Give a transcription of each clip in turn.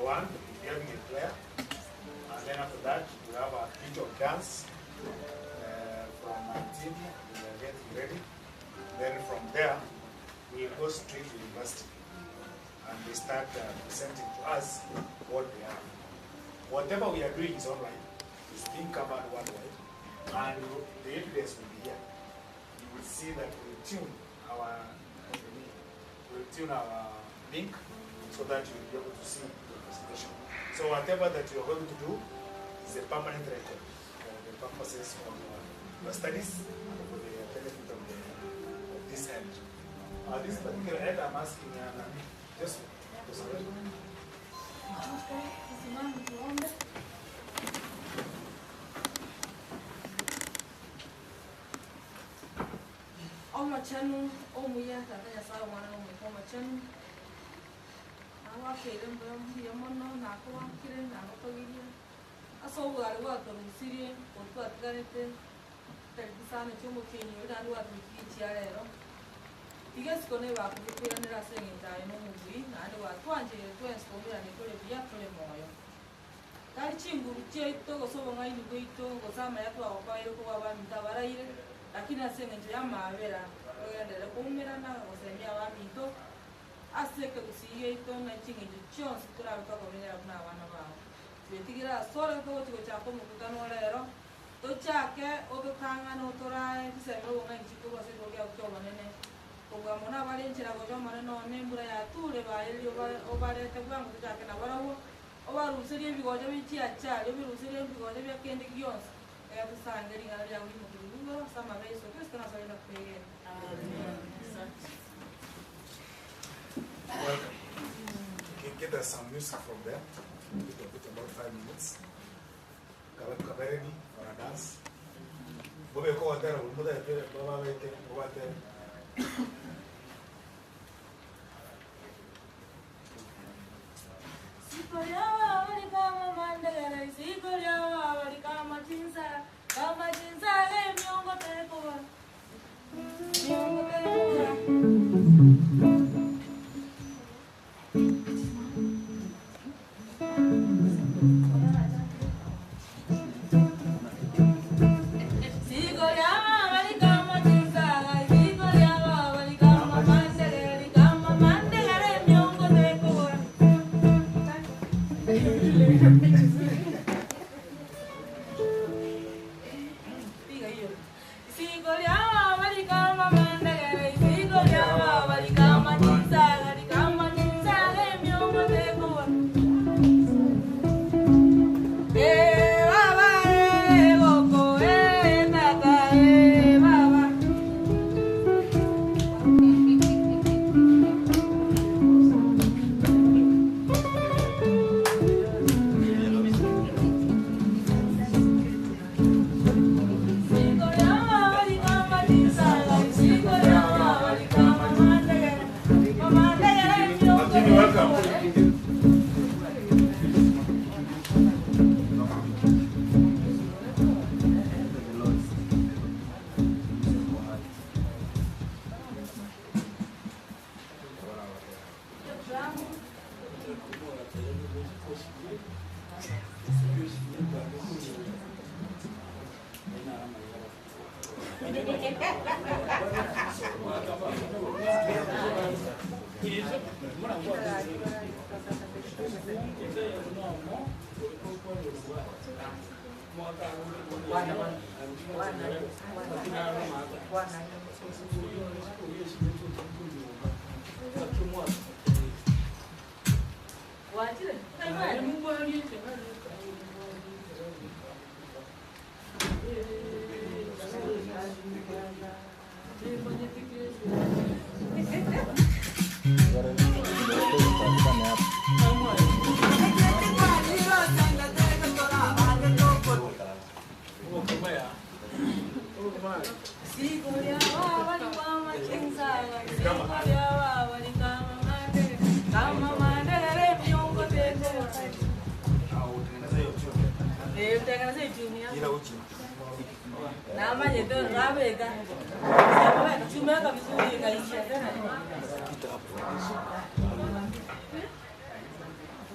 one, we have a player. And then after that, we have a pitch of dance from my team. We are getting ready. Then from there, we go straight to university. And they start presenting to us what they have. Whatever we are doing is online. It's being covered worldwide. And the evidence will be here. You will see that we tune our link so that you will be able to see the presentation. So whatever that you are going to do is a permanent record for the purposes of your studies and for the benefit of this end. This particular end I'm asking just Chanu, Omuya, Tata, one of Chanu. I was saying, Yamono, Nako, Kirin, Nako. I saw what I worked on in Syria, what Garrett, San Timothy, and what we teach Yarero. You guys go never up to the Piranha saying that I know movie, and what 20 twins for me and it could be actually more. That chimbu, Togo, so I wait to go some at our fire, lakini asengenjama avera oyendele kumirana osenya wamito aseke kusiyeito na chingi chons kura bako kumira kuna wana bao betigira sore ko chiko chako mukutano lero to chake obekanga no torae kiseme wonga chiko base ko ya kutoba nene konga mona bale nchira ko joma no nembura ya tule ba eli obale te bwangu chake na barawo obarusiri bigoje bitia cha birusiri bigoje bya kende gyons ya kusangeri ngala ya wimo some of these, so Christian are going to pay. Welcome. You can get us some music from there. It will take about 5 minutes. Kabareni for a dance. Bobe ko watera, umuda epele, baba wete, watera. Sikoyawa walikama mandela, sikoyawa walikama chinsa. Kama jinsa miongo tekoa, miongo tekoa. Sigo ya wali kama jinsa, sigo ya wali kama mandele miongo tekoa.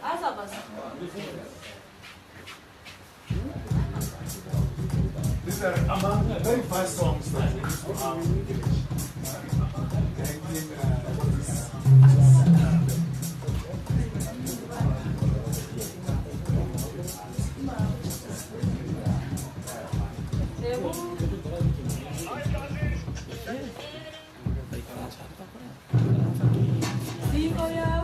Asa basi. These are among the very first songs that we used to have in the village. Oh, yeah,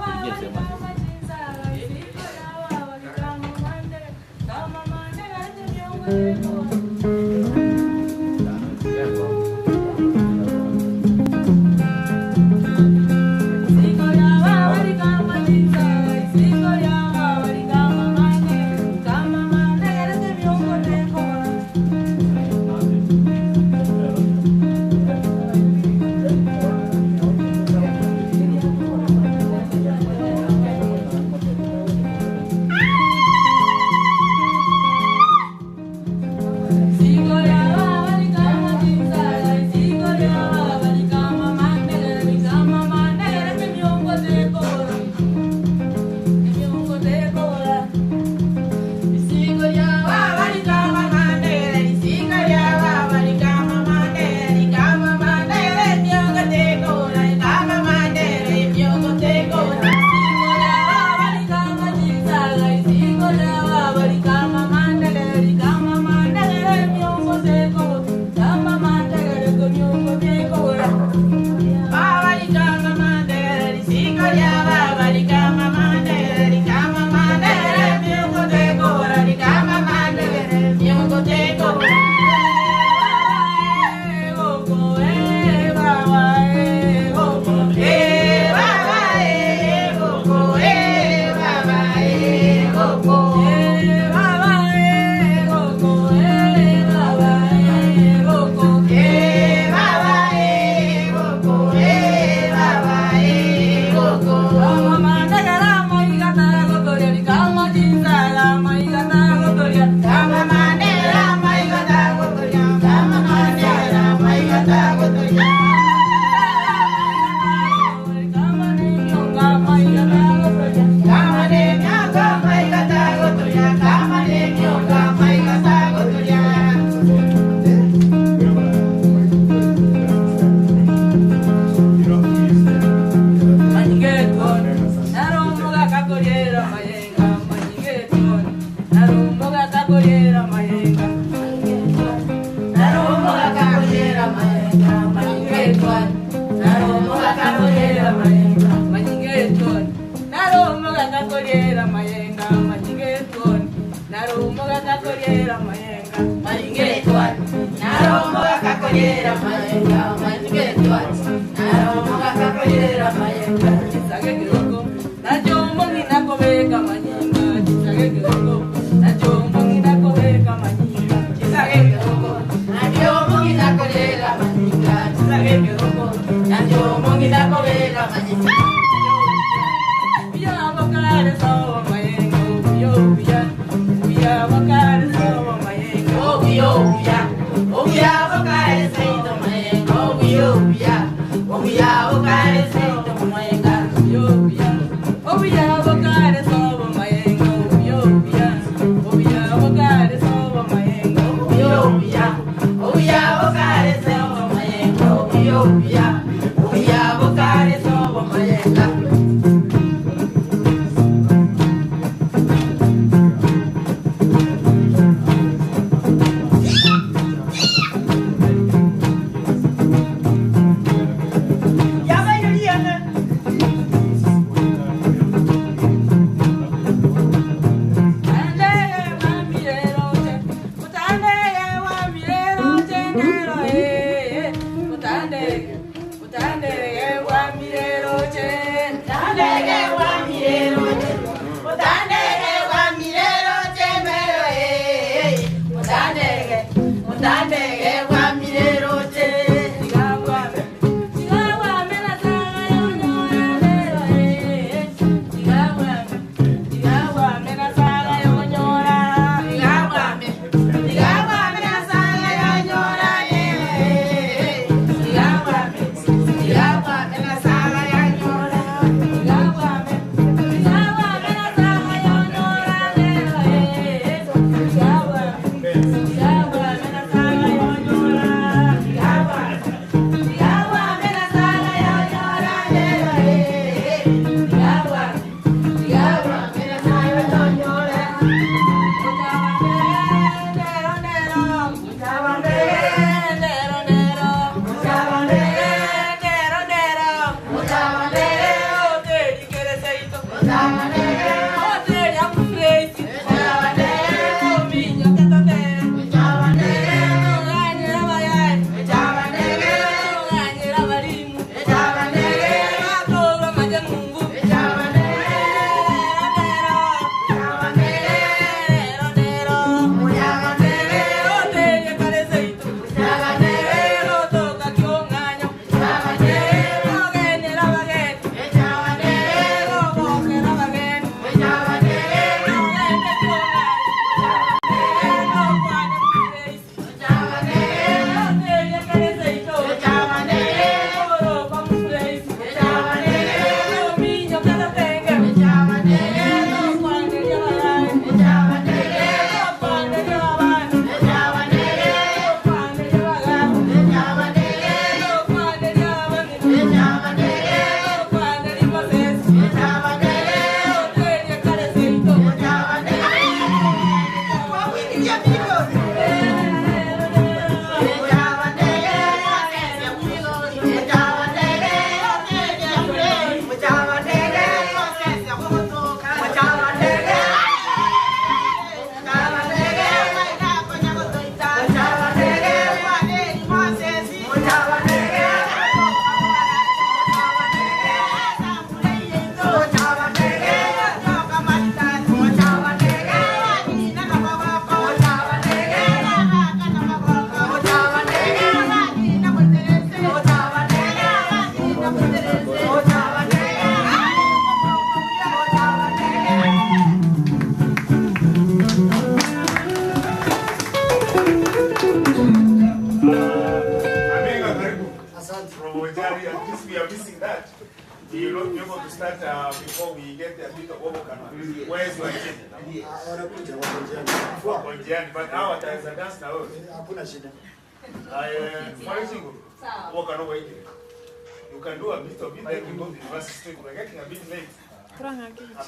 You can do a bit of it, then you go to the university. We're getting a bit late.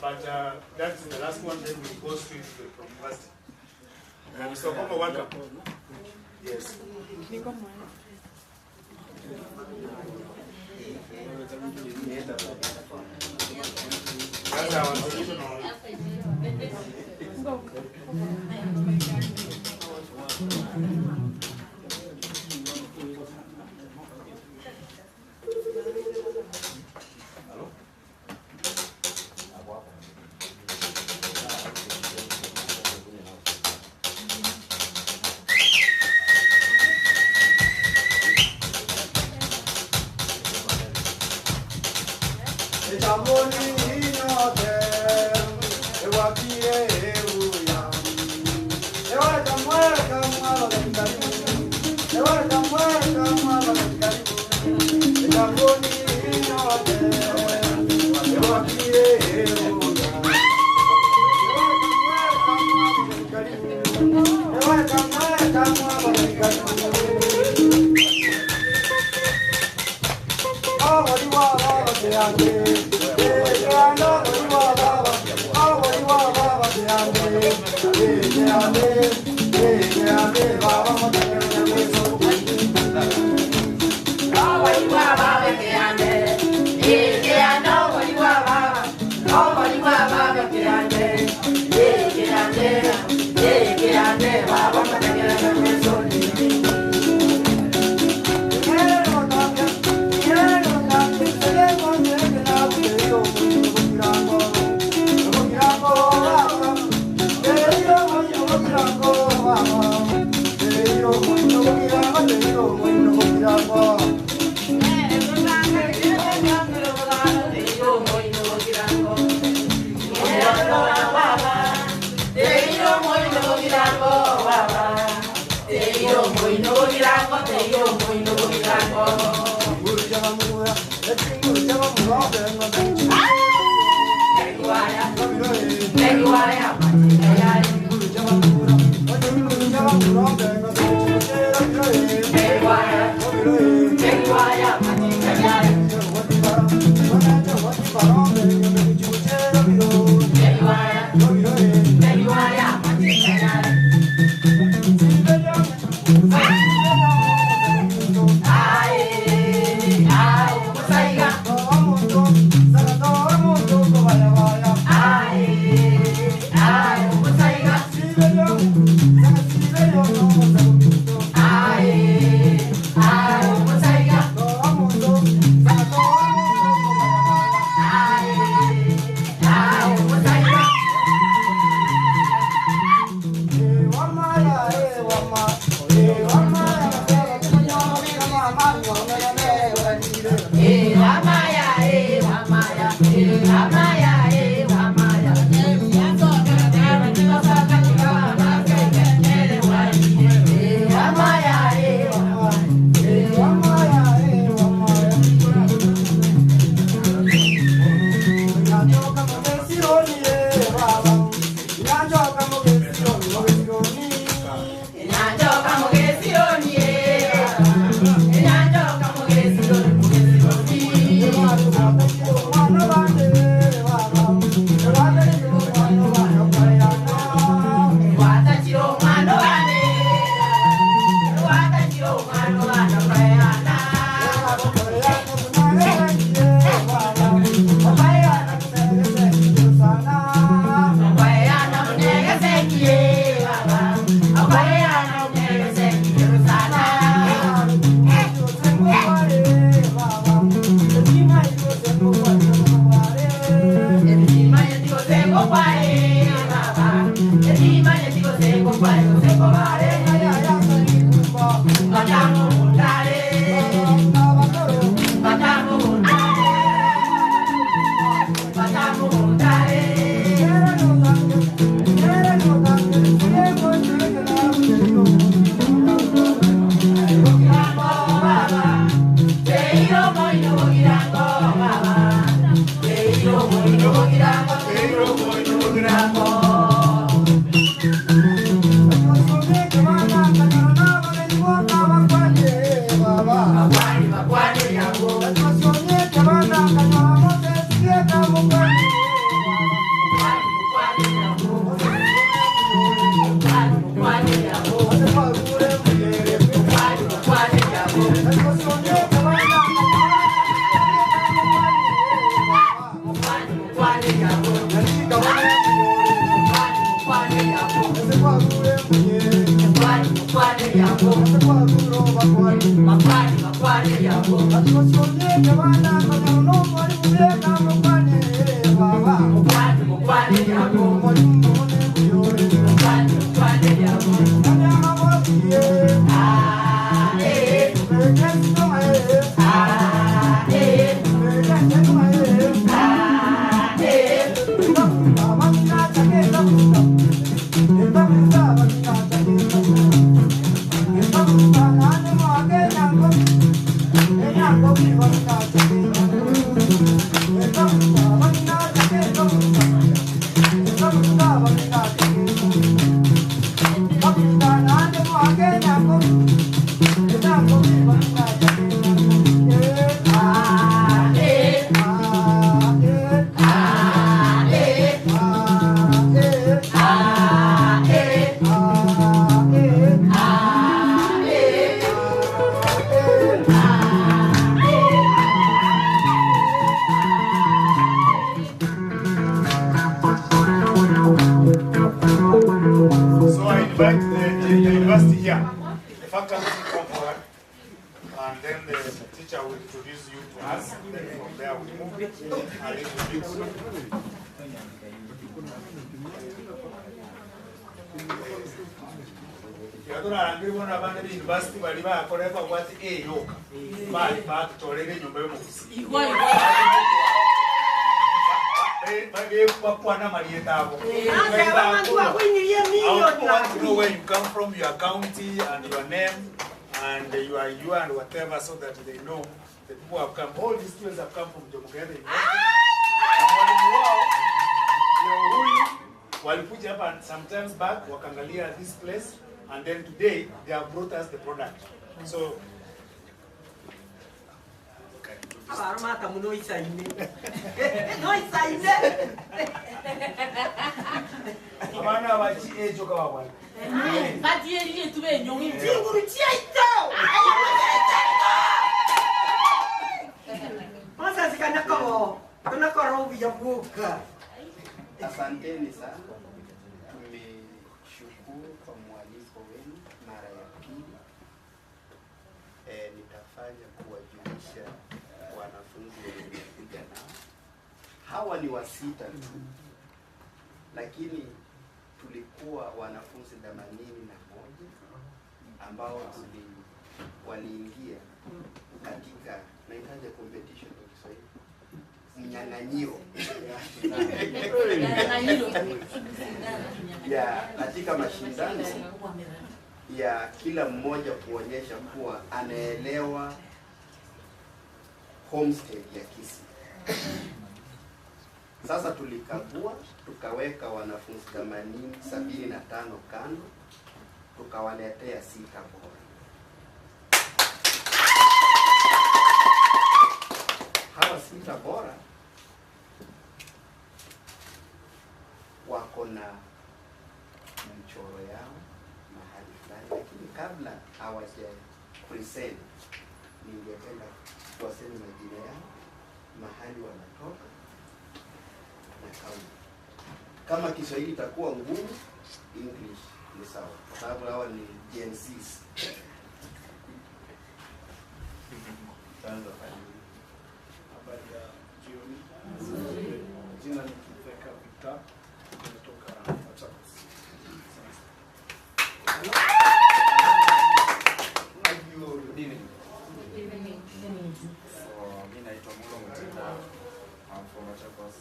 But that's the last one, then we go straight to the university. Mr. Convo, welcome. Yes. That's our traditional. Vaya, vaya. Where you come from, your county and your name and you and whatever, so that they know the people have come. All these students have come from Jomogere. Walikuja hapa sometimes back wakangalia this place, and then today they have brought us the product. So Abarmata muno isaine. No isaine. Amana wachi ejo kwa bwana. Bati yeye tuwe nyongi. Tinguru chiaito. Masa sikana kwa. Kuna korobi ya buka. Asanteni sana. Tumeshukuru kwa mwaliko wenu mara ya pili. Nitafanya kuwajulisha wanafunzi waliokuja nao. Hawa ni wasita tu. Lakini tulikuwa wanafunzi 81 ambao waliingia katika naitaje competition kwa Kiswahili. Mnyang'anyiro. Ya katika mashindano ya kila mmoja kuonyesha kuwa anaelewa homestead ya Kisii. Sasa tulikagua, tukaweka wanafunzi 75 kando, tukawaletea 6 bora. Hawa 6 bora wako na mchoro yao mahali fulani, lakini kabla hawaja present, ningependa waseme majina yao, mahali wanatoka na kaunti. Kama Kiswahili itakuwa ngumu, English ni sawa, kwa sababu hawa ni Gen Zs. Habari ya jioni. Jina ni Kiveka Victor, kutoka Machakos. Mimi naitwa Mulo Mutenda, I'm from Machakos.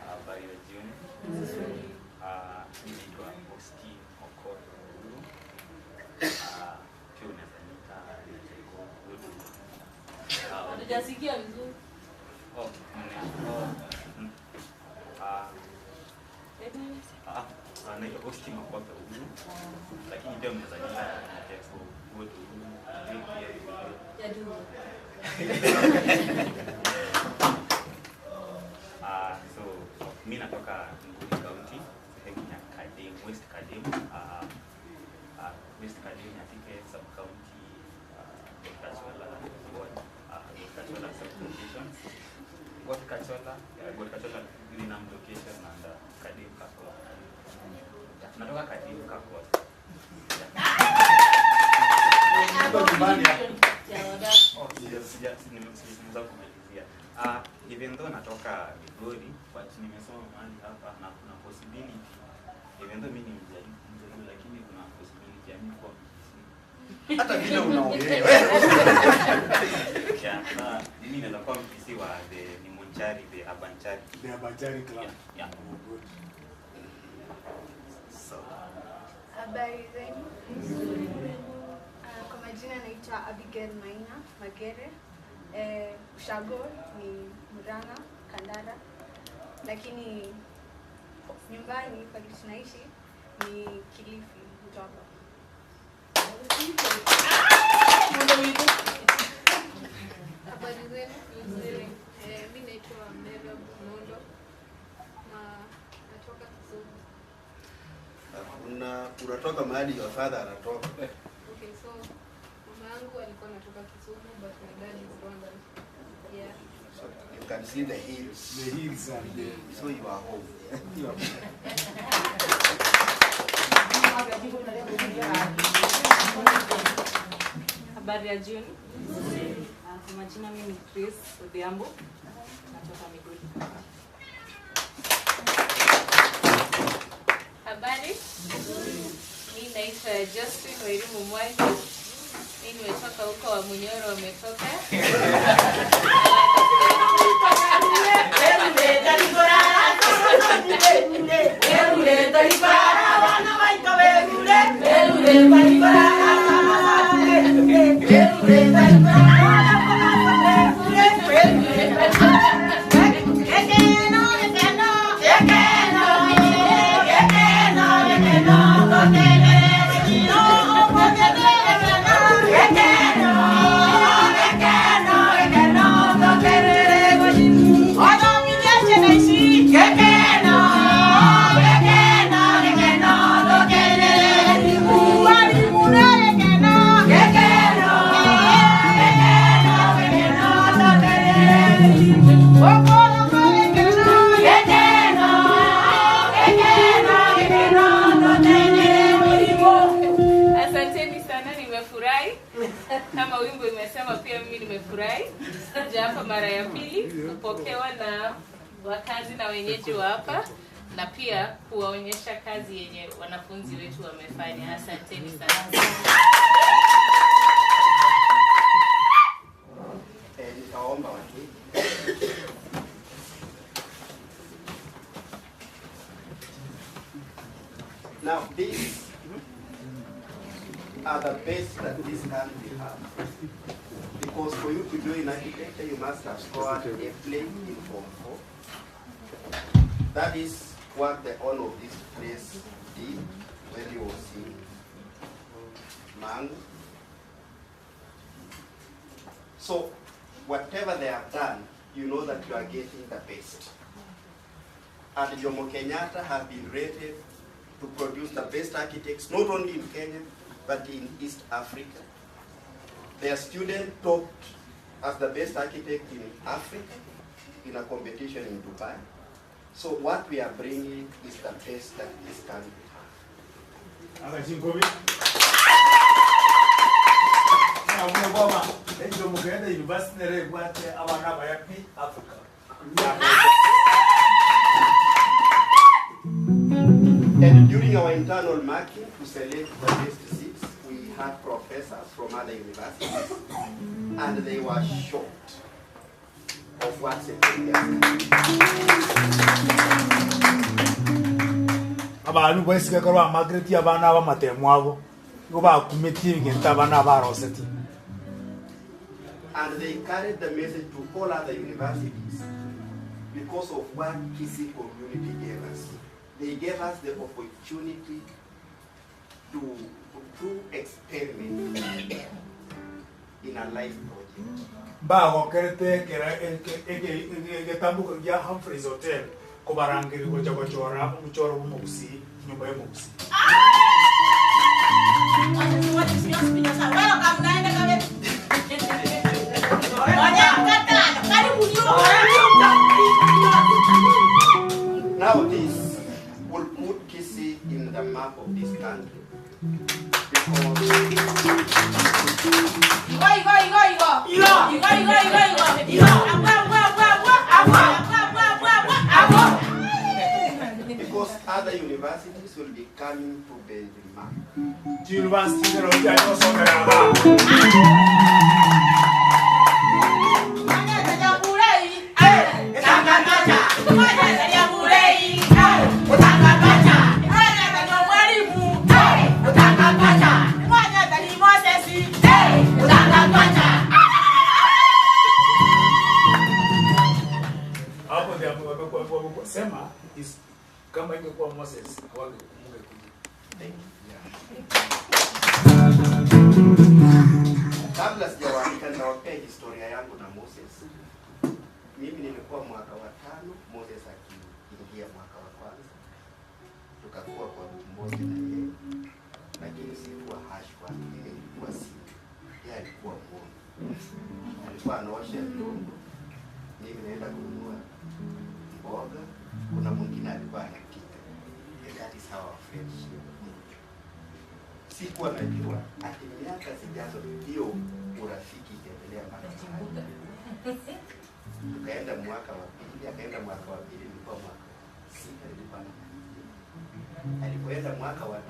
Habari ya jioni. Mimi naitwa Oski Okoto. Pia unaweza niita Gudu. Hujasikia vizuri. Naitwa Oski Okoto Gudu. Lakini pia unaweza niita Gudu. So mimi natoka Nguni County, sehemu ya Kadem, West Kadem, West Kadem katika sub county Godkachola subdivision. Godkachola Greenham location and Kadem Kakwa. Natoka Kadem Kakwa. Even though natoka Migori, but nimesoma mahali hapa na kuna possibility, even though mimi ni mjaribu, lakini kuna possibility ya mimi kuwa mkisi. Hata vile unaongea. Mimi naweza kuwa mkisi wa the Munchari, the Abanchari. The Abanchari Club. Yeah. Good. So, habari zenu. Kwa majina naitwa Abigail Maina Magere. Ushago ni Murang'a, Kandara. Lakini nyumbani pale tunaishi ni Kilifi, Mtwapa. Habari zenu. Mimi naitwa Mera Mondo na natoka Kisumu. unatoka mahali your father anatoka. Okay, so mama yangu alikuwa anatoka Kisumu, but my dad is Rwandan. Yeah. So you can see the hills. The hills and the... So you are home. Habari ya jioni. Kwa majina mimi ni Chris Odhiambo. Natoka Migori. Habari. Mimi naitwa Josephine Wairimu Mwangi. Mimi nimetoka huko wa Munyoro wametoka. Kama wimbo imesema pia mimi nimefurahi. Kuja hapa mara ya pili kupokewa na wakazi na wenyeji wa hapa na pia kuwaonyesha kazi yenye wanafunzi wetu wamefanya. Asanteni sana. Nitaomba watu. Now this are the best that this country has. Because for you to do in architecture, you must have scored a plane in Form 4. That is what the owner of this place did when he was in Mangu. So whatever they have done, you know that you are getting the best. And Jomo Kenyatta have been rated to produce the best architects, not only in Kenya, but in East Africa. Their student topped as the best architect in Africa in a competition in Dubai. So what we are bringing is the best that this country And during our internal marking to select the best seats, we had professors from other universities, and they were shocked of what security has done. Abantu kwesika karwa magreti abana ba matemwabo ngo ba kumeti ngenta abana ba roseti. And they carried the message to all other universities because of what Kisii community gave us. They gave us the opportunity to do experiment in a life project. Ba wokerete kera tambuko ya Humphreys Hotel ko barangiri ko chora umuchoro w'umusi nyumba y'umusi. Now this will put Kisii in the map of this country because other universities will be coming to benchmark. University sema is kama ingekuwa Moses Kabla sijawaandika nitawapea historia yangu na Moses. Mimi nilikuwa mwaka wa 5, Moses akiingia mwaka wa kwanza. Tukakuwa kwa mmoja na yeye. Lakini sikuwa hash kwa yeye, ilikuwa sisi. Yeye alikuwa muone. Alikuwa anaosha vyombo. Mimi naenda kununua mboga. Kuna mwingine alikuwa anapika. That is how our friendship. Sikuwa najua ati miaka zijazo hiyo urafiki itaendelea mpaka sasa. Tukaenda mwaka wa pili, akaenda mwaka wa pili, nilikuwa mwaka 6 nilikuwa na. Alipoenda mwaka wa 3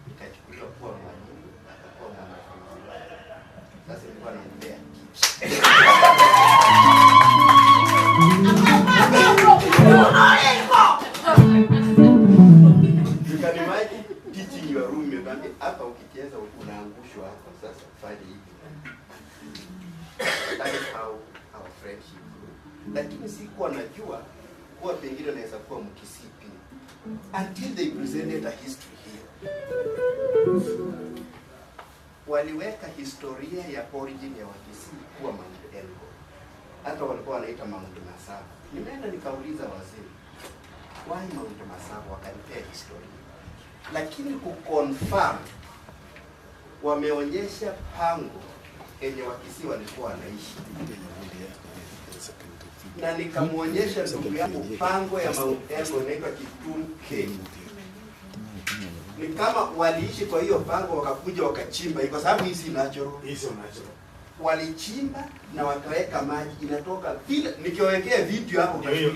nikachukuliwa kuwa mwalimu, akakuwa mwanafunzi. Sasa nilikuwa naendelea. You can imagine teaching your roommate and hapa ukicheza unaangushwa hapa sasa fanya hivi. That is how our friendship grew. Lakini sikuwa najua kuwa pengine naweza kuwa Mkisii pia. Until they presented a history here. Waliweka historia ya origin ya Wakisii kuwa Mount Elgon. Hata walikuwa wanaita Mount Masaba. Nimeenda nikauliza wazee, why Mount Masaba? Wakanipea historia. Lakini kuconfirm wameonyesha pango enye Wakisii walikuwa wanaishi. Na nikamuonyesha ndugu yangu pango ya Mount Elgon inaitwa Kitum K. Ni kama waliishi kwa hiyo pango wakakuja wakachimba kwa sababu hii si natural. Walichimba na wakaweka maji inatoka vile nikiwekea video hapo kwa hiyo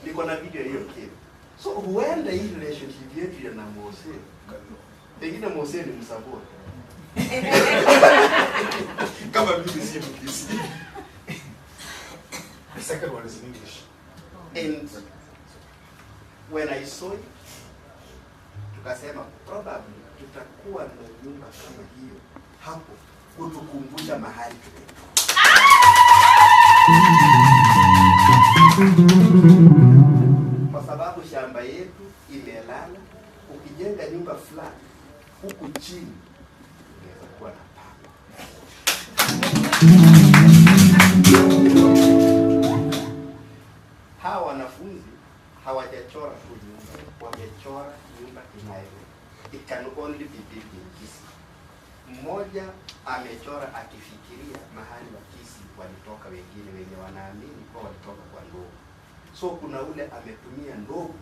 niko na video hiyo kile. So huenda hii relationship yetu na Mose pengine Mose ni msaburi kama mimi si Mkisii. The second one is in English. And when I saw it, tukasema probably tutakuwa na nyumba kama hiyo hapo kutukumbusha mahali tumetoka. Kwa sababu shamba yetu imelala, ukijenga nyumba flat huku chini unaweza kuwa na papa. Hawa wanafunzi hawajachora tu nyumba, wamechora nyumba inayo. It can only be built in Kisii. Mmoja amechora akifikiria mahali wa Kisii walitoka, wengine wenye wanaamini kwa walitoka kwa ndogo. So kuna ule ametumia ndogo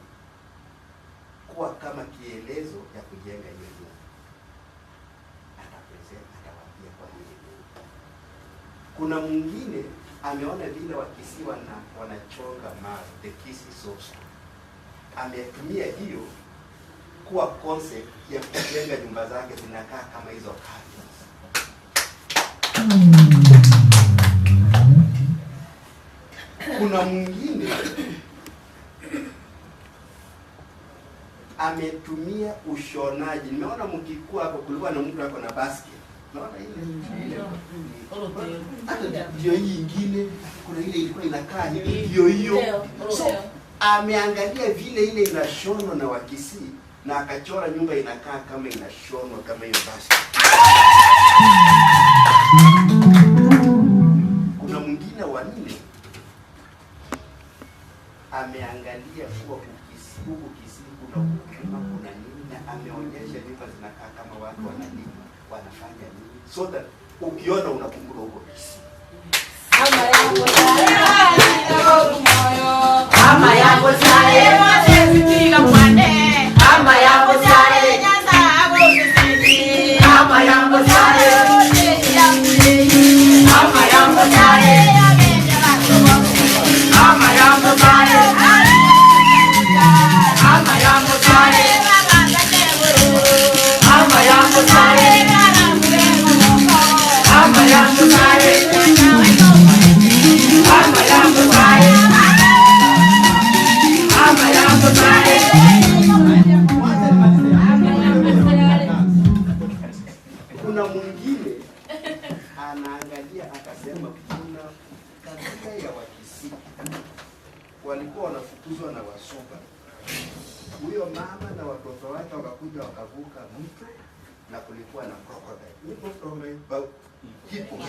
kuwa kama kielezo ya kujenga hiyo nyumba. Atawapia kwa nini. Kuna mwingine ameona vile wa Kisii wanachonga mawe, the Kisii soapstone. Ametumia hiyo kuwa concept ya kujenga nyumba zake zinakaa kama hizo cabins. Kuna mwingine ametumia ushonaji. Nimeona mkikua hapo kulikuwa na mtu ako na basket. Naona ile. Hata ndio hii nyingine kuna ile ilikuwa inakaa hiyo. So ameangalia vile ile inashonwa na Wakisii na akachora nyumba inakaa kama inashonwa kama hiyo basket. Kuna mwingine wa nne ameangalia kuwa huku Kisii kuna ukulima, kuna nini, na ameonyesha nyumba zinakaa kama watu wanalima, wanafanya nini, so that ukiona unakumbuka huko Kisii. Ama yangu sare watezitila mwande, ama yangu sare nyanda abosisi, ama yangu sare ama yangu sare ama yangu sare ama yangu sare ama yangu sare ama yangu sare Kuna mwingine anaangalia akasema kuna kabila ya Wakisii walikuwa wanafukuzwa na Wasuba. Huyo mama na watoto wake wakakuja wakavuka mto na kulikuwa na crocodile. Hippos.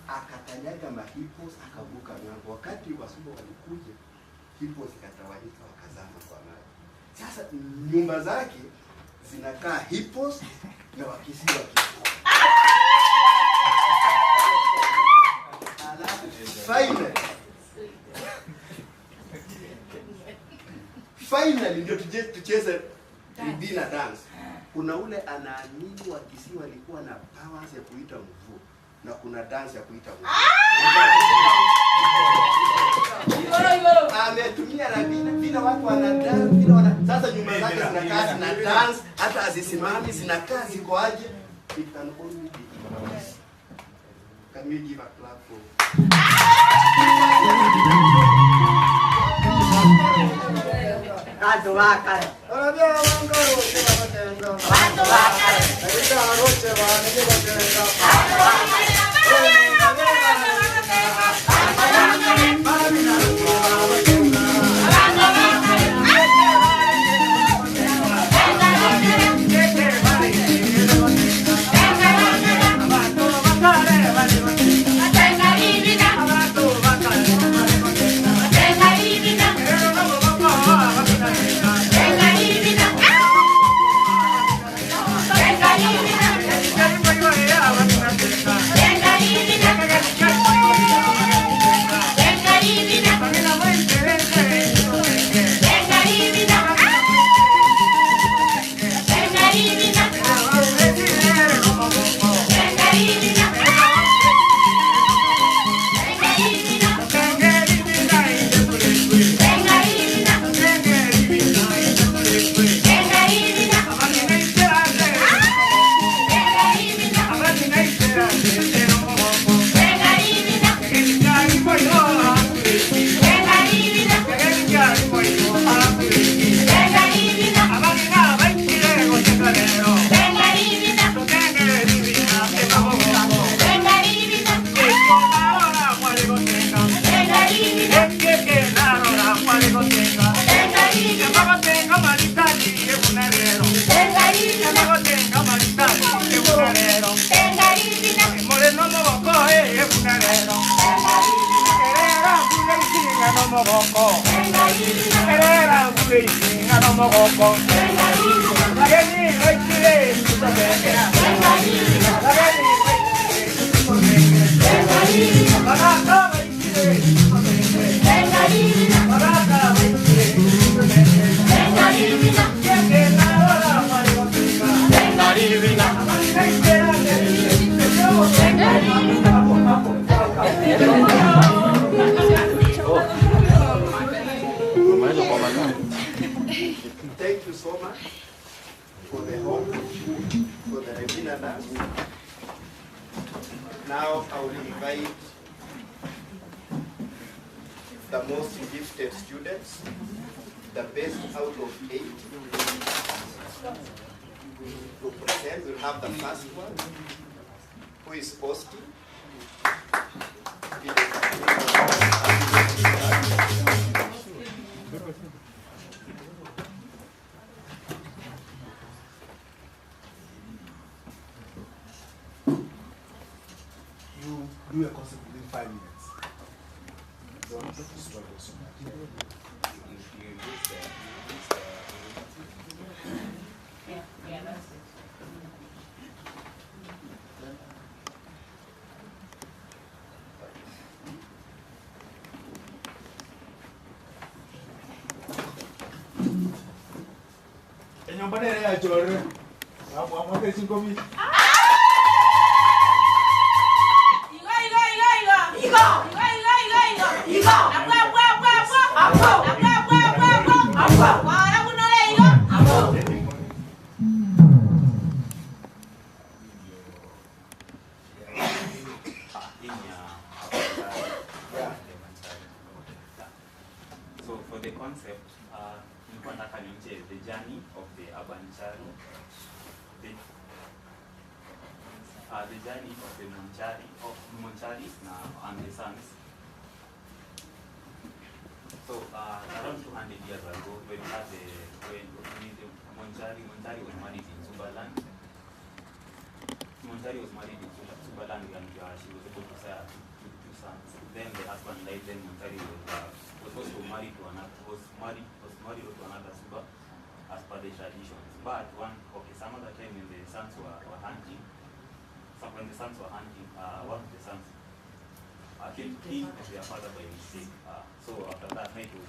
Akakanyaga mahippos akavuka ng'ambo. Wakati Wasuba walikuja, hippos ikatawanyika wakazama kwa maji. Sasa nyumba zake zinakaa hippos na Wakisii wakifua. Finally ndio tucheze bidii na dance. Kuna ule anaamini Wakisii walikuwa na powers ya kuita mvua na kuna dance ya kuita mvua. Ametumia rabina vile watu wana dance vile wana. Sasa nyumba zake zinakaa na dance, hata azisimami zinakaa ziko aje. It can only be improvised. Can we give a clap for Watu wakale. Anambia wangaro sema matendo. Watu wakale. Ndio aroche wanige matendo. Watu wakale. Yeah. mogoko. Erera ngulisi ngano mogoko. Lageni wekile kutobengera. Lageni wekile kutobengera. Baraka wekile kutobengera. Baraka wekile kutobengera. Yekena wala wali wafika. Bengarivina. Thank you so much for the honor, for the Regina dance. Now I will invite the most gifted students, the best out of 8, to present. We'll have the first one, who is posting. You do a concert within 5 minutes. Don't struggle so much. Yeah, that's it. Nyumba nene ya chore. Hapo amweke 5 minutes. So for the concept, the journey of the urban child, the journey of the Monchari and the sons. So around 200 years ago, when the Monchari was married in Zubaland. Monchari was married in Zubaland and she was able to say two sons. Then the husband died. Then Monchari was also married to another Suba as per the traditions. But some other time when the sons were hunting, one of the sons killed their father by mistake. So after that night was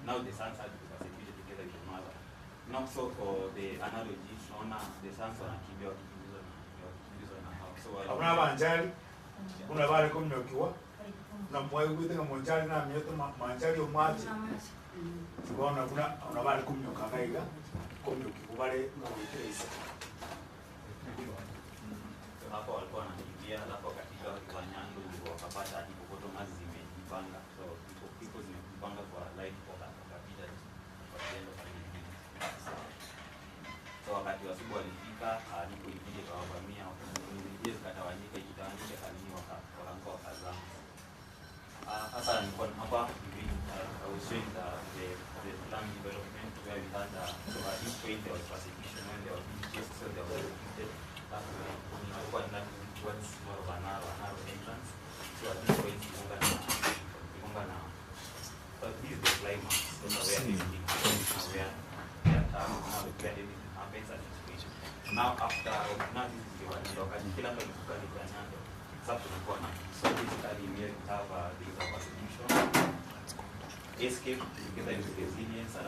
now the sons had to be persecuted together with the mother. Now so for the analogy, the sons wanakimbia wakikimbizwa na hao. So Abuna banjali. Kuna bale kumnyokiwa. Na mwaye kuitenga monjali na myoto manjali omaji. Sibona kuna bale kumnyoka kaiga. Kumnyoki kubale ngawekeza. Hapo walikuwa wanakimbia, alafu katika wanyando wakapata hadi kokoto mazi zimejipanga. So people zimejipanga kwa light kwa kapita kwa kitendo pale. So wakati wasubu walifika, ndipo ilipige kwa wavamia, wakaingia zikatawanyika, ikitawanyika kalini wakaanza wakazama. Hasa nilikuwa hapa I was showing the land development where we had so at this point there was persecution when there was just so there was towards more of a narrow entrance. So at this point, this is the climax. So where everything happens, where everything happens at this point. Now after, this is the one, kila mtu alikuwa ni kwa nyando. Sasa tulikuwa na, so basically we have the persecution, escape together with resilience, and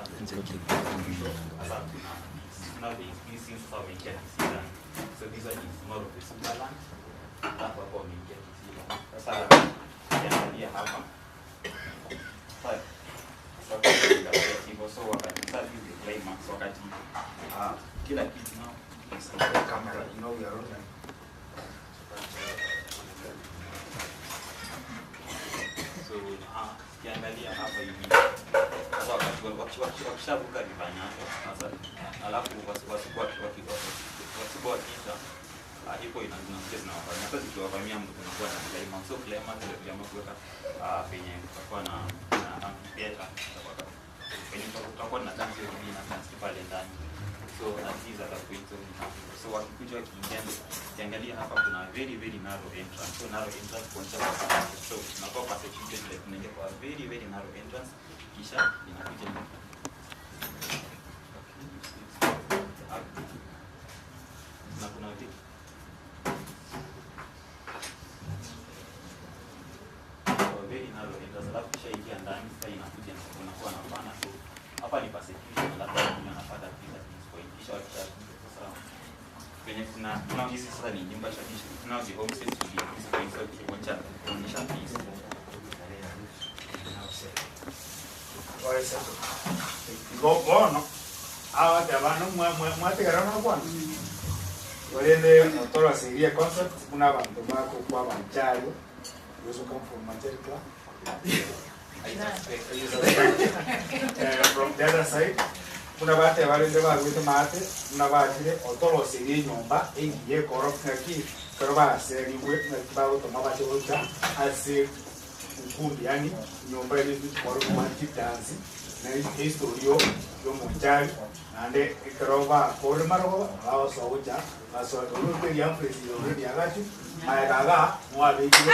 now the experience how we get to see that. So this one is more of the superland. That's what we get to see. Sasa ukiangalia hapa. So wakati sasa hivi the climax wakati kila kitu now is on the camera. You know we are on. So ukiangalia hapa hivi. Sasa wakati wakishavuka rivanyako sasa alafu wasipoa kisha ipo inazungumzia na wafanya hata zikiwavamia mtu kunakuwa na climax. So climax ndio tuliamua kuweka penye tutakuwa na theater penye tutakuwa na dance na dance pale ndani. So so atiza atakuita so wakikuja wakiingia ukiangalia hapa kuna very narrow entrance, so narrow entrance kuonyesha so tunakuwa persecuted like tunaingia kwa very narrow entrance kisha inakuja na kuna vipi very narrow entrance, alafu kisha ingia ndani sasa inakuja unakuwa na pana, so hapa ni persecution, alafu unapata visa point kisha wakisha sasa kwenye kuna hizi sasa ni nyumba cha dishi tunao the homestead to be this point so kuonyesha peace. Bono awa tabana mwate garana kwana walende motora seria concept kuna abantu bako kwa banchalo yoso come from Manchester from the other side kuna bate walende ba wite mate kuna batire otoro seria nyomba engiye korofna ki karoba seri we na bawo to mabate ocha ase ukundi yani nyomba ile kwa romantic dance na historia yo monjali ande ikaroba kore maroba awo soja aso ulupe ya Humphreys yo ni agachu maegaga mwabe kile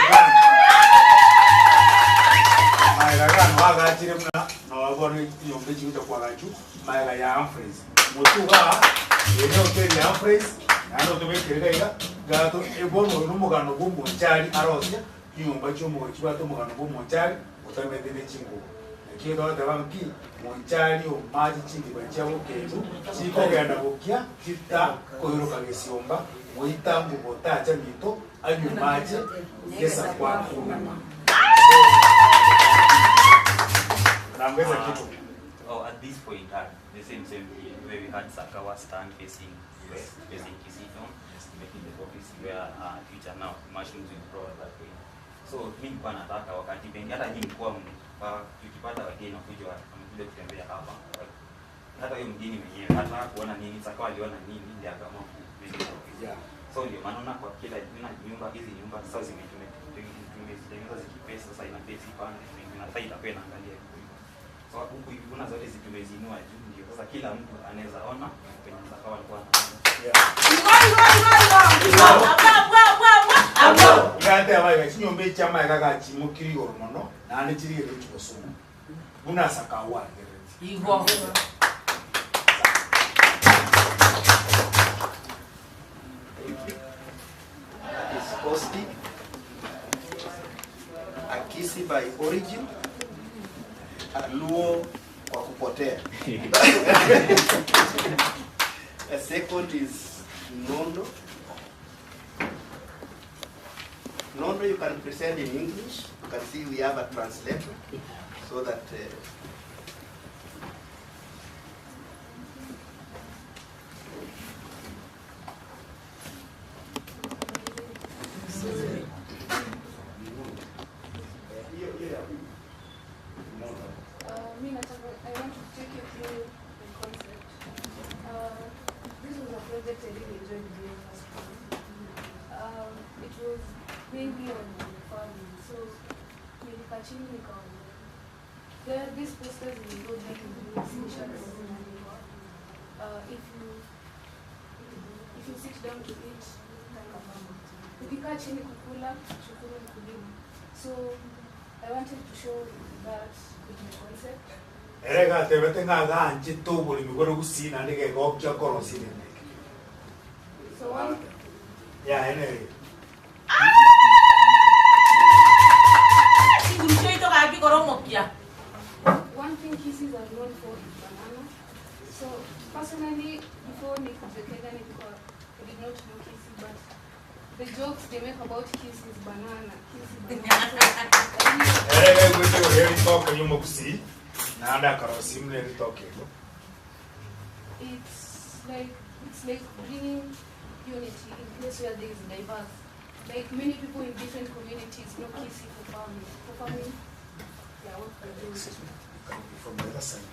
maegaga mwaga chire mna no abone nyombe chiuta kwa gachu maega ya Humphreys mutuga ene hotel ya Humphreys nano tubekirega gato ebono numugano gumonjali arosya nyomba chomo chibato mugano gumonjali utamedene chingo kido davangi monchali o maji chindi bachao kebu chiko ganda bokia kita koyoro kagesiomba moita ngubota cha mito anyu maji yesa kwa kuna namweza kitu. Oh, at this point the same where we had Sakawa stand facing west, facing Kisiton, making the office where future now mushrooms will grow that way. So mimi kwa nataka wakati pengi hata nyinyi kwa tukipata wageni wakuja wamekuja kutembea hapa hata huyo mgeni mwenyewe hata kuona nini Sakawa aliona nini ndio akaamua kumeza ofisi. So ndio maana kwa kila nyumba hizi nyumba sasa zimetengenezwa zikipesa sasa ina pesa pande na faida kwa inaangalia so huku hivi kuna zote zimezinua juu ndio sasa kila mtu anaweza ona kwenye Sakawa alikuwa Ngate abaye chinyombe chama yakaga chimukiri orono nani chiri chikosoma una Sakawa Igwa is Osti Akisi by origin Luo kwa kupotea. A second is Nondo. Nondo you can present in English. You can see we have a translator so that I want to take you through the concept. This was a project I really enjoyed doing first time. It was mainly on farming, so there are these posters in the road that you do if you sit down to eat, ukikaa chini kukula, shukuru mkulima. So I wanted to show that with my concept. Erega tebete ngaga anchi tobuli migoro gusina ndege gokya korosine. So one anyway. One thing kisses are known for is banana. So personally, before Nick Zekega, I did not know kissy, but the jokes they make about kiss is banana. Kiss is banana. It's like bringing unity in place where there is diverse. Like many people in different communities know kissy for farming. For farming, yeah, what they do. From the other side,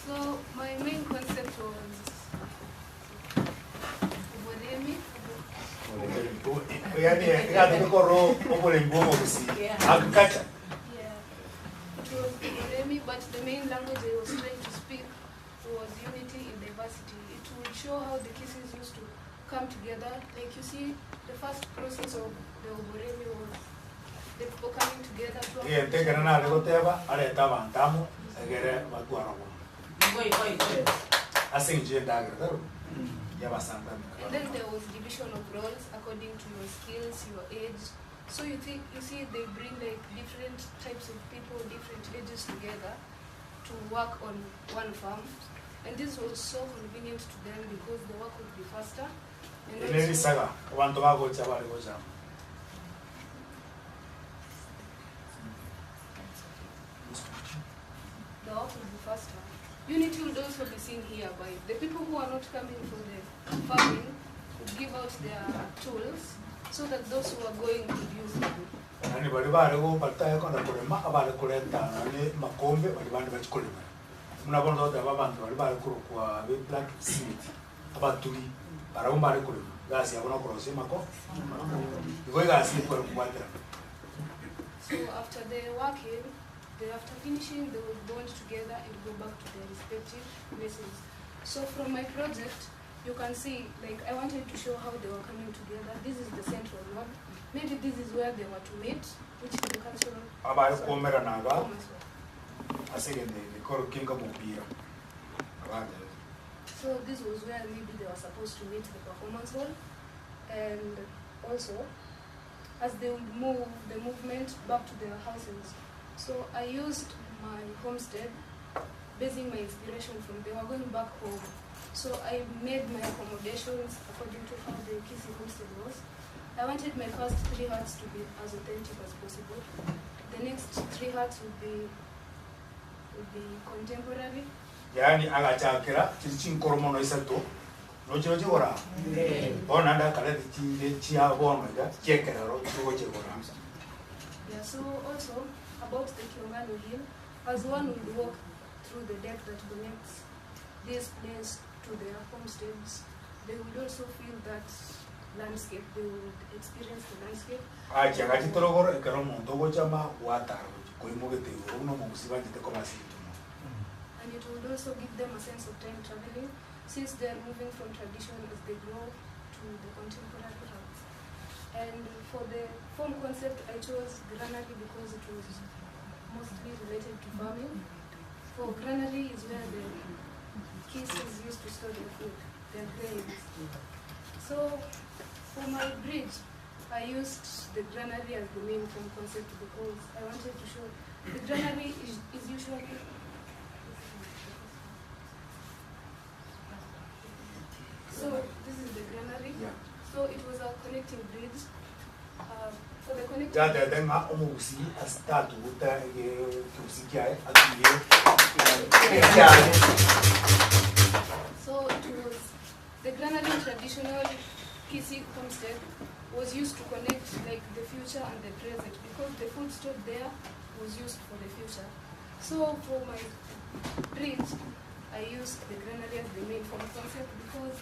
so my main concept was OBOIRI. Yeah, it was OBOIRI, but the main language I was trying to speak show how the kisses used to come together. Like you see, the first process of the OBOIRI was the people coming together to Yeah, take another whatever. I let them and Tamu. I get it. What do I want? I think Jane Dagger. And then there was division of roles according to your skills, your age. So you see they bring like different types of people, different ages together to work on one farm. And this was so convenient to them because the work would be faster. And also, the work would be faster. Unity would also be seen here by the people who are not coming for the farming would give out their tools so that those who are going could use them. Anybody go, but I can't about the Colenta and Macombe or the Band of Colima. Munabono, the Baban, or the Barco, with black seed about 2 Paromba Colima. That's the one across Simaco. You guys see for water. So after they working, after finishing, they will bond together and go back to their respective places. So from my project, you can see, like, I wanted to show how they were coming together. This is the central node. Maybe this is where they were to meet, which is the cultural. About Comera Naga, I say they call King of Beer. So this was where maybe they were supposed to meet the performance hall. And also, as they would move the movement back to their houses. So I used my homestead, basing my inspiration from they were going back home. So I made my accommodations according to how the Kisi homestead was. I wanted my first 3 huts to be as authentic as possible. The next 3 huts would be contemporary. Yani agachakira chichin koromono isato. No chora. Bonanda kala the chia bonga, chekera ro chora. Yeah, so also about the Kiongano Hill, as one would walk through the deck that connects this place to their homesteads, they would also feel that landscape, they would experience the landscape. And it would also give them a sense of time traveling, since they are moving from tradition as they grow to the contemporary routes. And for the form concept, I chose granary because it was mostly related to farming. For granary is where the kisses used to store their food, their grains. So for my bridge, I used the granary as the main form concept because I wanted to show the granary is usually so this is the granary. Yeah. So it was a connecting bridge. For the connecting Then start with the So it was the granary traditional Kisi homestead was used to connect like the future and the present because the food stored there was used for the future. So for my bridge, I used the granary as the main form concept because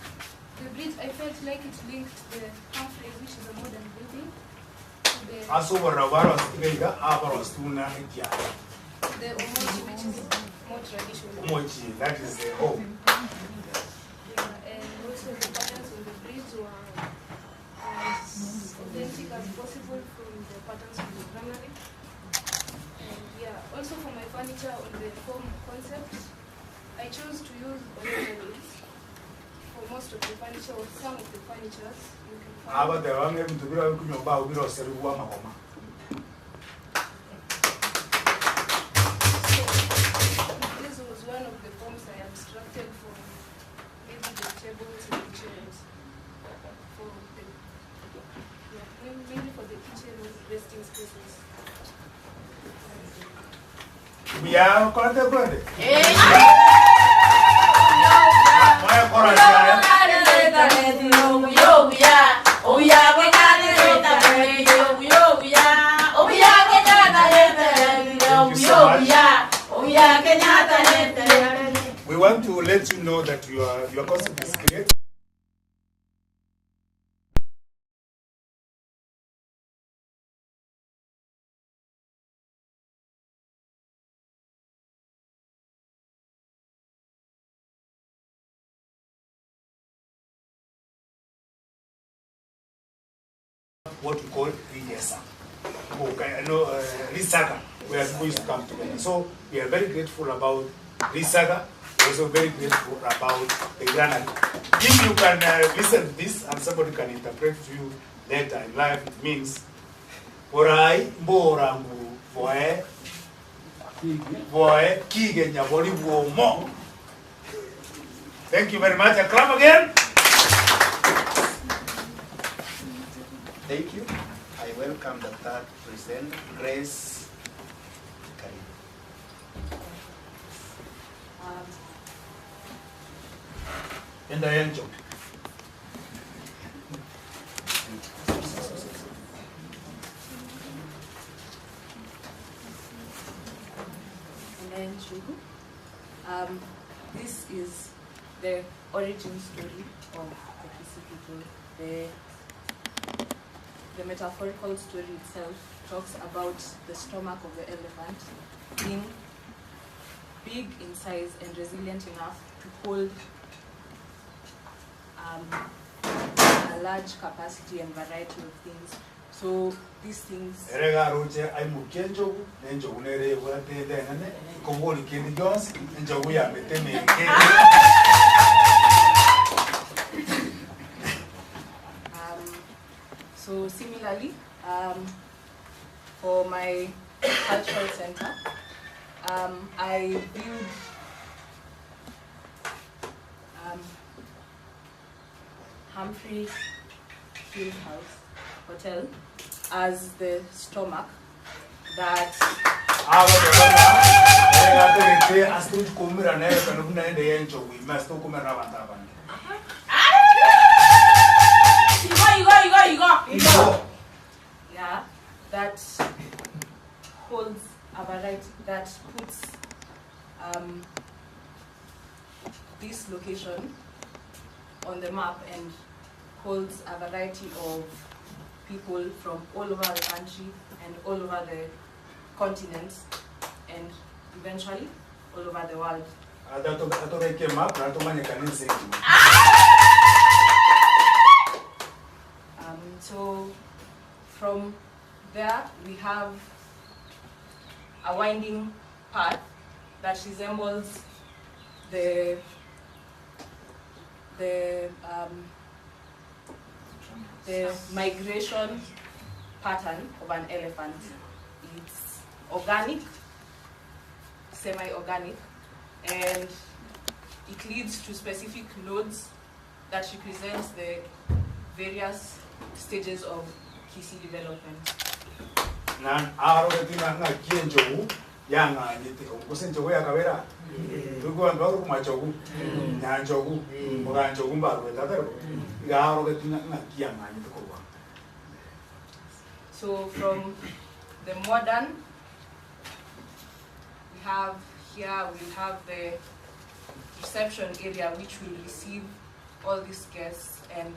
the bridge, I felt like it linked the Humphreys, which is a modern building, to the Omoji, which is more traditional. Omoji, that is the home. Yeah, and also the patterns on the bridge were as authentic as possible from the patterns of the granary. And yeah, also for my furniture on the form concept, I chose to use originals for most of the furniture or some of the furnitures you can find. This was one of the forms I abstracted for maybe the tables and the chairs. For the, yeah, mainly for the kitchen resting spaces. We are contemporary. We want to let you know that your concept is great. what we call Riyesa. Risaga, where people used to come together. So we are very grateful about Risaga, also very grateful about the granary. If you can listen to this and somebody can interpret to you later in life, it means Borai Mborangu Boy Kige Nyabori Womo. Thank you very much. A clap again. Thank you. I welcome the third presenter, Grace. And the angel. This is the origin story of the Kisi people. The metaphorical story itself talks about the stomach of the elephant being big in size and resilient enough to hold a large capacity and variety of things. So these things. So similarly, for my cultural center, I viewed Humphreys Hotel as the stomach that yeah, that holds a variety, that puts this location on the map and holds a variety of people from all over the country and all over the continents and eventually all over the world. So from there we have a winding path that resembles the migration pattern of an elephant. It's organic, semi-organic, and it leads to specific nodes that represents the various stages of Kisi development. Nan arogetina nga kienjogu yanga nyite okusenjogu yakabera tugo ngaru kumachogu nyanjogu muganjogu mbarwe tatero ga arogetina nga kiyanga nyite kuwa. So from the modern, we have the reception area which will receive all these guests and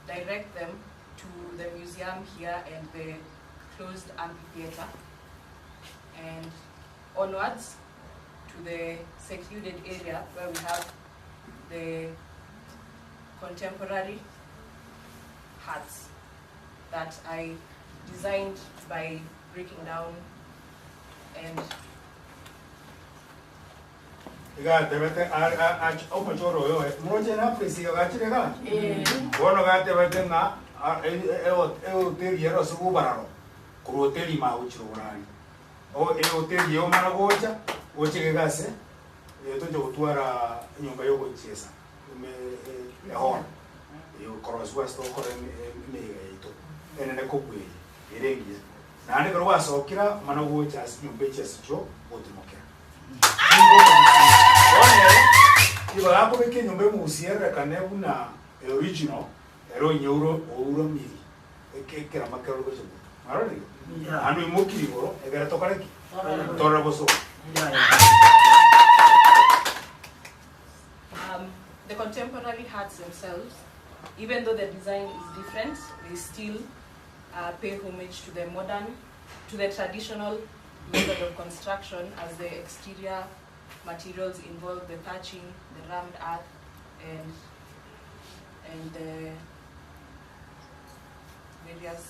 direct them to the museum here and the closed amphitheater, and onwards to the secluded area where we have the contemporary huts that I designed by breaking down and kuroteli mauchurani o hoteli yo mana gocha oche gase tojo kutwara nyumba yo gochesa me hon yo cross west ko me ito ene ko bwe erengi nane ko wasokira mana gocha nyumba chesjo otimokera iba hapo beke nyumba mu usiera kanebu na original ero nyeuro ouro miri ekekera makero gocha maroni anu imokiri boro egara tokareki tora boso. The contemporary huts themselves, even though the design is different, they still pay homage to the traditional method of construction, as the exterior materials involve the thatching, the rammed earth, and the various areas.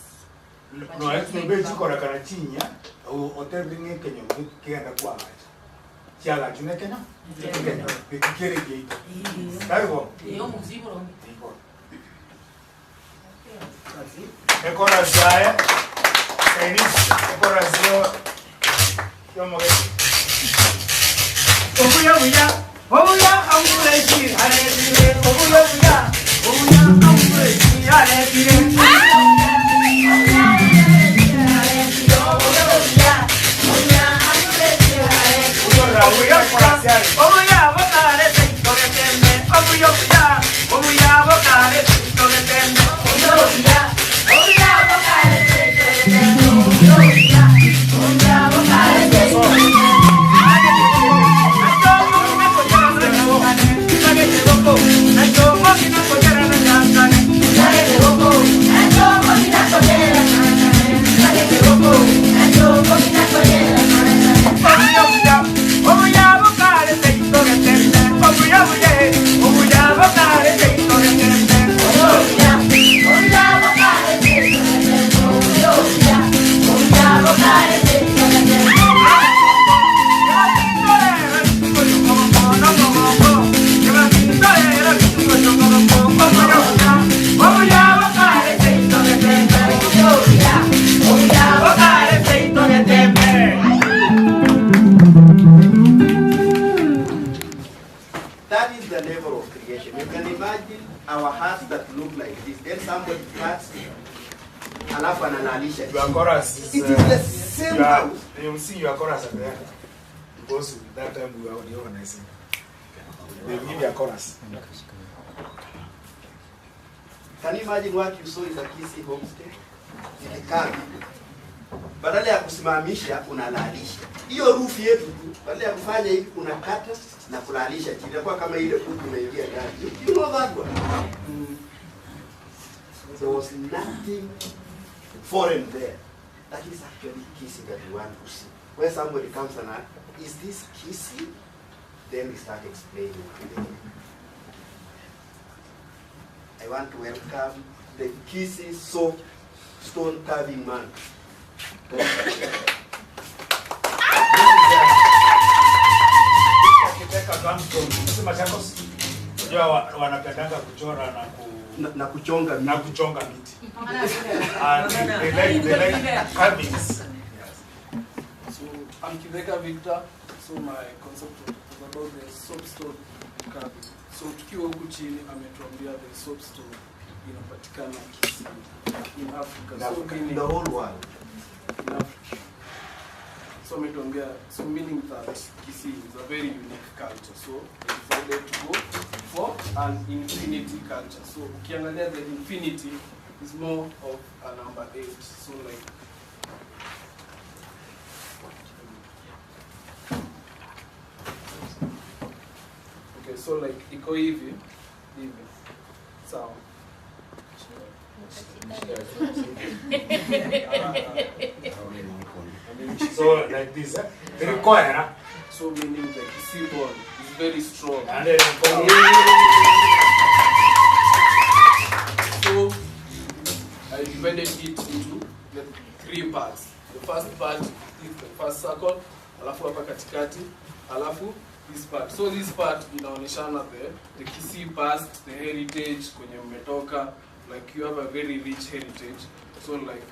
No, actually, basic kora kana chinya, hotel ringe Kenya, kienda kwa haja. Kiala june Kenya? Kenya. Kikere kiito. Karibu. Yo mzigo rongi. Ekora zae. Enis, ekora zio. Yomoge. Obuya amuleki arekire. Obuya amuleki arekire. That is the level of creation. You can imagine our hearts that look like this. Then somebody cuts alafu analalisha. Your chorus is It is the same house. You will see your chorus at the end. Because that time we were organizing. They will give you a chorus. Can you imagine what you saw is a Kisii homestay? Ilikaa badala ya kusimamisha unalalisha. Hiyo roof yetu tu, badala ya kufanya hivi unakata na kulalisha chini. Inakuwa kama ile kuku imeingia ndani. You know that one? There was nothing foreign there. That is actually Kisii that we want to see. Where somebody comes and asks, is this Kisii? Then we start explaining. I want to welcome the Kisii soft stone carving man. Wanapendanga kuchora na kuchonga miti. They like carvings. So I'm Kiveka Victor. So my concept was about the soapstone carving. So tukiwa huku chini ametuambia the soapstone inapatikana Kisii in Africa. So in the whole world. In Africa. So ametuambia, so meaning that Kisii is a very unique culture. So they decided to go for an infinity culture. So ukiangalia the infinity is more of a number 8. So like so like iko hivi sawa. So like this, require. So meaning the Kisii ball is very strong. And then so I divided it into the 3 parts. The first part is the first circle, alafu hapa katikati, alafu this part. So this part inaoneshana the Kisii past, the heritage kwenye mmetoka, like you have a very rich heritage. So like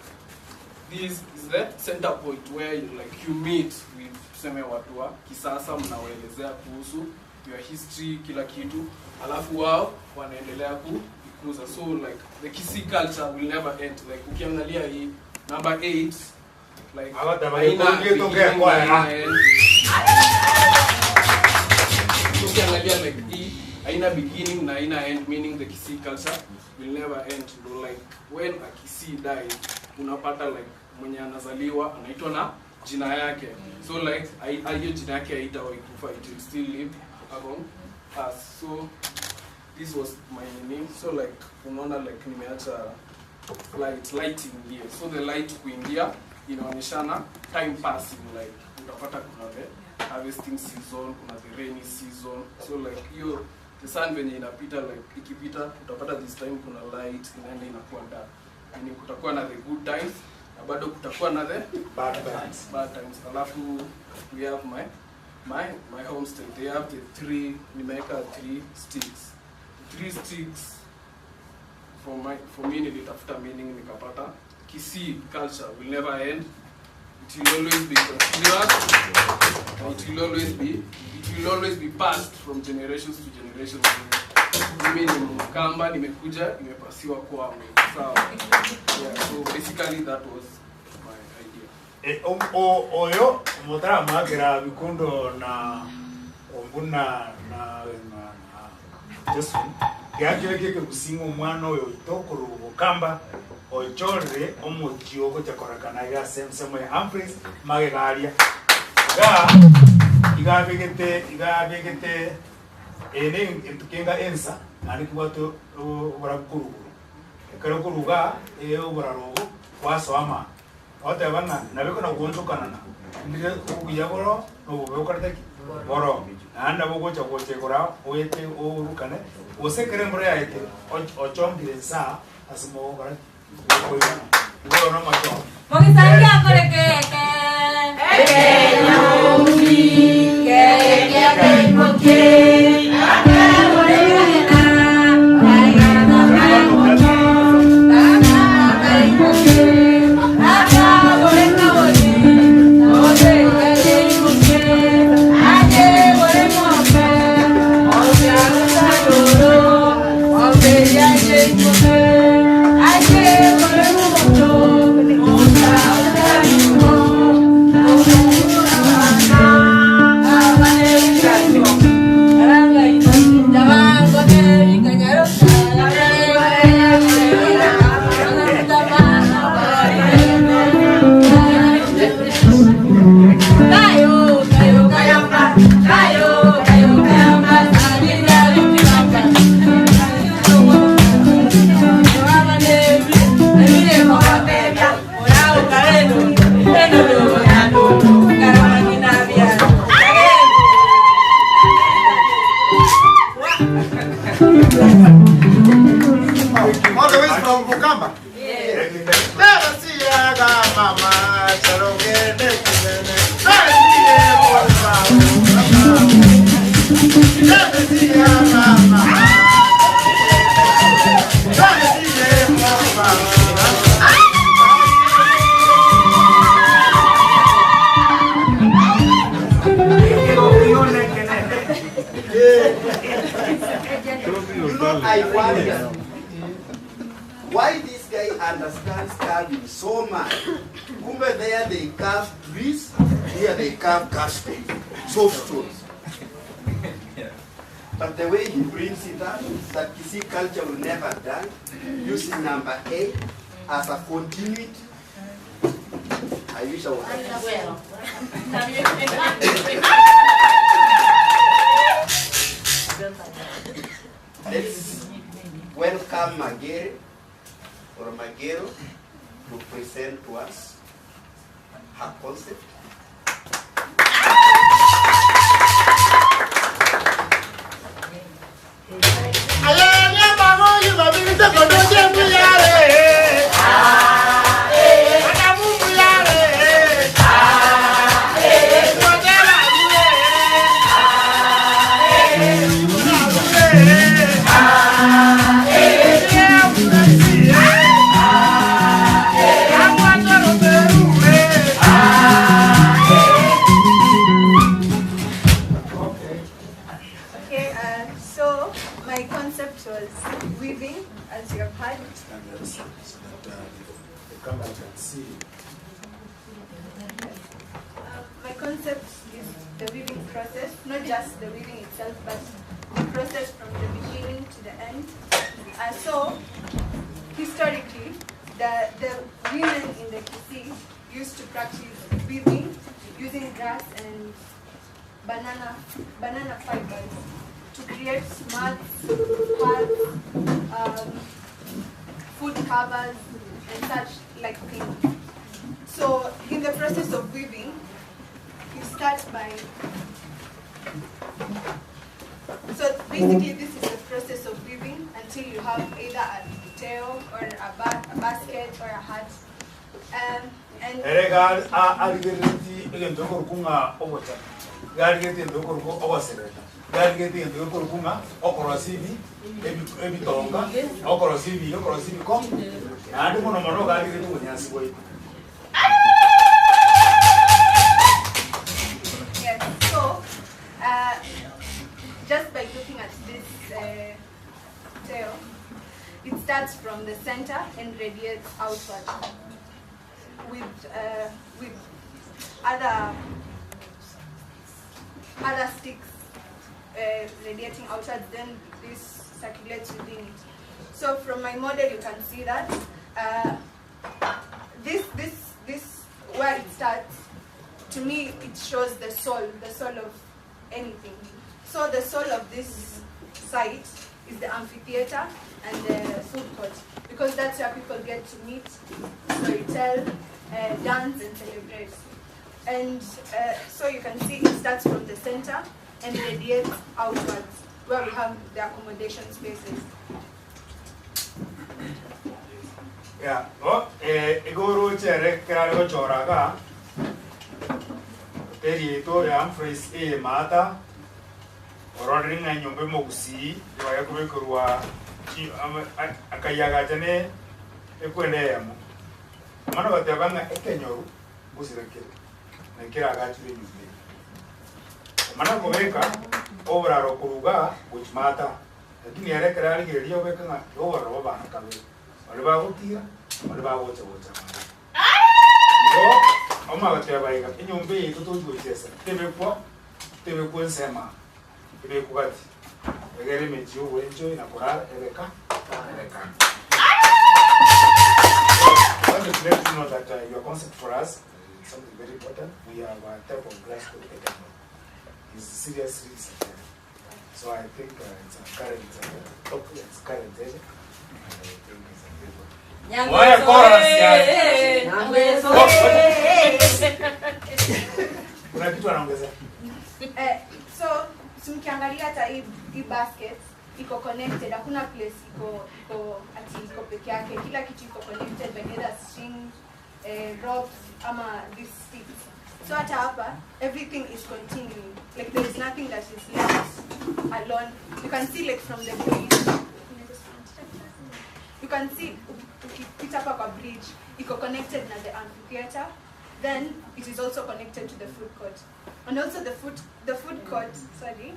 this is the center point where you meet with tuseme watu wa kisasa, mnawaelezea kuhusu your history kila kitu, alafu wao wanaendelea kuikuza. So like the Kisii culture will never end. Like ukiangalia hii number 8 like ukiangalia like hii haina beginning na haina end, meaning the Kisii culture will never end. Like when a Kisii dies, unapata like mwenye anazaliwa anaitwa na jina yake. So like hiyo jina yake haitawahi kufa, it will still live among us. So this was my name. So like unaona like nimeacha lighting here. So the light kuingia inaonyeshana time passing, like utapata kuna the harvesting season, kuna the rainy season. So like hiyo the sun venye inapita, like ikipita utapata this time kuna light inaenda inakuwa dark. Ni kutakuwa na the good times na bado kutakuwa na the Bad times. Bad times. Alafu we have my homestay. They have the three, nimeweka 3 sticks. 3 sticks for me nilitafuta meaning nikapata Kisii culture will never end. It will always be continuous. It will always be passed from generations to generations. Mimi ni Mkamba, nimekuja, nimepasiwa kwangu. Sawa. Yeah, so basically that was my idea. Oyo mutara magira bikundo na ombuna na Josephine yakire keke kusinga omwana oyo itokuru Bukamba ochore omutio gochakorakana ya semsemo ya Humphreys magegaria igabegete ene entukenga ensa nari kubato obarakuru ekero kuruga obararogo wasoma otabanga nabeko na kuontokanana ndire kuyaboro no bokartaki boro anda bogocha gochekora oyete orukane osekere mbere yaete ochombire sa asimo bara boro no macho Mogisangia korekeke nyaumi ke moke All the way from Bukamba? Yeah. Never see ya, mama. I wonder why this guy understands carving so much. Kumbe there they carve trees, here they carve cast soft stones. But the way he brings it up, that Kisii culture will never die, using number 8 as a continuity. I wish I was. Let's welcome Magere or Magero to present to us her concept. So my concept was weaving, as you have heard. So that the camera can see. My concept is the weaving process, not just the weaving itself, but the process from the beginning to the end. So, historically, the women in the Kisii used to practice weaving using grass and banana fibers to create mats, pads, food covers, and such like things. So, in the process of weaving, you start by, so basically this is the process of weaving until you have either a tail or a basket or a hat. And yes, so just by looking at this tail, it starts from the center and radiates outward with other sticks radiating outward. Then this circulates within it. So from my model, you can see that this where it starts. To me, it shows the soul of anything. So the soul of this site is the amphitheater and the food court, because that's where people get to meet, storytell, dance and celebrate. And so you can see it starts from the center and radiates outwards, where we have the accommodation spaces. Yeah, igoro chere kara choraga. Peri to Humphreys mata. Ordering na nyumba mogusi, ya kubekurwa akayaga jane ekwende yamu. Mana batabanga ekenyoru busirekere. Nakira agachire nyumba. Mana kobeka obra rokuruga buchmata. Lakini yale kara liyo beka na obra robana kabe. Wale bagotira, wale bagocha gocha. So, oma batyabaika inyumba itutujuchesa. Tebekwa nsema. Ibekugati. Egere mechi uwenjo inakorara eleka. I want to let you know that your concept for us is something very important. We have a type of glass called ethanol. It's seriously researched. So I think it's a current topic. It's current area. So mkiangalia hata hii basket iko connected, hakuna place iko peke yake, kila kitu iko connected by either strings, ropes ama these sticks. So hata hapa everything is continuing, like there is nothing that is left alone. You can see like from the bridge, you can see ukipita hapa kwa bridge iko connected na the amphitheater, then it is also connected to the food court. And also the food court, sorry,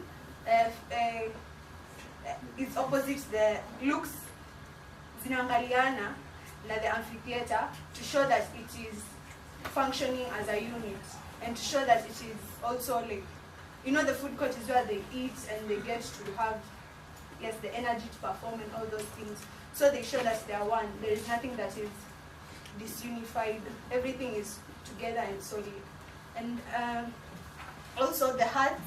is opposite the looks zinaangaliana na the amphitheater to show that it is functioning as a unit, and to show that it is also like, you know, the food court is where they eat and they get to have, yes, the energy to perform and all those things. So they show that they are one. There is nothing that is disunified. Everything is together and solid. And also the hut.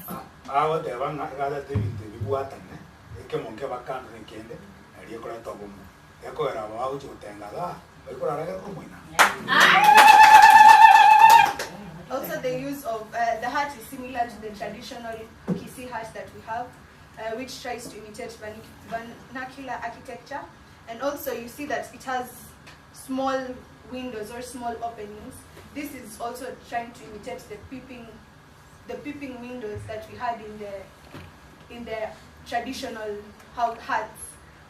Also the use of the hut is similar to the traditional Kisi hut that we have, which tries to imitate vernacular architecture. And also you see that it has small windows or small openings. This is also trying to imitate the peeping windows that we had in the traditional huts,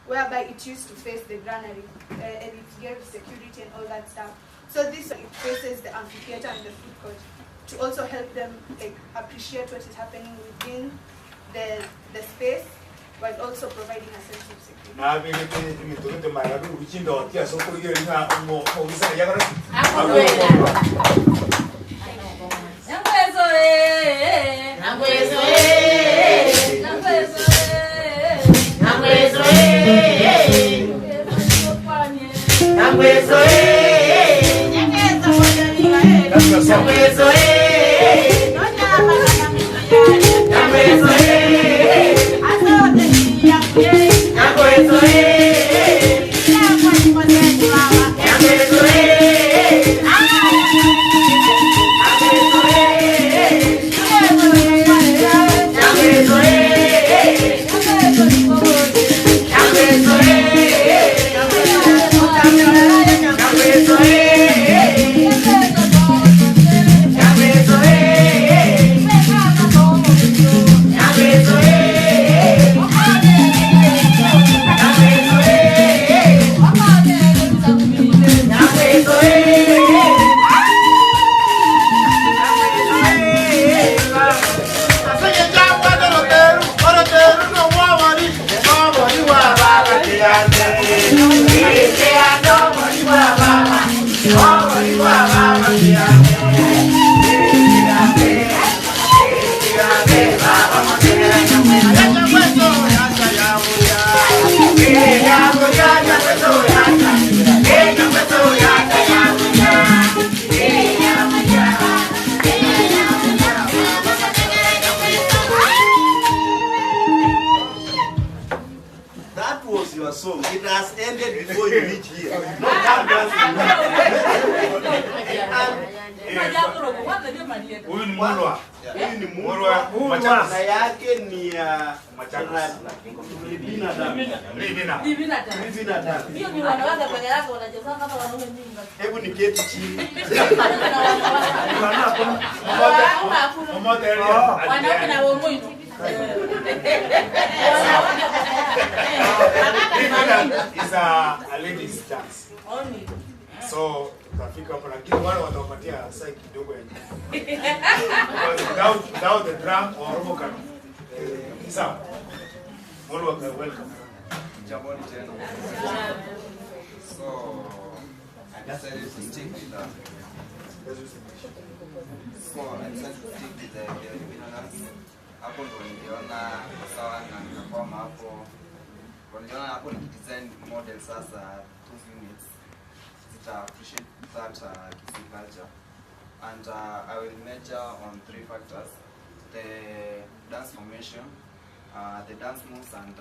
whereby it used to face the granary and it gave security and all that stuff. So this it faces the amphitheater and the food court to also help them like appreciate what is happening within the space, while also providing a sense of security. reach here. No time dancing. Huyu ni Mulwa. Huyu ni Mulwa. Machana yake ni Machana. Livina. Hiyo ni wanawake peke yake wanacheza kama wanaume mingi. Hebu niketi chini. Wanawake na wongoi tu. Is a ladies dance. Only. So utafika hapo lakini wale watawapatia saa kidogo ya without the drum or vocal. Sawa. Welcome. Jamboni tena. So I decided to stick with that. So I decided to stick with the beginners. Hapo ndo niliona sawa na nikakwama hapo. Kwa niliona hapo nikidesign model sasa 2 units. Zita appreciate that Kisii culture. And I will major on 3 factors: the dance formation, the dance moves, and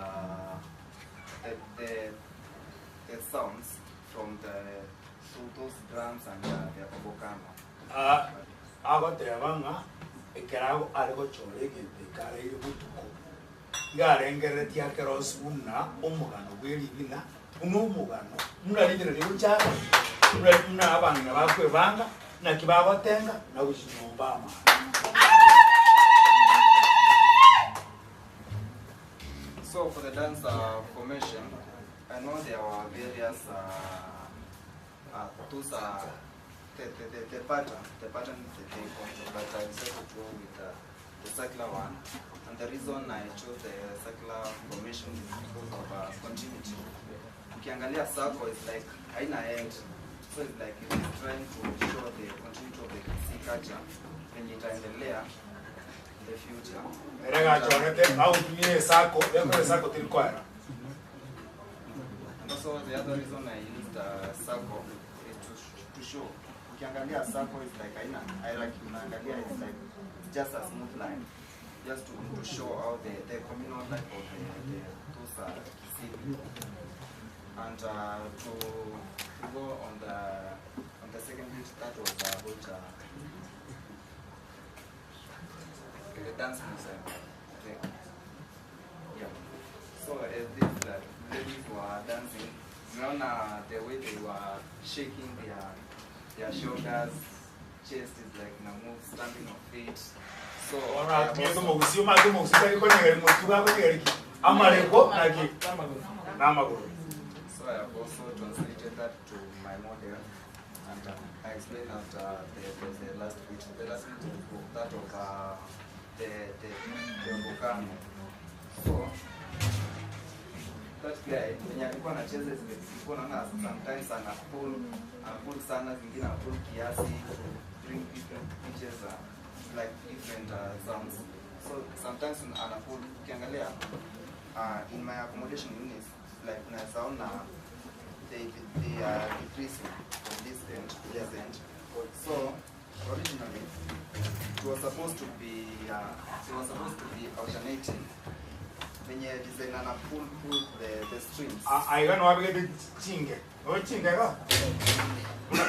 the sounds from those drums and the bokama. Agotebanga ekerago ariko chorege tekare ibutuko ngarengere tiakeros unna omugano bwelibina umugano munalidire libuchaka muna abanga bakwebanga na kibagotenga na uchinyomba ama. So for the dance formation, I know there were various those the pattern that they control, but I decided to go with the circular one. And the reason I chose the circular formation is because of continuity. Ukiangalia circle is like haina end, so it's like it's trying to show the continuity of the Kisii culture when itaendelea in the future. And also the other reason I used circle is to show. Ukiangalia circle is like haina hierarchy, unaangalia it's like it's just a smooth line, just to show how the communal life of those Kisii. And to go on the second bit, that was about the dance museum thing. Yeah. So as these ladies were dancing, the way they were shaking their shoulders, chest is like in a move, standing on feet. So I have also translated that to my model, and I explained that the last bit. The last bit is that of the volcano. So that guy, when alikuwa anacheza zilikuwa naona sometimes ana pull sana, zingine ana pull kiasi to bring different pitches, like different sounds. So sometimes ana pull. Ukiangalia in my accommodation units, like unazaona they are decreasing from this end to this end. So originally it was supposed to be alternating. When you design and pull the strings. I don't know how to get chinge. Oh, chinge go. Una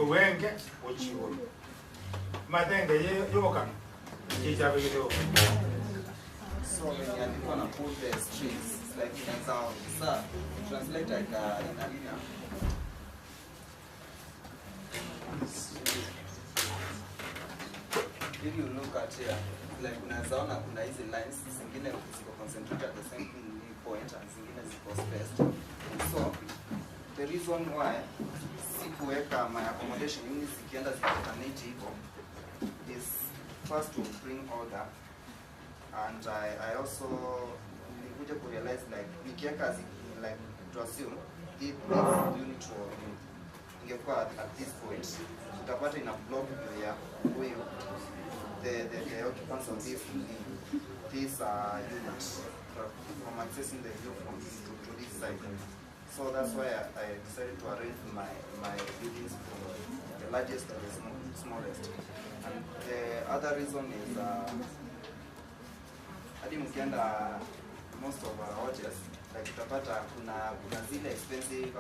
wenge ochiwo. Matende yoka. Chicha video. So when you want to pull the strings, it's like it can sound. So translate like in a linear. If you look at here, like unazaona kuna hizi lines zingine ziko concentrated at the same point and zingine ziko spaced. So the reason why sikuweka my accommodation units zikienda zikiternate hivyo is first to bring order, and I also nilikuja ku realize like nikiweka like to assume this unit ingekuwa at this point utapata ina block ya way the occupants of this unit from accessing the view from to this side. So that's why I decided to arrange my buildings from the largest to the smallest. And the other reason is hadi mkienda most of our hotels, like utapata kuna zile expensive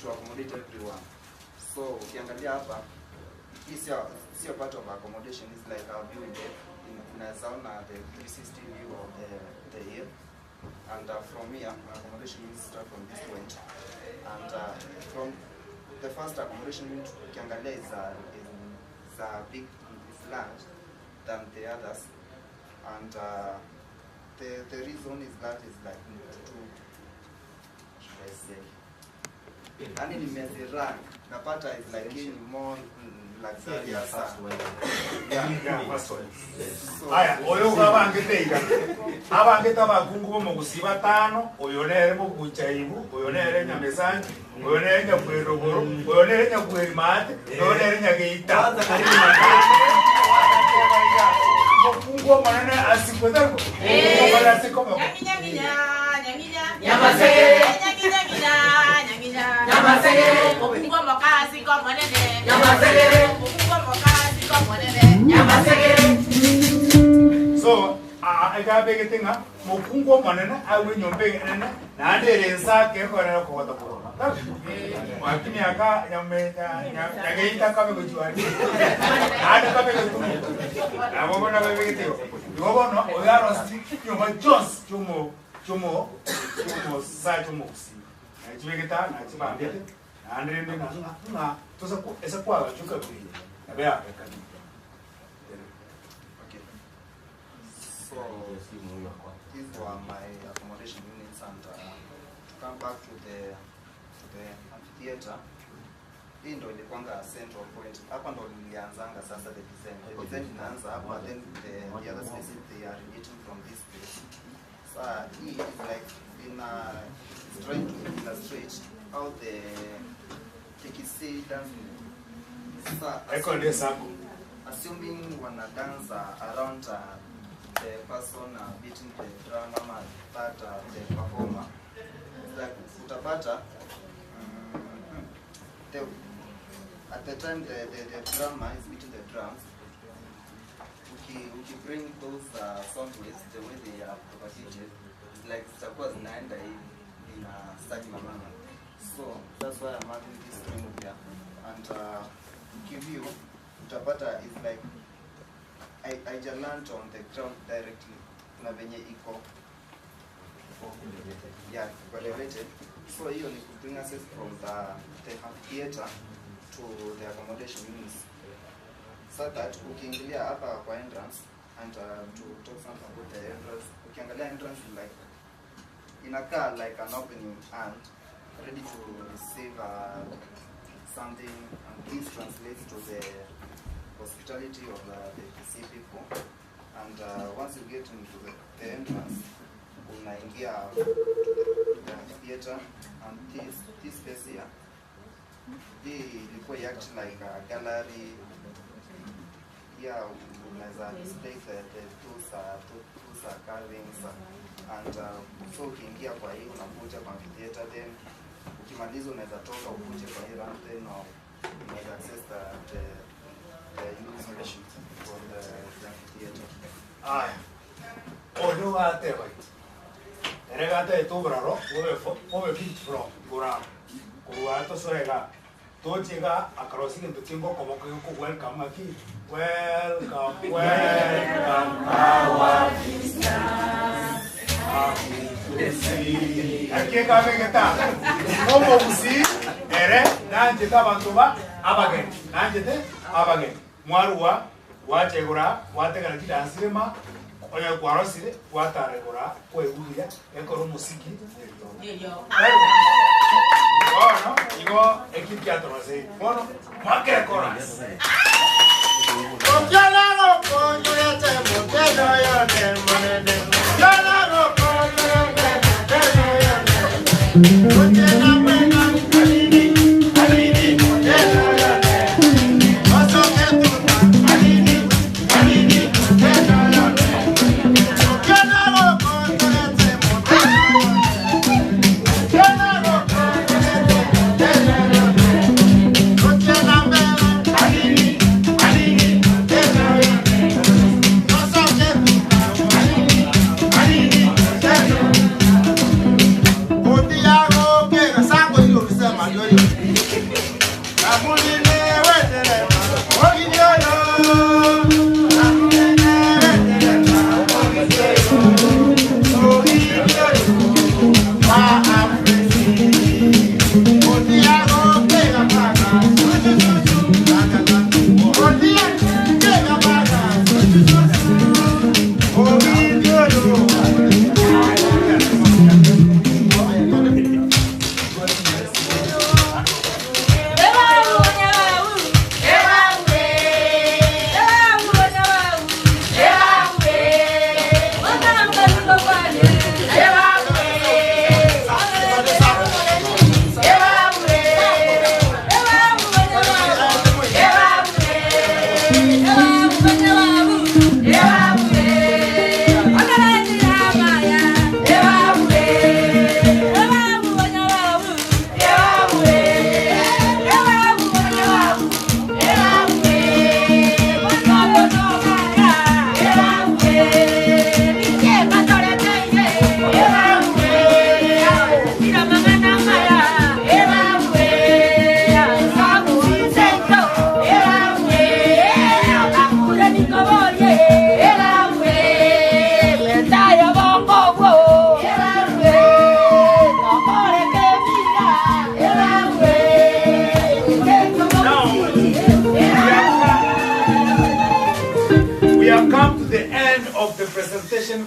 to accommodate everyone. So ukiangalia hapa, hii sio part of accommodation, is like a view deck. Unaweza ona the 360 view of the hill. And from here, accommodation units start from this point. And from the first accommodation unit, ukiangalia is big, is large than the others. And the reason is that is like to, should I say, and in Mesirang, Napata is like in more luxurious. Aya, oyo kabangiteiga. Abangita bakungu mu kusiba tano, oyonere mu kuchaibu, oyonere nyamesanyi, oyonere nyakwerogoro, oyonere nyakwerimate, oyonere nyageita. Mungu manana asikwetako. Wala asikomo. Nyanginya. Nyamasegere. Nyamasegere. Mungu makazi kwa mwanene. Nyamasegere. Mungu makazi kwa mwanene. Nyamasegere. So, aka begetinga mukungu manana awe nyombe nene na anderensa ke kora ko wata ko. Wakini aka nyageita kabe kujuani. Ada kabe kujuani. Abo na begetio. Yobo no oyaro sti nyoma Jones chumo sa chumo si. Na chibegeta na chibambete. Na andere na tosa ko esa kwa chuka kuri. Abe aka kani. So these were my accommodation units, and to come back to the amphitheater, hii ndo ilikuanga central point. Hapa ndo nilianzanga sasa the design. The design inaanza hapa, then the other spaces they are relating from this place. So hii is like it's trying to illustrate how the Kikisi dancing. So assuming wanna dance around the person beating the drum, that the performer, like utapata at the time the drummer is beating the drums, you bring those sound waves the way they are propagated, it's like zitakuwa zinaenda in a certain manner. So that's why I'm having this string here, and give you utapata is like I just land on the ground directly. Na venye iko elevated. So hiyo ni to bring us from the theater to the accommodation units. So that ukiingilia hapa kwa entrance, and to talk something about the entrance. Ukiangalia entrance is like inakaa like an opening hand, ready to receive something, and this translates to the hospitality of the sea people. And once you get into the entrance, unaingia to the theater, and this space here, ilikuwa act like a gallery. Here unaweza display the tools carvings, and so ukiingia kwa hii unakuja kwa theater, then ukimaliza unaweza toka ukuje kwa hii ramp, then unaweza access the illumination for the theater. Aya. Oyo ate bai. Eregate tu braro, ove fit from gura. Gura to soega. To llega a crossing en tu tiempo como que welcome aquí. Welcome, welcome our visitors. Aquí cabe que está. Como usi, ere, nanje tabantuba, abagen. Nanje te, abagen. Muarua, wachegura, wategala kidansirema, oya kwarosire, wataregura, kwegulia, ekoro musiki. Bueno, digo, equipo que atrasé. Bueno, más que coras.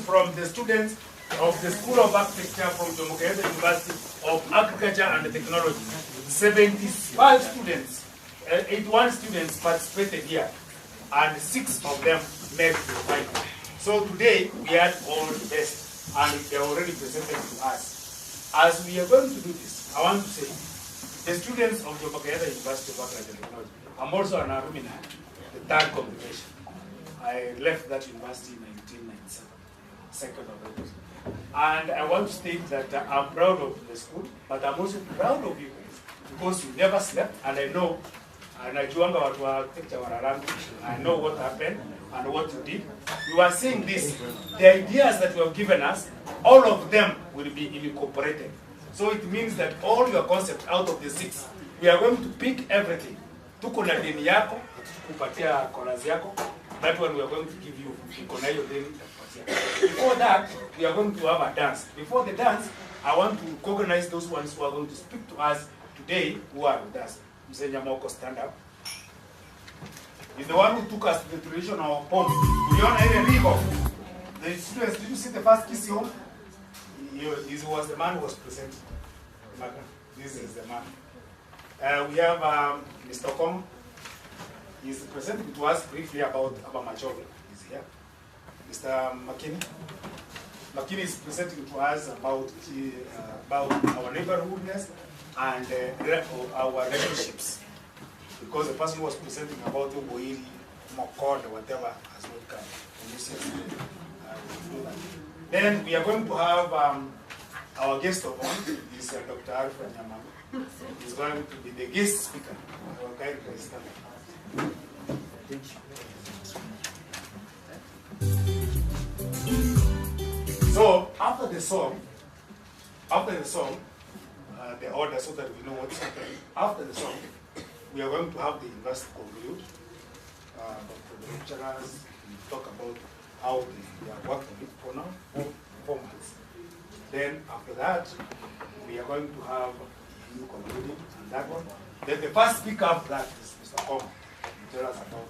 From the students of the School of Architecture from Jomo Kenyatta University of Agriculture and Technology. 75 students, 81 students participated here, and 6 of them made the final. So today we had all the best, and they are already presented to us. As we are going to do this, I want to say, the students of Jomo Kenyatta University of Agriculture and Technology, I'm also an alumni, the third congregation. I left that university in 1997. 2nd of April. And I want to state that I'm proud of the school, but I'm also proud of you guys because you never slept, and I know, and I know what happened and what you did. You are seeing this. The ideas that you have given us, all of them will be incorporated. So it means that all your concepts out of the 6, we are going to pick everything. Tuko na deni yako, kupatia kolas yako. That one we are going to give you. Before that, we are going to have a dance. Before the dance, I want to recognize those ones who are going to speak to us today who are with us. Mzee Nyamoko, stand up. He's the one who took us to the traditional home. The students, did you see the first kiss home? He was the man who was presenting. This is the man. We have Mr. Kong. He's presenting to us briefly about Abamachove. He's here. Mr. McKinney is presenting to us about our neighborhoodness and our relationships. Because the person who was presenting about OBOIRI, Mokod, whatever, has not come. Then we are going to have our guest of honor, is Dr. Alfred Nyamama. He's going to be the guest speaker. Okay, so after the song, the order so that we know what's happening. After the song, we are going to have the university conclude. The lecturers will talk about how they are working on it for now, 4 months. Then after that, we are going to have you concluding on that one. Then the first speaker after that is Mr. Kong. Tell us about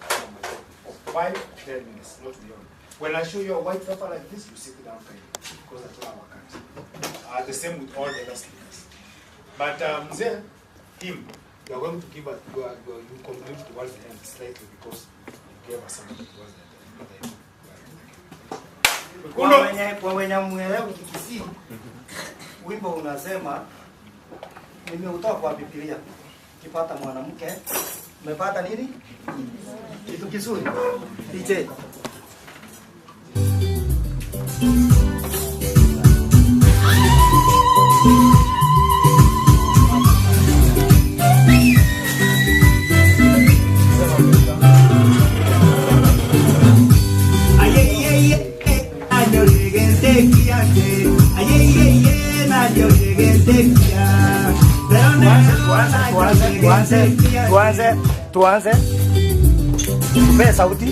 for 5-10 minutes, not beyond. When I show you a white paper like this, you sit down kindly, because that's what I can't. The same with all the other speakers. But Mzee, him, you are going to give us, you conclude towards the end slightly because you gave us something towards the end. Kwa wenye mwelewa kikisi, wimbo unasema, nimeutoa kwa Biblia, kipata mwanamke, umepata nini? Kitu kizuri. DJ. Pero tuanze. Pe sauti.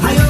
Ayo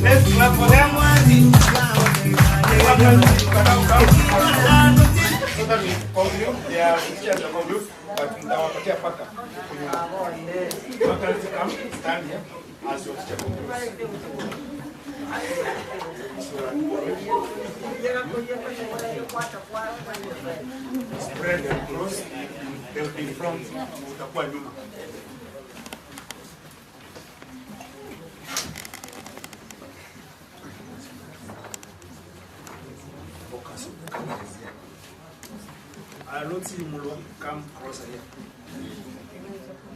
Let's clap for them. So that we conclude, they are teachers to conclude, but mtawapatia paka. Faculty come, stand here as your teacher concludes. Spread them close, they'll be in front, utakuwa nyuma. I don't see Mulo come closer here.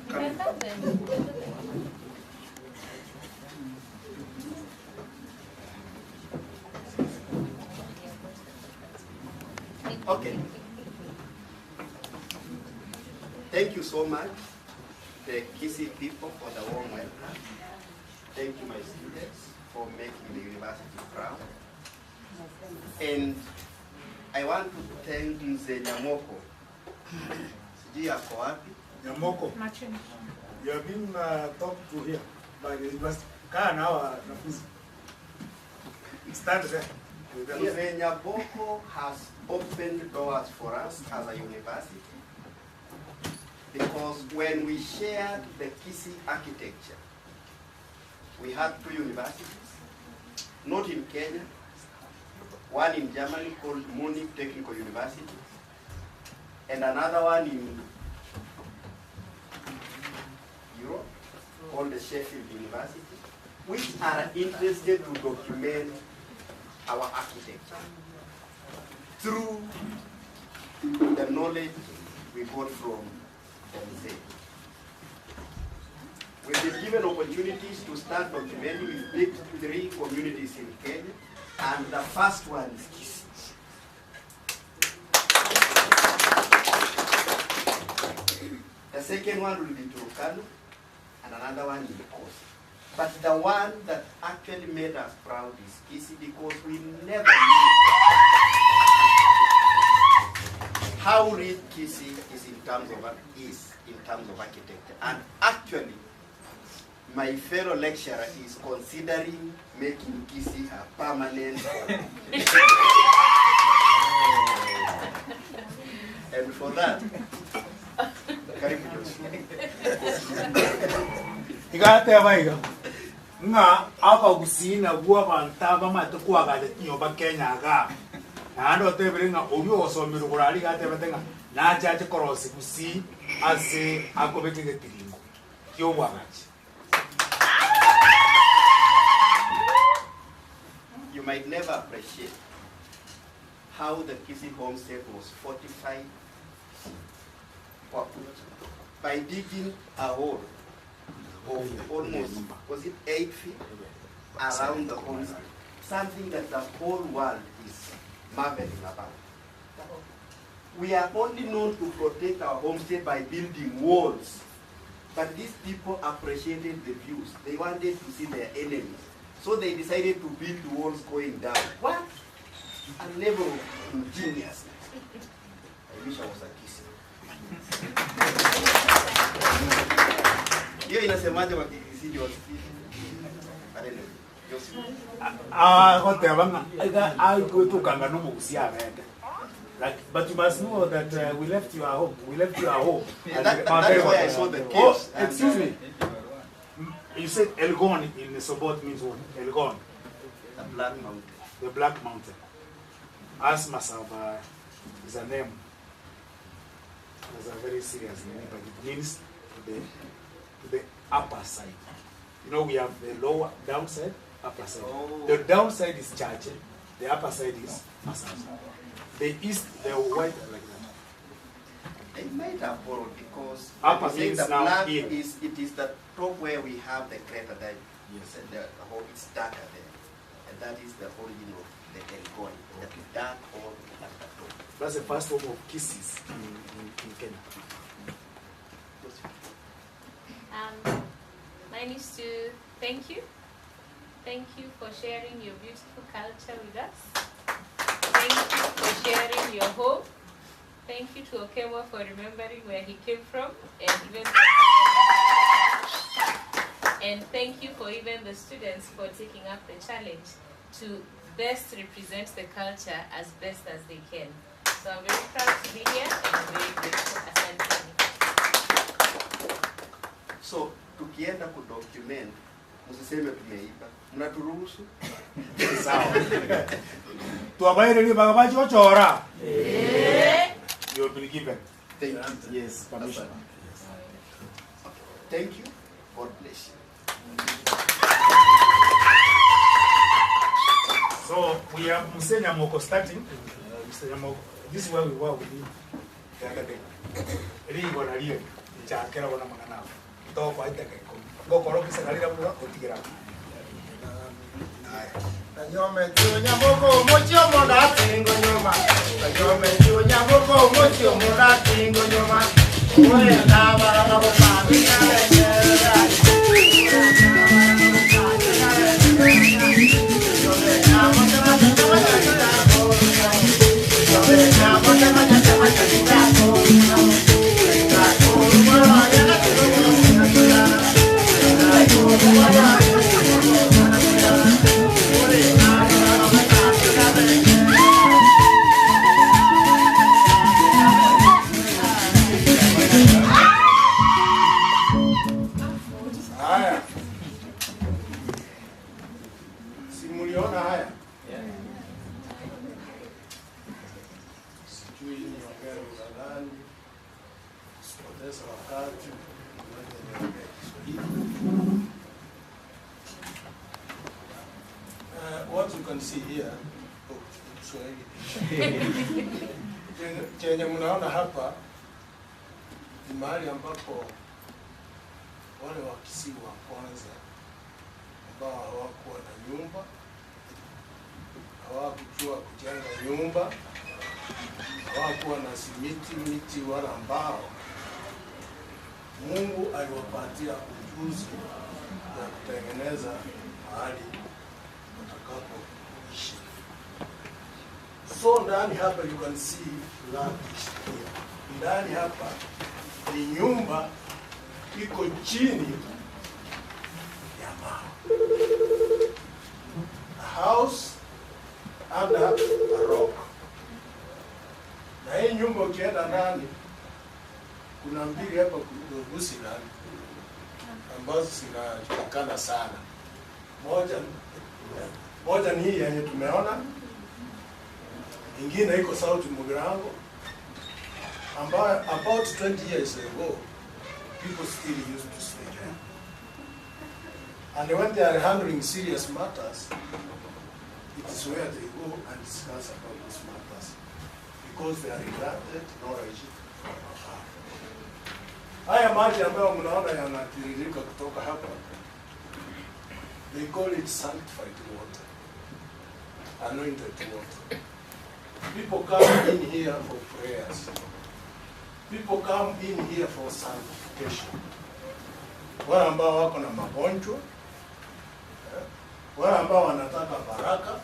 Come. Okay. Thank you so much, the Kisi people, for the warm welcome. Thank you, my students, for making the university proud. And I want to thank Mzee Nyamoko. Sijui yako wapi? Nyamoko. You have been talked to here by the university. Kaa na hawa nafuzi. Stand there. Mzee Nyamoko has opened doors for us as a university, because when we shared the Kisi architecture, we had 2 universities, not in Kenya, one in Germany called Munich Technical University, and another one in Europe called the Sheffield University, which are interested to document our architecture through the knowledge we got from MZ. We've been given opportunities to start documenting. We've picked 3 communities in Kenya, and the first one is Kisi. The second one will be Turkana, and another one in Kosi. But the one that actually made us proud is Kisi, because we never knew how rich Kisi is in terms of architecture. And actually, my fellow lecturer is considering making Kisi a permanent home. And for that, karibu Joshua. Igate abaiga. Nga apa gusina gua bantaba matukuwa gade nyoba Kenya ga. Na ando tebrenga obyo osomero kurali gate batenga. Na chache korosi gusi ase akobeke tiringo. Yo wagachi. You might never appreciate how the Kisi homestead was fortified by digging a hole of almost, was it 8 feet around the homestead? Something that the whole world is marveling about. We are only known to protect our homestead by building walls, but these people appreciated the views. They wanted to see their enemies. So they decided to build walls going down. What? A level of genius. I wish I was a Kisi. Hiyo inasemaje kwa Kisi Josephine? Kote abanga. Ega ai kutukanga no mugusia abende. Like, but you must know that we left you at home. We left you at home. Yeah, that's why I saw the kids. Oh, excuse me. You said Elgon in the Sobot means what? Elgon. The Black Mountain. The Black Mountain. As Masava is a name. It's a very serious name, but it means the upper side. You know, we have the lower downside, upper side. Oh. The downside is Church, the upper side is Masava. The east, the white like that. They might have borrowed because Upper they say means the now black in. is the top where we have the crater that Yes. and the whole it's darker there. And that is the origin of the Elgon, the dark or at the top. That's the first form of kisses in Kenya. Mine is to thank you. Thank you for sharing your beautiful culture with us. Thank you for sharing your home. Thank you to Okemwa for remembering where he came from, and thank you for even the students for taking up the challenge to best represent the culture as best as they can. So I'm very proud to be here and I'm very grateful. Asante. So tukienda kudocument, msiseme tumeiba. Mnaturuhusu? Sawa. Tuabaire ni bagabaji ochora. You will be given. Thank you. Yes, permission. Thank you. God bless you. So we are Musenya Moko starting. Mr. Moko, this is where we were with you the other day. Really want to hear. Chakera wana magana. Ito kwa ita keko. Go koroki sa kalira buka otigira. Kanyome tunya moko mochi omoda tingo nyoma. Kanyome tunya moko mochi omoda tingo nyoma. Oye kabara na bopami Haya. Simuliona haya? Sijui ni ongea lugha gani. Sipoteza wakati. What you can see here, chenye mnaona hapa ni mahali ambapo wale wakisi wa kwanza ambao hawakuwa na nyumba, hawakujua kujenga nyumba, hawakuwa na simiti, miti wala mbao, Mungu aliwapatia ujuzi ya kutengeneza mahali watakapoishi. So ndani hapa you can see land here. Ndani hapa ni nyumba iko chini ya mawe. A house under a rock. Na hii nyumba ukienda ndani kuna mbili hapa kugusi ndani ambazo zinajulikana sana. Moja ni hii yenye tumeona. Ingine iko South Mugirango ambayo about 20 years ago people still used to stay there. And when they are handling serious matters, it is where they go and discuss about these matters because they are granted knowledge from above. Haya maji ambayo mnaona yanatiririka kutoka hapa, they call it sanctified water, anointed water. People come in here for prayers. People come in here for sanctification. Wale ambao wako na magonjwa, wale ambao wanataka baraka,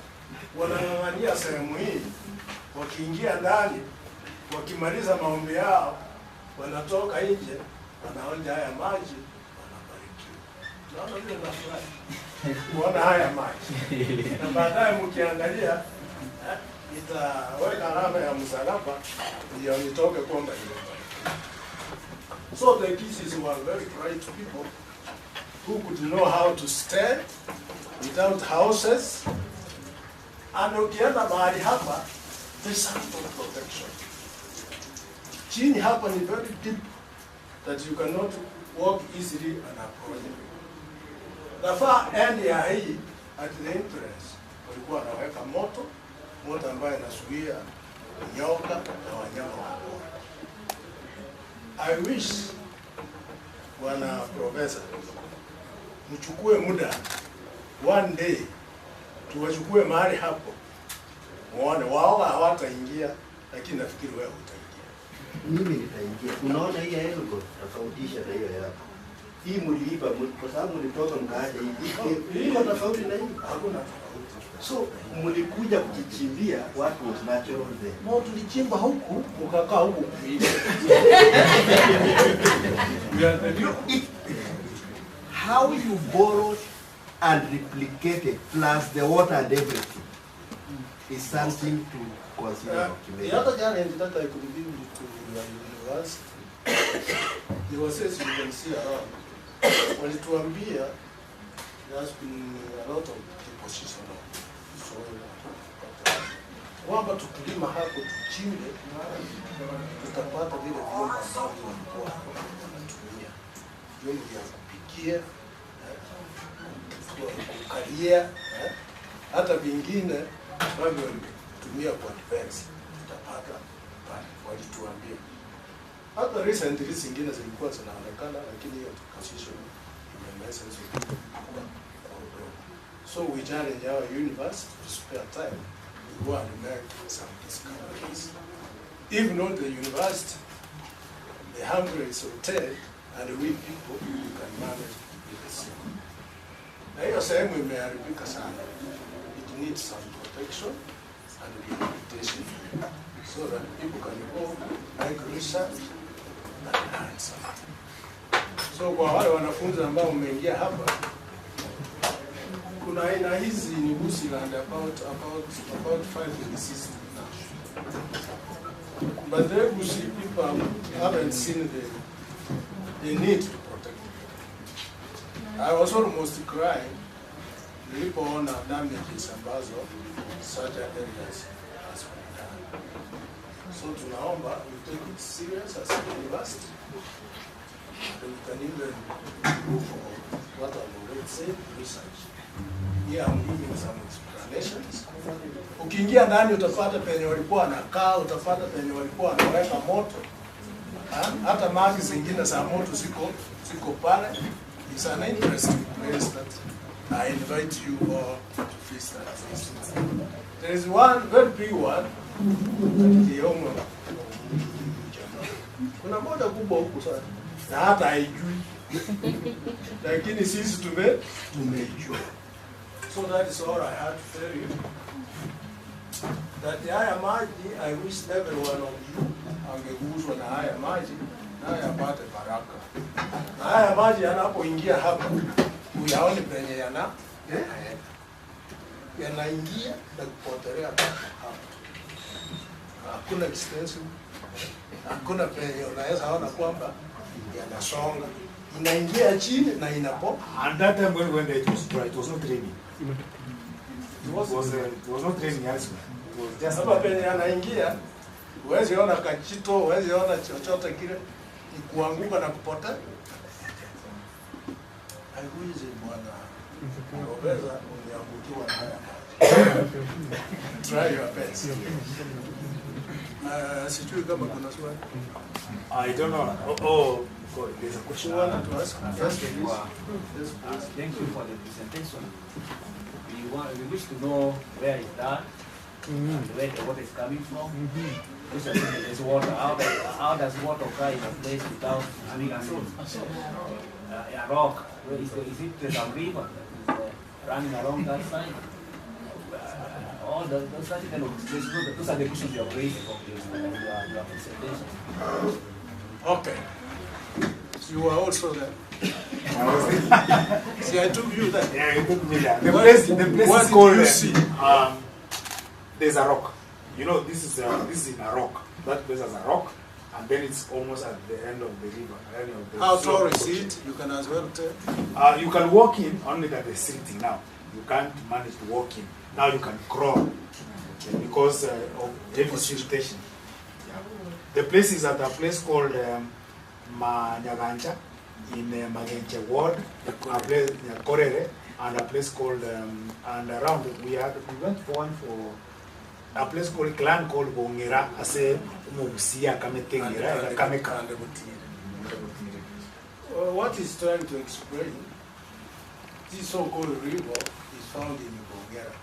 wanang'ang'ania sehemu hii, wakiingia ndani, wakimaliza maombi yao, wanatoka nje, wanaonja haya maji, wanabarikiwa. Naona vile nafurahi kuona haya maji. Na baadaye mkiangalia, itaweka alama ya msalaba ndio nitoke kwamba nimebarikiwa. So the Kisses were very bright people who could know how to stand without houses. And ukienda mahali hapa, there's some protection. Chini hapa ni very deep that you cannot walk easily and approach it. The far end ya hii at the entrance walikuwa wanaweka moto ambayo inazuia nyoka na wanyama wa pori. I wish wana professor mchukue muda one day tuwachukue mahali hapo muone wao hawataingia, lakini nafikiri wewe utaingia. Mimi nitaingia. Unaona hii elgo tofautisha na hiyo yako. Hii mliiba kwa sababu mlitoka mkaaja hii. Iko tofauti na hii. Hakuna tofauti. So mlikuja kujichimbia watu was natural there. No, tulichimba huku mkakaa huku kuiba. How you borrowed and replicated plus the water and everything is something to consider. The other challenge that I could give to your university, there was, as you can see around, walituambia there has been a lot of deposition of soil. Kwamba tukilima hapo tuchimbe, tutapata vile vyombo ambavyo walikuwa wanatumia. Vyombo vya kupikia, kukalia, hata vingine ambavyo walitumia kwa defense, tutapata pale, walituambia. Hata recently zingine zilikuwa zinaonekana, lakini hiyo position imemeza hizo kwa udogo. So we challenge our university to spare time. We go and make some discoveries. If not the university, the Humphreys hotel, and we people, we can manage with the same. Na hiyo sehemu imeharibika sana. It needs some protection and rehabilitation so that people can go make research and learn something. So kwa wale wanafunzi ambao mmeingia hapa, kuna aina hizi ni Bushland about 5 existing now. But the Bushi people haven't seen the need to protect them. I was almost crying nilipoona damages ambazo such areas has been done. So tunaomba we take it serious as a university. And we can even go for what I've already said, research. Here I'm giving some explanations. Ukiingia ndani utapata penye walikuwa wanakaa, utapata penye walikuwa wanaweka moto. Hata maji zingine za moto ziko pale. It's an interesting place that I invite you all to visit and visit. There is one very big one at the home. Kuna moja kubwa huku sana. Na hata haijui. Lakini sisi tumeijua. So that is all I had to tell you. That haya maji, I wish every one of you angeguzwa na haya maji na yapate baraka. Na haya maji yanapoingia hapa, uyaone penye yanaingia na kupotelea hapa. Hakuna extensive, hakuna penye unaweza ona kwamba yanasonga. Inaingia chini na inapo. And that time when it was dry, it was not raining. It was not raining elsewhere. It was just hapa penye anaingia, huwezi ona kachito, huwezi ona chochote kile, ni kuanguka na kupotea. Haiwezi bwana. Robeza uniangukiwa na haya maji. Try your best. Sijui kama kuna swali. I don't know. Oh, God, there's a question. To ask? Yes, please. Thank you for the presentation. We wish to know where it's done and where the water is coming from. There's water. How does water occur in a place without having a rock? Is it a river running along that side? All those kind of places, those are the questions you are raising from your presentation. Okay. So you were also there. See, I took you there. Yeah, you took me there. The place is called, there's a rock. You know, this is in a rock. That place has a rock, and then it's almost at the end of the river. End of the How tall is it? You can as well tell. You can walk in, only that they're sitting now. You can't manage to walk in. Now you can crawl because of heavy siltation. The place is at a place called Manyagancha in Magenche Ward, a place near Korere, and a place called, and around we went for one for a place called clan called Bongera, I say Musia Kametengera, Kameka. What he's trying to explain, this so-called river is found in Bongera.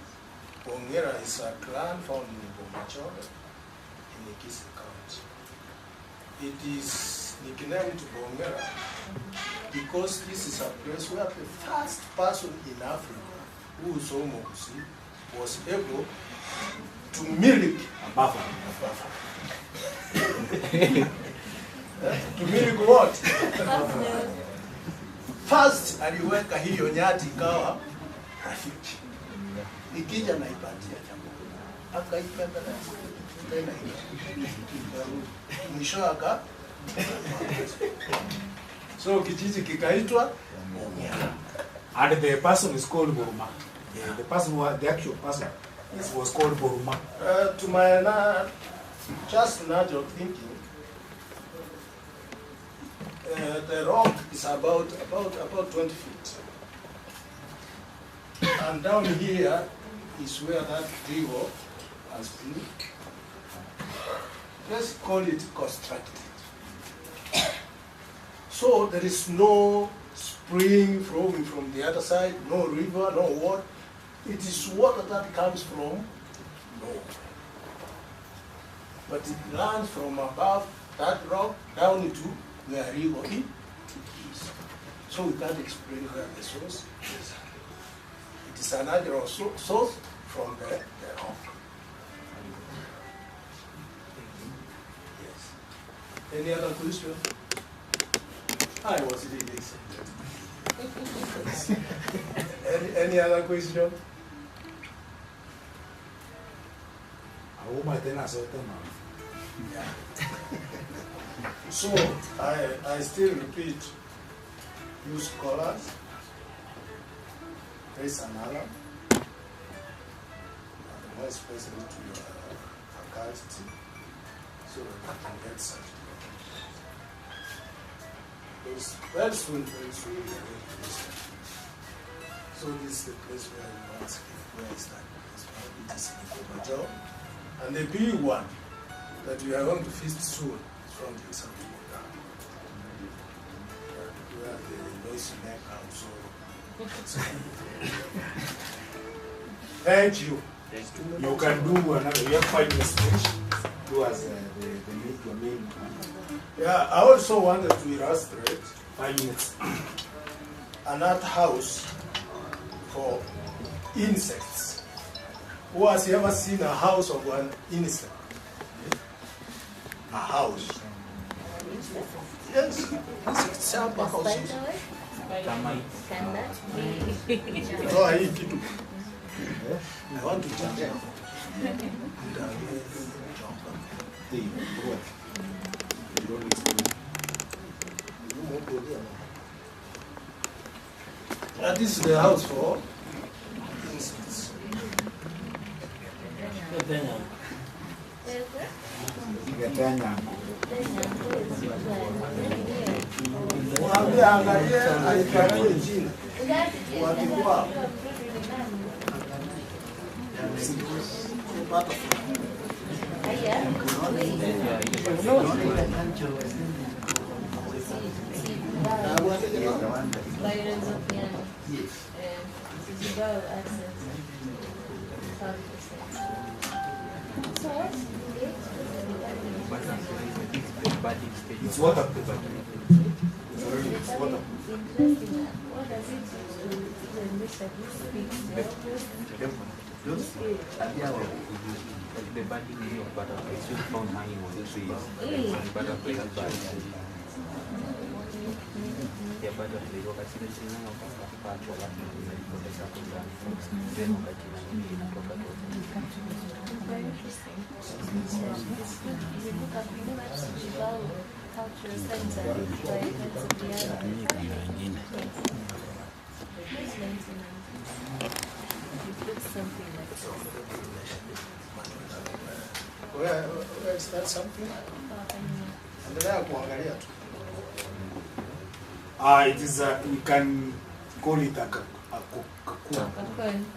Bongera is a clan found in Bomachore in Ikisi County. It is nicknamed Bongera because this is a place where the first person in Africa who was able to milk a buffalo. To milk what? First aliweka hiyo nyati ikawa rafiki. Ikija na ipatia chakula. Akaipenda tena mwisho aka. So kijiji kikaitwa Bongera. And the person is called Buruma. The person who the actual person was called Buruma. To my just natural thinking, the rock is about 20 feet. And down here is where that river has been, let's call it constructed. So there is no spring flowing from the other side, no river, no water. It is water that comes from nowhere. But it runs from above that rock down into where river is. So we can't explain where the source is. It is a natural source from the rock. Yes. Any other question? I was really excited. Any other question? Yeah. So I still repeat, use scholars, raise an alarm, and more especially to your faculty, so that you can get certificate. Because very soon we are going to listen. So this is the place where you ask where is that place? It is in Kobajo. And the big one that we are going to feast soon is from the South Africa, where the noisy neck comes. So thank you. You can do another. You have 5 minutes each. Do as the main. Yeah, I also wanted to illustrate 5 minutes. Another house for insects. Who has ever seen a house of an insect? A house. Yes. Insect shamba houses. So I eat it. I want to jump. This is the house for insects. It's water. What does it The budding of butterflies, you found honey on the trees. And butterflies are bad. Yeah, butterflies, you can see the children of the patch or like the protect up and down. Then, Very interesting. It's good. You look at cultural center by events of the island. You put something like this. Where is that something? Endelea kuangalia tu. It is we can call it a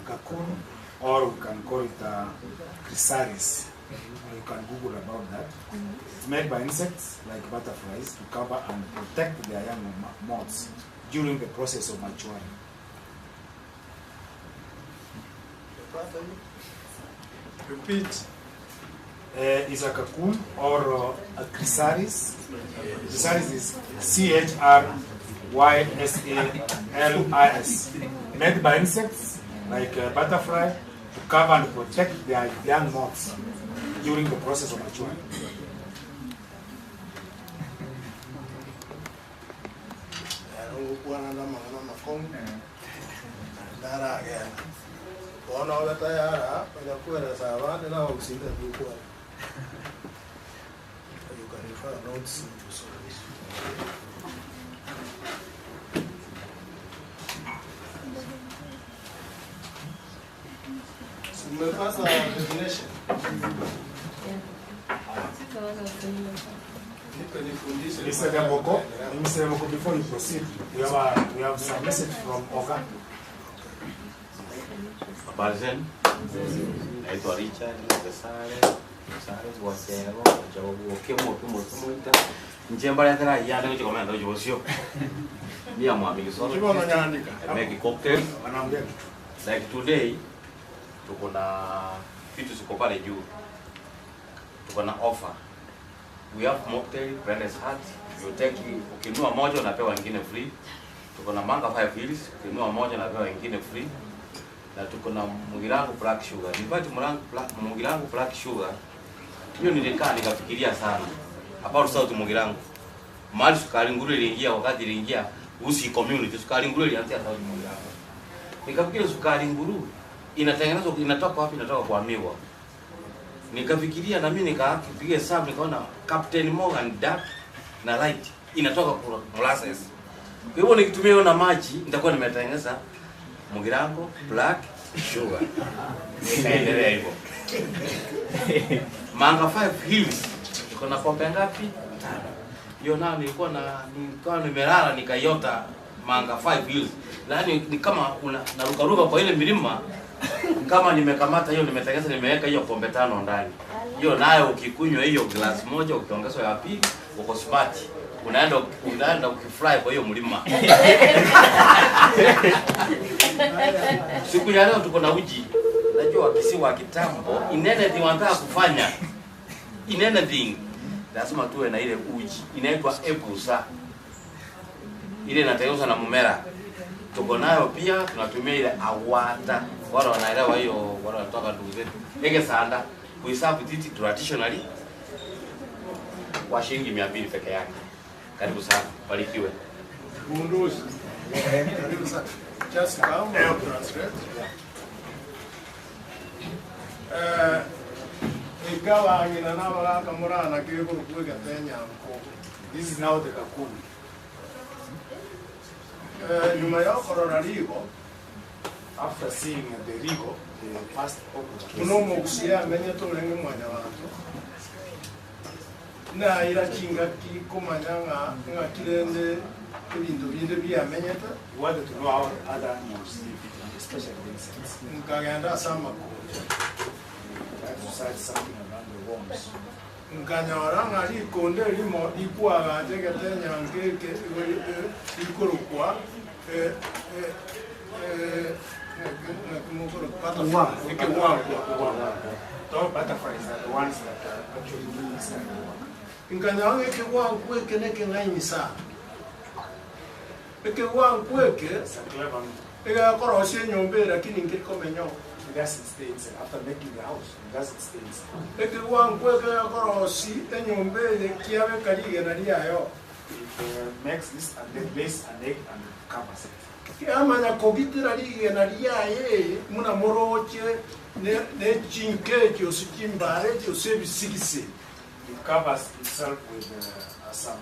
cocoon, or we can call it a chrysalis. You can Google about that. It's made by insects like butterflies to cover and protect their young moths during the process of maturing. Repeat. Is a cocoon or a chrysalis. Chrysalis is CHRYSALIS, made by insects like a butterfly to cover and protect their young moths during the process of maturing. You can refer notes to solution. So my first definition. Mr. Demoko, before you proceed, we have some message from Oga. Barzen, naitwa Richard, Sare wasero, jawabu kemo njemba ya tera ya ndio kama ndio josio. Mia mwamini solo. Kibono nyaandika. Make cocktail. Like today tuko na vitu ziko pale juu. Tuko na offer. We have mocktail, Brandon's Heart. You take ukinunua moja unapewa nyingine free. Tuko na manga 5 hills, ukinunua moja unapewa nyingine free. Na tuko na mugirango black sugar. Nipati mugirango black sugar. Hiyo nilikaa nikafikiria sana. About South mugirango. Mali sukari nguru iliingia wakati iliingia usi community sukari nguru ilianzia South mugirango. Nikafikiria sukari nguru inatengenezwa inatoka wapi? Inatoka kwa miwa. Nikafikiria na mimi nikapiga hesabu nikaona Captain Morgan dark na light inatoka kwa molasses. Kwa hivyo nikitumia hiyo na maji nitakuwa nimetengeneza mugirango black sugar. Nikaendelea hivyo. Manga 5 hills iko na pombe ngapi? Hiyo nao nilikuwa nimelala nikaiota manga 5 hills. Yaani ni kama narukaruka kwa ile milima kama nimekamata hiyo nimetengeneza nimeweka hiyo pombe 5 ndani. Hiyo nayo ukikunywa hiyo glass moja ukiongeza ya pili uko smart. Unaenda ukifly kwa hiyo mlima. Siku ya leo tuko na uji. Unajua kisiwa kitambo, in anything wanataka kufanya. In anything lazima tuwe na ile uji. Inaitwa epusa. Ile inatengenezwa na mumera. Tuko nayo pia tunatumia ile awata. Wale wanaelewa hiyo, wale wanatoka ndugu zetu. Ege sanda, we serve it traditionally. Wa shilingi 200 peke yake. Karibu sana, barikiwe. Bunduzi. Karibu sana. Just come and translate. Ikawa ngina nabala kamurana kibo kuweka tenya mko. This is now the cocoon. Nyuma ya korora rigo. After seeing the rigo, the first Unomo kusia menye tolenge mwanya wantu. Na ira kinga kikomanyanga ngakirende ibintu binde byamenyeta. You wanted to know how other animals live, especially insects. Nkagenda sama ko. Exercise something around the worms. Nkanyora ngari konde limo ikwaga tegete nyangeke ikorukwa Butterflies are the ones that are actually doing this kind of work. Nkanyanga kiwangu keneke nganyisa. Kiwangu ega korosie nyombe lakini ngikomenyo. It doesn't stay inside. After making the house, it doesn't stay inside. It makes this and then lays an egg and covers it. Kiamanya kogitira ligena liaye muna moroche ne chinkeji osikimbare osebisigisi. It covers itself with some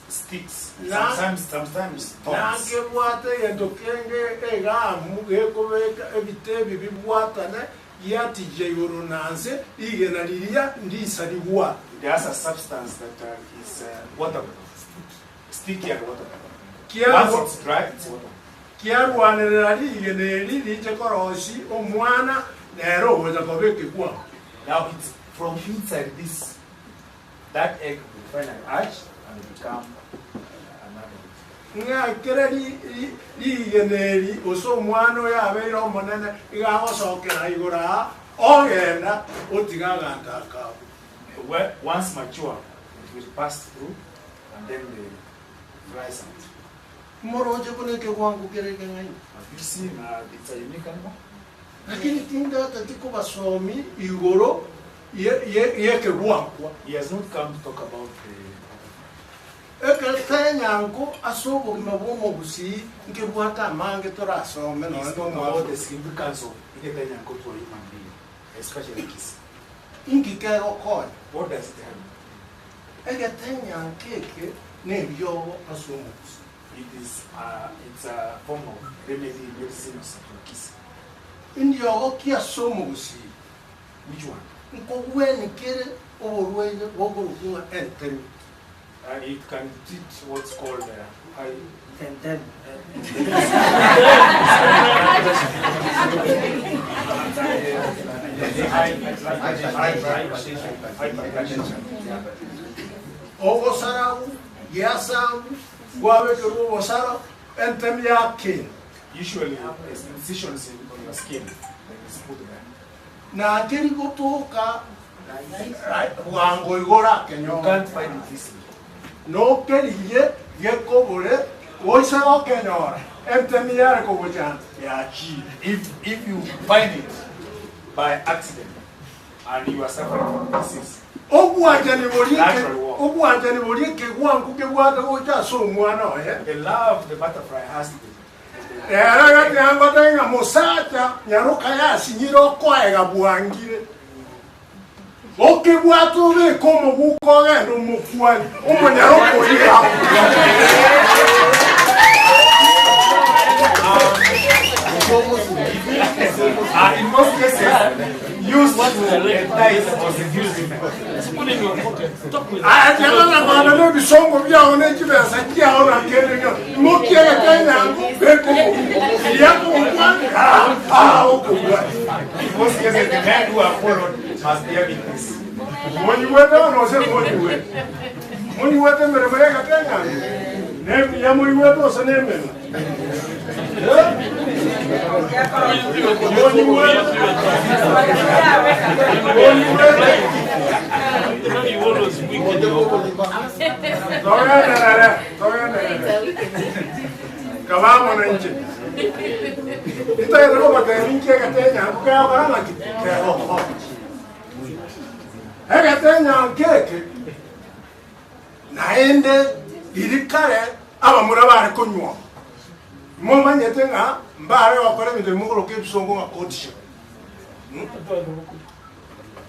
sticks. Sometimes thorns. Nanke bwate yendokenge egamu gekobeka ebitebi bibwatane yati jeyoro nanse igena lilia ndisa liwa. There's a substance that is waterproof. Sticky and waterproof. Once it's dry, it's waterproof. Now it's from inside this, that egg will find an arch and become another. Once mature, it will pass through and then the flies out. Moroje kuneke wangu kereke ngai. You see, it's a unique animal. Lakini tinda tatiko basomi igoro yeke bwankwa. He has not come to talk about the Ekeltenyanko asobo mabomo busi nke bwata mange tora asome no ndo about the significance of Ekeltenyanko to a human being, especially kids. Inki kero koy. What does it have? Ekeltenyankeke ne byo asomo. It is it's a form of remedy medicine for kids. Indio okia somo busi. Which one? Nko weni kere oborwe bogoro kuma enten. It can treat what's called high Enten. Ogo sarau, yasau, guave kerubo saro, entem yakin. Usually incisions on your skin, like it's put there. Na kiri gotoka, wango igora kenyo. You can't find it easily. No keri ye kobore, oisa o kenyo. Entem yare kobojan, yachi. If you find it by accident and you are suffering from disease, the love the butterfly has to be. In most cases, use what we entice or seduce people. Put in your pocket. Talk with them. In most cases, the men who are followed must be having this. When you went down, or say when you went. When you went there, name Yamu was a name.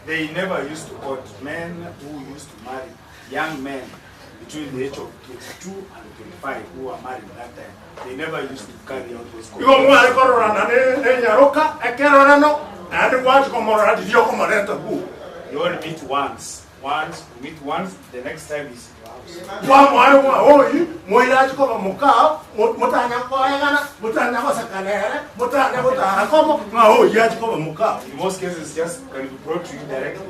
They never used to court men who used to marry young men between the age of 22 and 25 who were married that time. They never used to carry out those courts. You only meet once. You meet once, the next time is in your house. In most cases, just can be brought to you directly.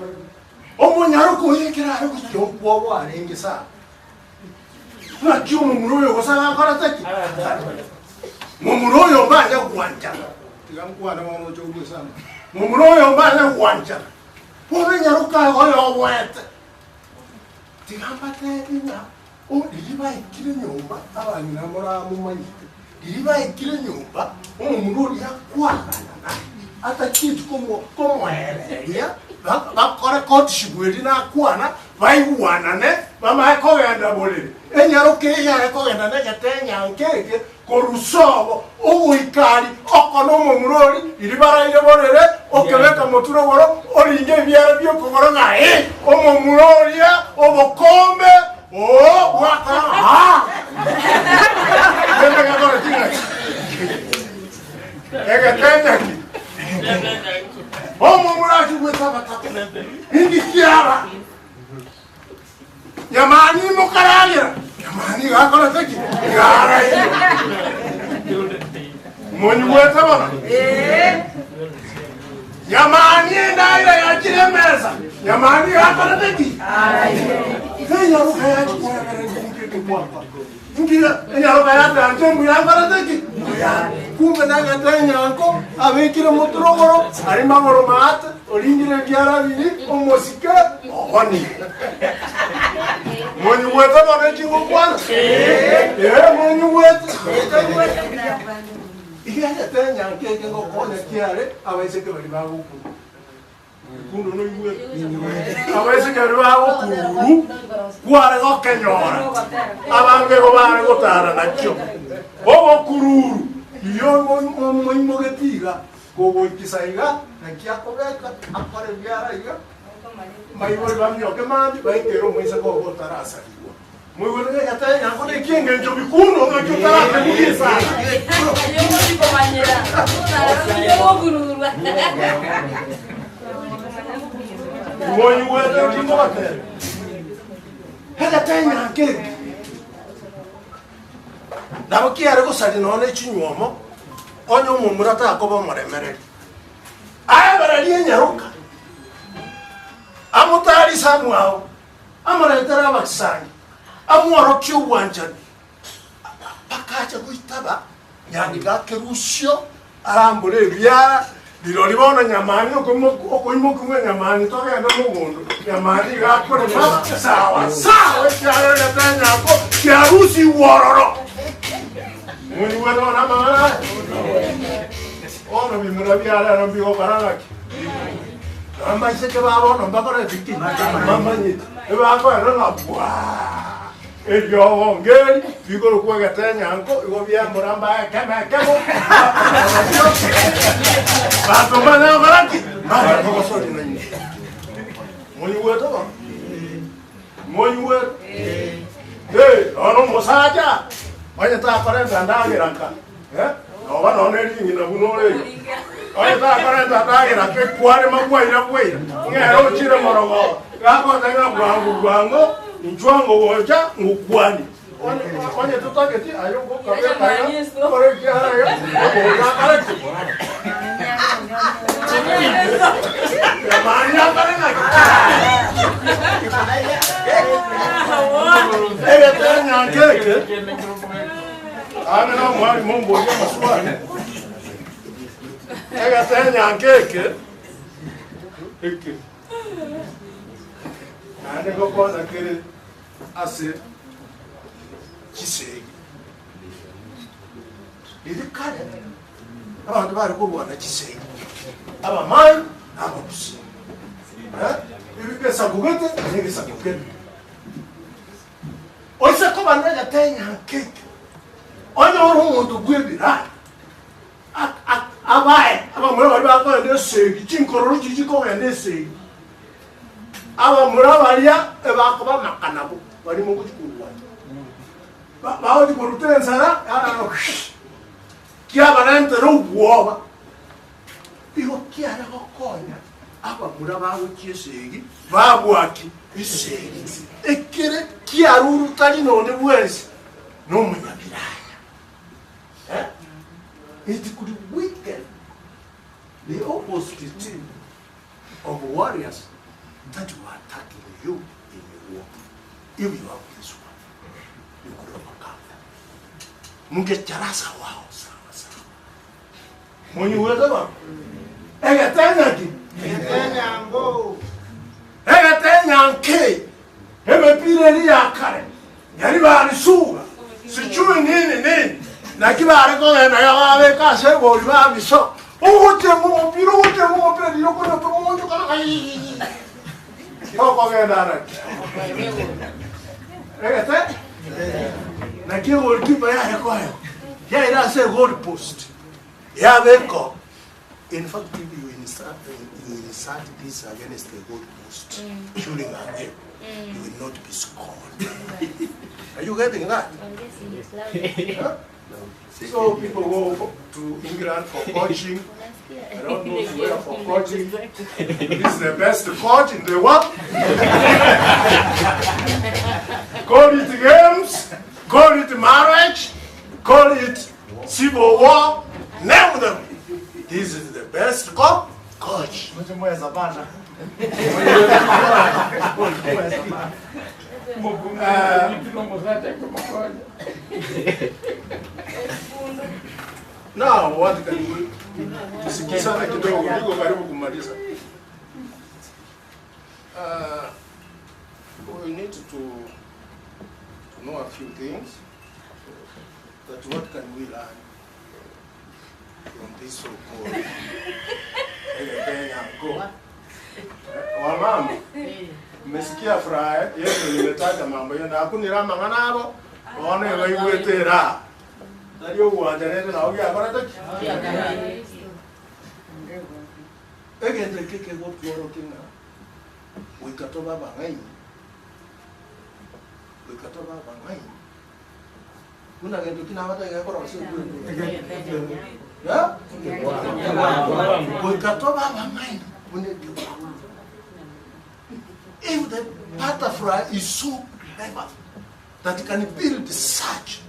korusobo uikali okono mumurori iribara ile borere okebeka moturo goro oringe byara byo kogoro na omumuroria obokombe waka ha Venga agora tinga tena ki omumuraki gwetaba takene ingi kiara Yamani mukaragira Yamani gakora taki gara Monyu weta bana Yamani ndaira yakire meza Yamani gakora taki Kenya rukaya chukua ngike kwapa Ngira nyaro kaya tanje muyangara taki kumbe nanga tanya anko abekire muturogoro ari magoro mata oringire byara biri omosika oni Monyu weta bana kingo kwana monyu weta Iya tanya anke kingo kwana kiare abaiseke bali bago kundo no yuwe abaiseke bali bago kuru kware gokenyora abange go bare gotara nakyo bobo kururu iyo mo getiga gogo ikisaiga nakiakobeka akore byara iga maibori bamyo kemandi baikero mwisa gogo tarasa muy bueno que ya te ya con el quién el jovicuno no que tarasa muy sana yo no compañera yo guru muy bueno que no va a tener hada tanya ke nabo kiara go sari no ne chinyuomo onyo mumurata akobo moremere aya barali nyaruka amutari samuao amaretera bakisani amwaro kyuwanjani pakacha kuitaba yani gakerusyo arambure byara birori bona nyamani okoimo kumwe nyamani togenda mugondo nyamani gakore sawa sawa kyaro yatanya ko kyarusi wororo muni wano na mama ono bimura byara rambigo karangaki mama iseke babo no bakora fiki mama ni eba ko na bwa elio ngeli bigoro kwa gatanya anko igo bya muramba kama bato bana baraki mara ko sori na ni muni weto muni weto ono mosaja Oye ta parenta ndagira nka no bano ne ringi na bunore oye ta parenta ndagira ke kware magwaira gwaira ngero chire morogo gako tanga gwango njwango woja ngukwani oye tutageti ayo go kabeta kore kyara yo oya kareti manya karena tanya keke ana na mwari mombo ya maswali tanya keke ana go kona kere ase kisegi idi kare abantu bari kubona kisegi aba mai aba busi ibi pesa gugete ni pesa gugete Oisa ko bandaga tenya keke onyo umuntu gwebira abae abamura bari bakora ndesegi chinkororo kijiko ndesegi abamura bari bakoba makanabo bari mu kuchukura bawo dikorutensara kia banante ruwoba iho kia na kokonya abamura bawo kiesegi babwaki isegi ekere kiaruru tali none bwezi no munyabiraya it could weaken the opposite team of warriors that were attacking you in your war. If you are this one, you could overcome them. Mungecharasa wao sawa sawa. Mwenye uwezo wa egetenya ki egetenya ngo egetenya nke emepireri yakare yari bari suga sichui nini na kibare ko na yawe ka se boli ba biso uje mu biro yoko na to mo kana ai ko gedara egete na ki boli ba ya ko Here it has a goal post. Yeah, Beko. In fact, if you insert this against the goal post, shooting again, you will not be scored. Are you getting that? Huh? So people go to England for coaching. I don't know where for coaching. This is the best coach in the world. Call it games, call it marriage, call it civil war, name them. This is the best coach. Now what can we tusikizana kidogo niko karibu kumaliza. We need to know a few things. That what can we learn from this so-called wamama, mmesikia furaha yetu nimetaja mambo hiyo na hakunirama manabo waone waiwetera ndio uanjanete na ogia akona taki egende keke gotworo kinga wikatoba bangai kuna gendo kina wata ngakora sio ya wikatoba bangai if the butterfly is so clever that it can build such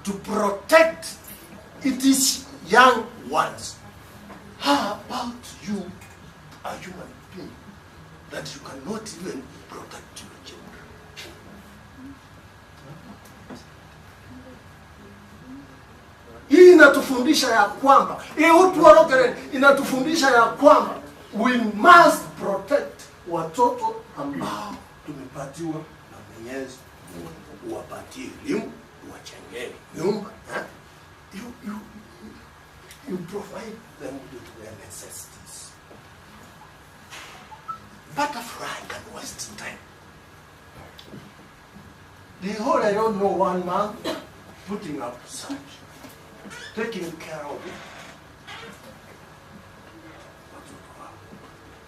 to protect its young ones, how about you, a human being, that you cannot even protect your children? Hii inatufundisha ya kwamba, inatufundisha ya kwamba we must protect watoto ambao tumepatiwa na Mwenyezi Mungu, wapatie elimu, wachengeni nyumba, you provide them with their necessities. Butterfly can waste time. The whole, I don't know, 1 month putting up such, taking care of it.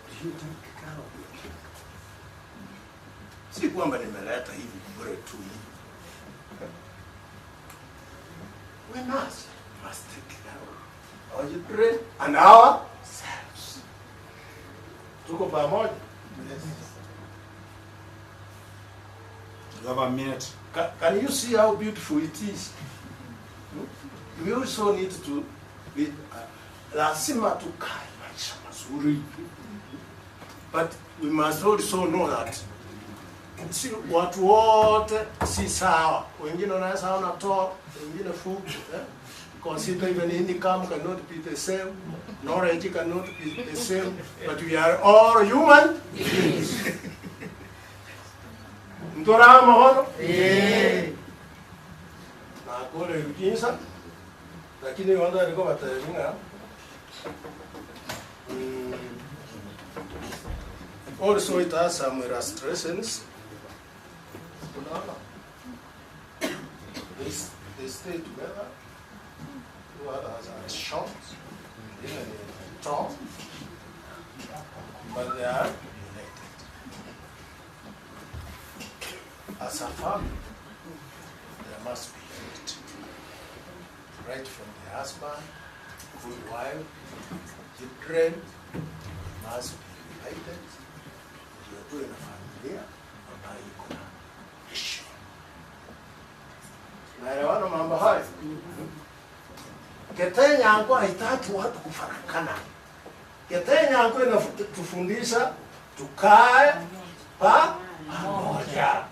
Do you take care of your kids? Si kwamba nimeleta hivi bure tu hivi. We must take care of our children and ourselves. Tuko pamoja? Yes. You have a minute. Can you see how beautiful it is? We also need to be lazima tukae maisha mazuri. But we must also know that si watu wote si sawa. Wengine wanaweza hawana toa, wengine fupi. Consider even income cannot be the same, knowledge cannot be the same, but we are all human beings. Mtora mahono? Na kule rukinsa, lakini wanda niko bataringa. Also it has some illustrations. They stay together. Two others are short, tall, but they are united. As a family, there must be unity. Right from the husband, good wife, children must be united. You are doing a family ambayo iko na heshima. Naelewana mambo hayo? Ketenya yangu haitaki watu kufarakana. Ketenya yangu inatufundisha tukae pamoja.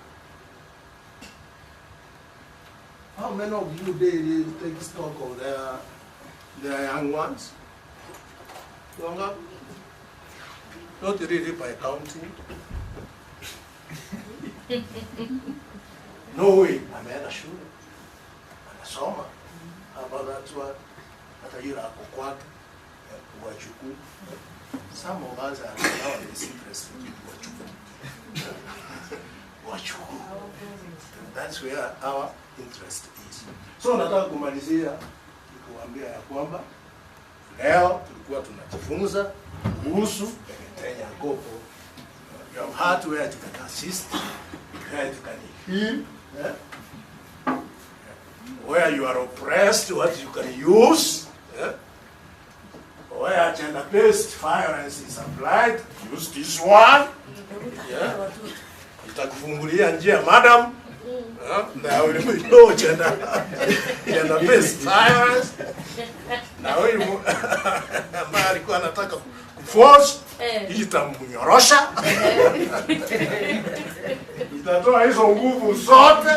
How many of you daily take stock of their young ones? Younger? Not really by counting. No way. Ameenda shule. Anasoma. How about that one? Hata yule ako kwake wachukuu. Some of us are now interested in wachukuu. wachukue. That's where our interest is. So nataka kumalizia kuambia ya kwamba leo tulikuwa tunajifunza kuhusu Kenya Gopo. You have heard where you can assist, where you can heal, where you are oppressed, what you can use, where gender-based violence is applied, use this one. Itakufungulia njia, madam. Now we know gender-based violence. Na wewe ambaye alikuwa anataka kuforce itamnyorosha. Itatoa hizo nguvu zote.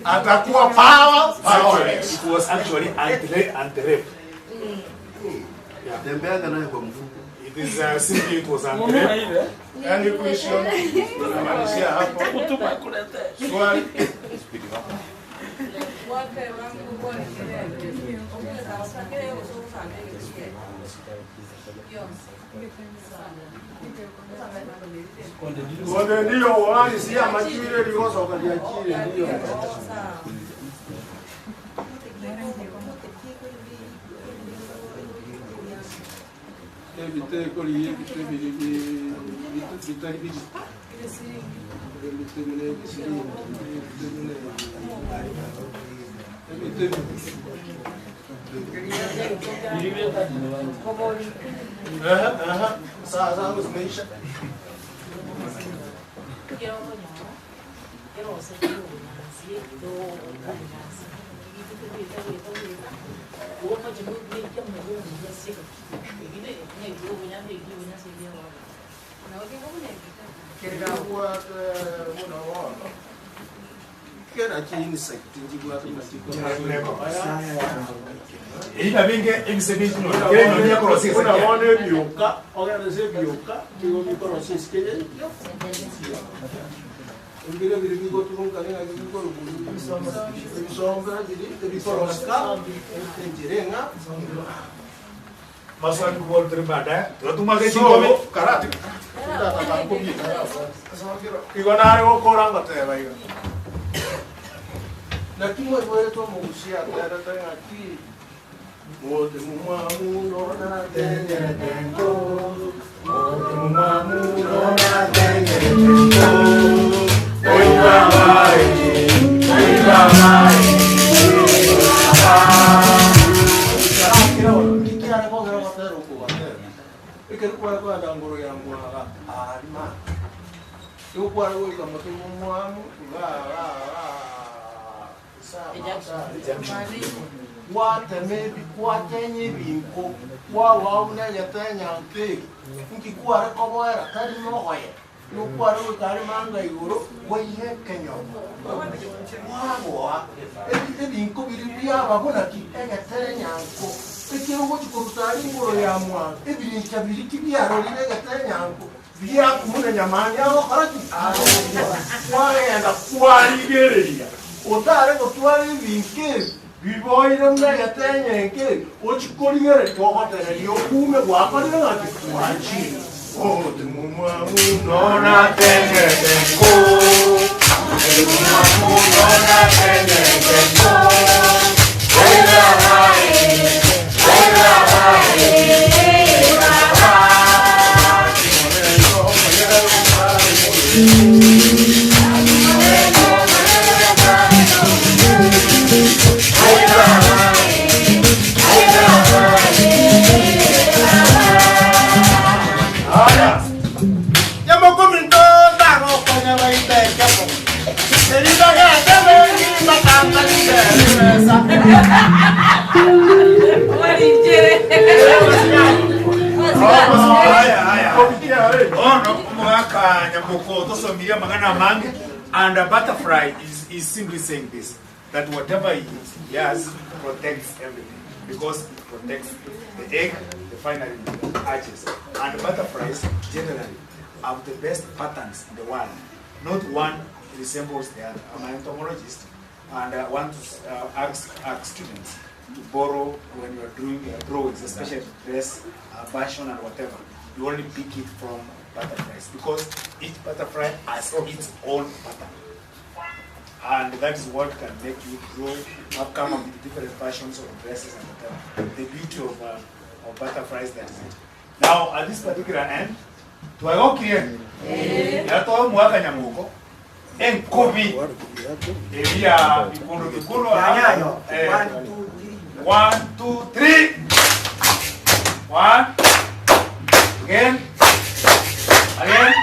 Atakuwa powerless. It was actually anti-rape. Tembea naye kwa mfuko. It is simply it was anti-rape. Yaani kuishia tunamalizia hapo. Swali. Konde ndio wali si amachire liosa ukaliachire ndio. Evite koli evite bili vitali bili. Evite mune bisiri. Evite Sasa umeisha. Kera chini sekti kwa ila binge exhibition ile ndio ya process kuna wale bioka organize bioka ndio ni process kile ngire ngire bigo tunga ngire bigo bisonga ngire biporoska njirenga maswali kwa tribada tutuma ke chingome karate tata kombi igona ro koranga teba iga lakini wewe tu muhusia tata tena ki wote mwamuno na tenge tengo wote mwamuno na tenge tengo oiwa mai kira ko gara batero ko batero kwa dangoro ya mwa alima yo kwa ro ka moto mwamu watemebi kwatenye binko wawauna yatenya mpe nkikuare koboera tari nohoye nukware wikari manga iguru waihe kenyo wagoa ebinko biri byababonaki egatenya nko ekirugo kikurutari ngoro ya mwa ebirinka biriki byarorire egatenya nko byakumuna nyamanya aho karaki wagenda kwarigereria utare gutwara ibinki biboire mnayatenyenke ochikorigere twagotererio kume gwakorire ngati kwachi ote mumwamu nona tenge tengo mumwamu nona tenge tengo oira hai And a butterfly is simply saying this, that whatever he has protects everything, because it protects the egg, the final hatches. And butterflies generally have the best patterns in the world. Not one resembles the other. I'm an entomologist, and I want to ask students to borrow when you're doing drawings, especially dress, fashion, and whatever. you only pick it from butterflies because each butterfly has its own pattern. And that is what can make you grow, come up with different fashions of dresses and whatever. The beauty of butterflies, that is it. Now, at this particular end, do I go clear? Yato mwaka nyamuko. Enkobi. Elia bikundo bikundo. 1, 2, 3. 1. Again. Again.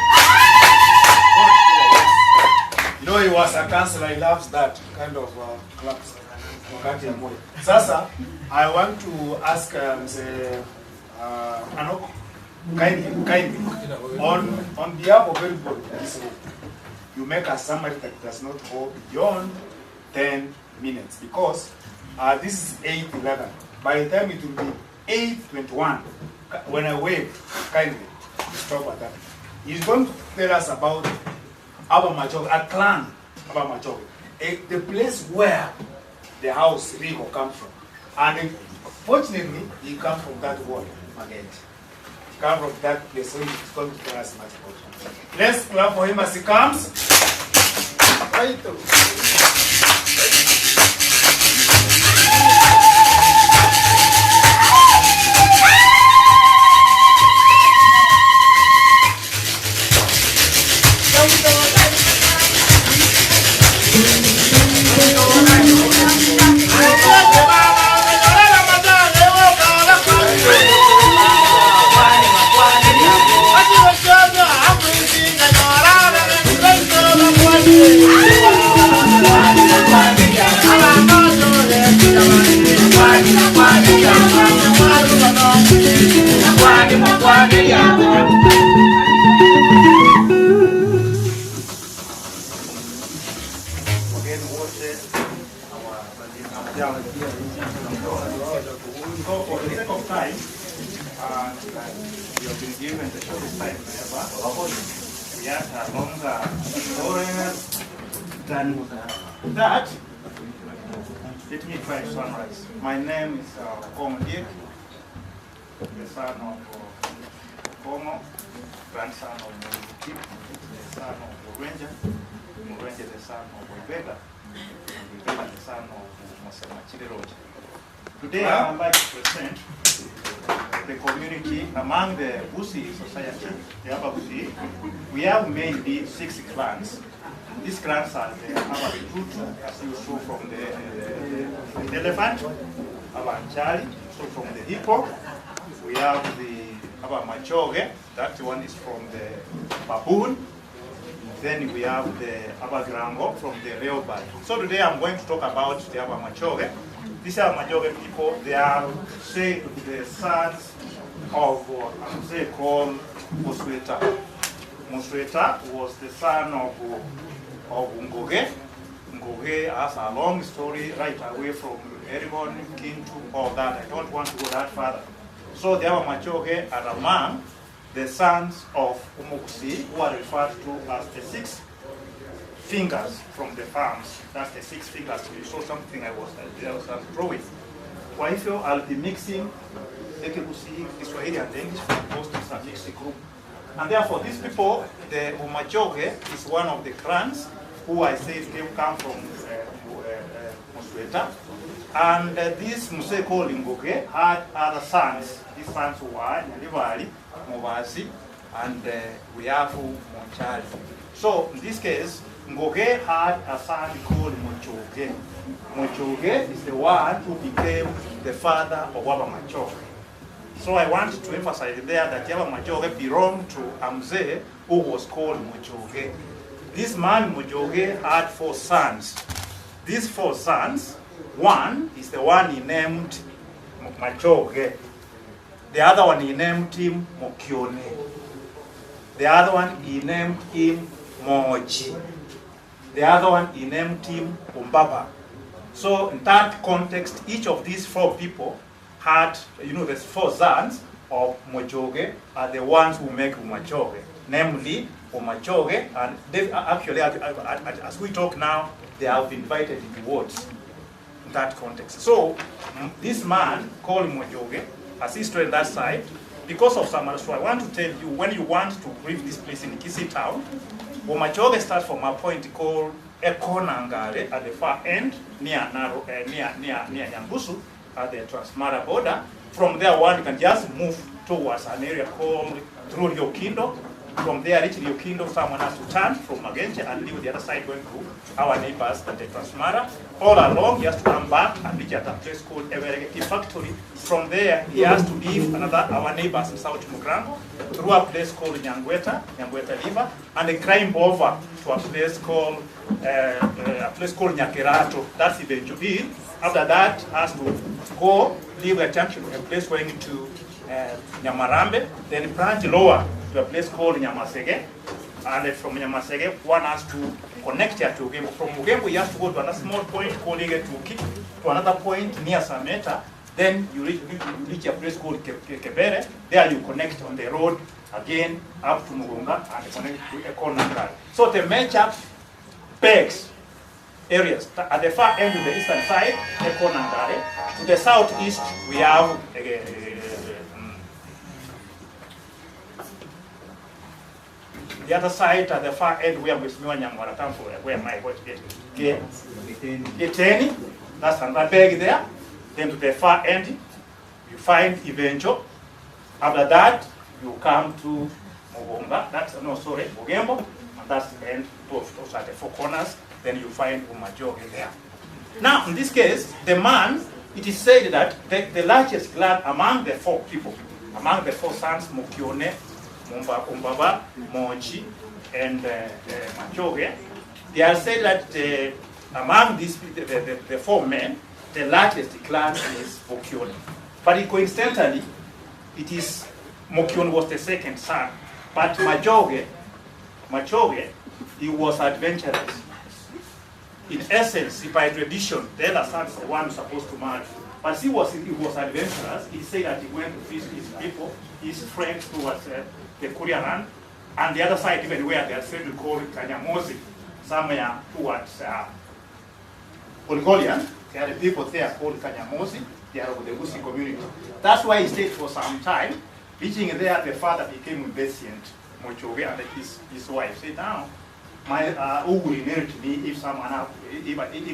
You know, he was a counselor, he loves that kind of claps. Sasa, I want to ask Anok, kindly, on behalf of everybody in this room, you make a summary that does not go beyond 10 minutes because this is 8:11. By the time it will be 8:21, when I wave, kindly, stop at that. He's going to tell us about Abamachoge, a clan Abamachoge, the place where the house Rigo comes from. And fortunately, he comes from that word, Magent. He comes from that place, so he's going to tell us much about it. Let's clap for him as he comes. Right. That, let me try to summarize. My name is Dick, the son of Komo, grandson of Mukip, the son of Murenja, Murenja the son of Webega, and Webega the son of Masamachide Roja. Today I would like to present the community among the Busi society, the Ababusi. We have mainly 6 clans. These clans are the Abatutu, as you saw from the elephant, Abanchali, so from the hippo. We have the Abamachoge, that one is from the baboon. Then we have the Abagrango from the railbird. So today I'm going to talk about the Abamachoge. These Abamachoge people, they are, say, the sons of, say, called Musweta. Musweta was the son of Ngoge. Ngoge has a long story right away from Erigon, Kintu, all that. I don't want to go that further. So the Abamachoge are among the sons of Umukusi, who are referred to as the 6 fingers from the farms. That's the 6 fingers. You saw something I was drawing. Kwa hivyo, I'll be mixing Ekekusi, Kiswahili, and English because it's a mixed group. And therefore, these people, the Umachoge, is one of the clans who I say come from Musweta. And this Museko Lingoge had other sons. These sons were Nyalibali, Mobazi, and we have Monchali. So in this case, Ngoge had a son called Mochoge. Mochoge is the one who became the father of Abamachoge. So I want to emphasize there that Abamachoge belonged to Amze, who was called Mochoge. This man Mochoge had 4 sons. These 4 sons, one is the one he named Machoge. The other one he named him Mokione. The other one he named him Moji. The other one he named him Umbaba. So in that context, each of these 4 people had, the 4 sons of Mochoge are the ones who make Umachoge, namely Umachoge, and they actually, as we talk now, they have been invited into wards in that context. So this man called Mochoge, as he stood on that side, because of some, so I want to tell you, when you want to leave this place in Kisi town, Womachoge starts from a point called Ekonangare at the far end, near Nyambusu, at the Transmara border. From there, one can just move towards an area called through Ryokindo. From there, reach Ryokindo, someone has to turn from Magenche and leave the other side going to our neighbors at the Transmara. All along, he has to come back and reach at a place called Everegeti Factory. From there, he has to leave our neighbors in South Mugrango, through a place called Nyangweta River, and then climb over to a place called Nyakerato. That's the Benjubil. After that, has to go leave a junction, a place going to Nyamarambe, then branch lower to a place called Nyamasege, and from Nyamasege, one has to connect here to Ugembo. From Ugembo, you have to go to another small point called Igetuki, to another point near Sameta, then you reach a place called Kebere. There you connect on the road again up to Mugunga and connect to Ekonangare. So the major pegs areas. At the far end of the eastern side, Ekonangare. To the southeast, we have the other side at the far end where we where my voice gets Geteni. That's another peg there. Then to the far end, you find Ivenjo. After that, you come to Mugunga. That's Mugembo, and that's the end. Those are the four corners. Then you find Umajoge there. Now, in this case, the man, it is said that the largest clan among the four people, among the four sons, Mukione, Umbaba, Mochi, and Majoge, they are said that among these the four men, the largest clan is Mokione. But coincidentally, it is Mokione was the second son, but Majoge, he was adventurous. In essence, by tradition, the elder son is the one supposed to marry. But he was adventurous. He said that he went to visit his people, his friends towards the Korean land, and the other side, even where they are said to call it Kanyamosi, somewhere towards Mongolian. There are the people there called Kanyamosi. They are of the Gusi community. That's why he stayed for some time. Reaching there, the father became impatient, Mochoge, and his wife said, now, who will inherit me if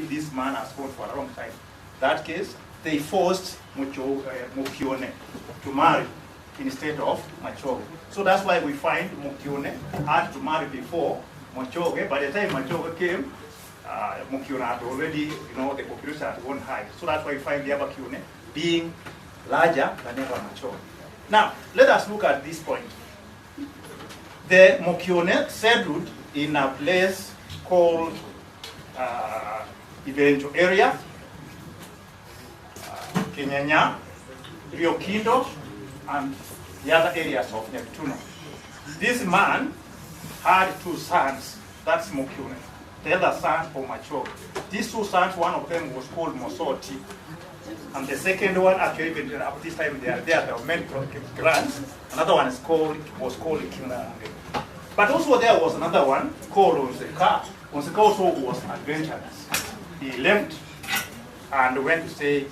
this man has gone for a long time? In that case, they forced Mukione to marry instead of Machoge. So that's why we find Mukione had to marry before Machoge. By the time Machoge came, Mukione had already, the population had gone high. So that's why we find the Abakione being larger than ever Machoge. Now, let us look at this point. The Mukione settled in a place called Ivenjo area, Kenyanya, Ryokindo, and the other areas of Neptuno. This man had two sons, that's Mukione, the elder son of Machoge. These two sons, one of them was called Mosoti, and the second one, actually, even at this time they were many clans. Another one was called Kimonge. But also there was another one called Onseka. Onseka also was adventurous. He left and went to stay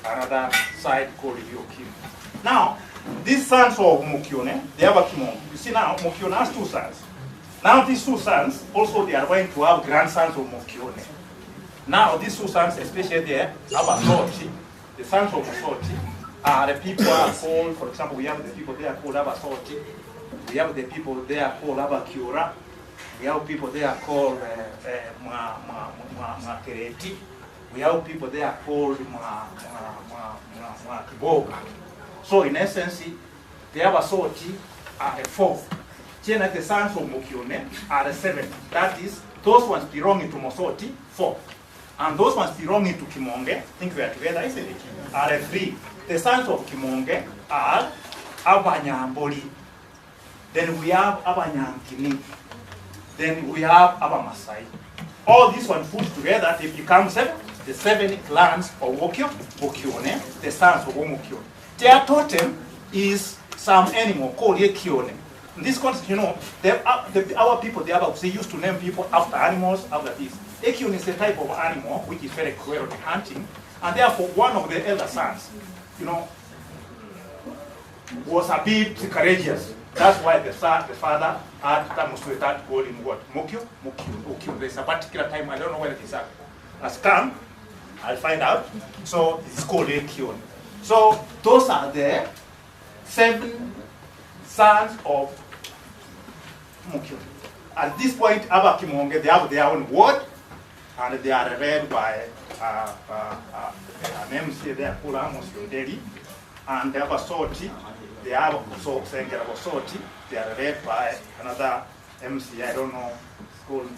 another side called Ryokindo. Now, these sons of Mukione, they have a Kimonge. You see now, Mukione has two sons. Now these two sons, also they are going to have grandsons of Mukione. Now these two sons, especially there, Abasoti, the sons of Abasoti, are the people are called, for example, we have the people there called Abasoti. We have the people there called Abakiura. We have people there called Makereti. We have people there called Kiboga. So in essence, the Abasoti are the four. Then the sons of Mukione are the seven. That is, those ones belonging to Mosoti, 4. And those ones belonging to Kimonge, I think we are together, isn't it? Are the 3. The sons of Kimonge are Abanyamboli. Then we have Abanyankini. Then we have Abamasai. All these ones put together, they become 7. The 7 clans of Mukione, the sons of Mukione. Their totem is some animal called Yekione. In this context, our people, they used to name people after animals, after this. Ekione is a type of animal which is very cruel in hunting, and therefore one of the elder sons, was a bit courageous. That's why the father had to start calling him what? Mokyo? Mokyo. There's a particular time, I don't know when it is has come. I'll find out. So it's called Ekyon. So those are the 7 sons of Mokyo. At this point, Aba Kimonge, they have their own word, and they are read by an MC there called Amos Yodeli, and they have a sortie. They have also Sengera Bosoti. They are read by another MC, I don't know, it's called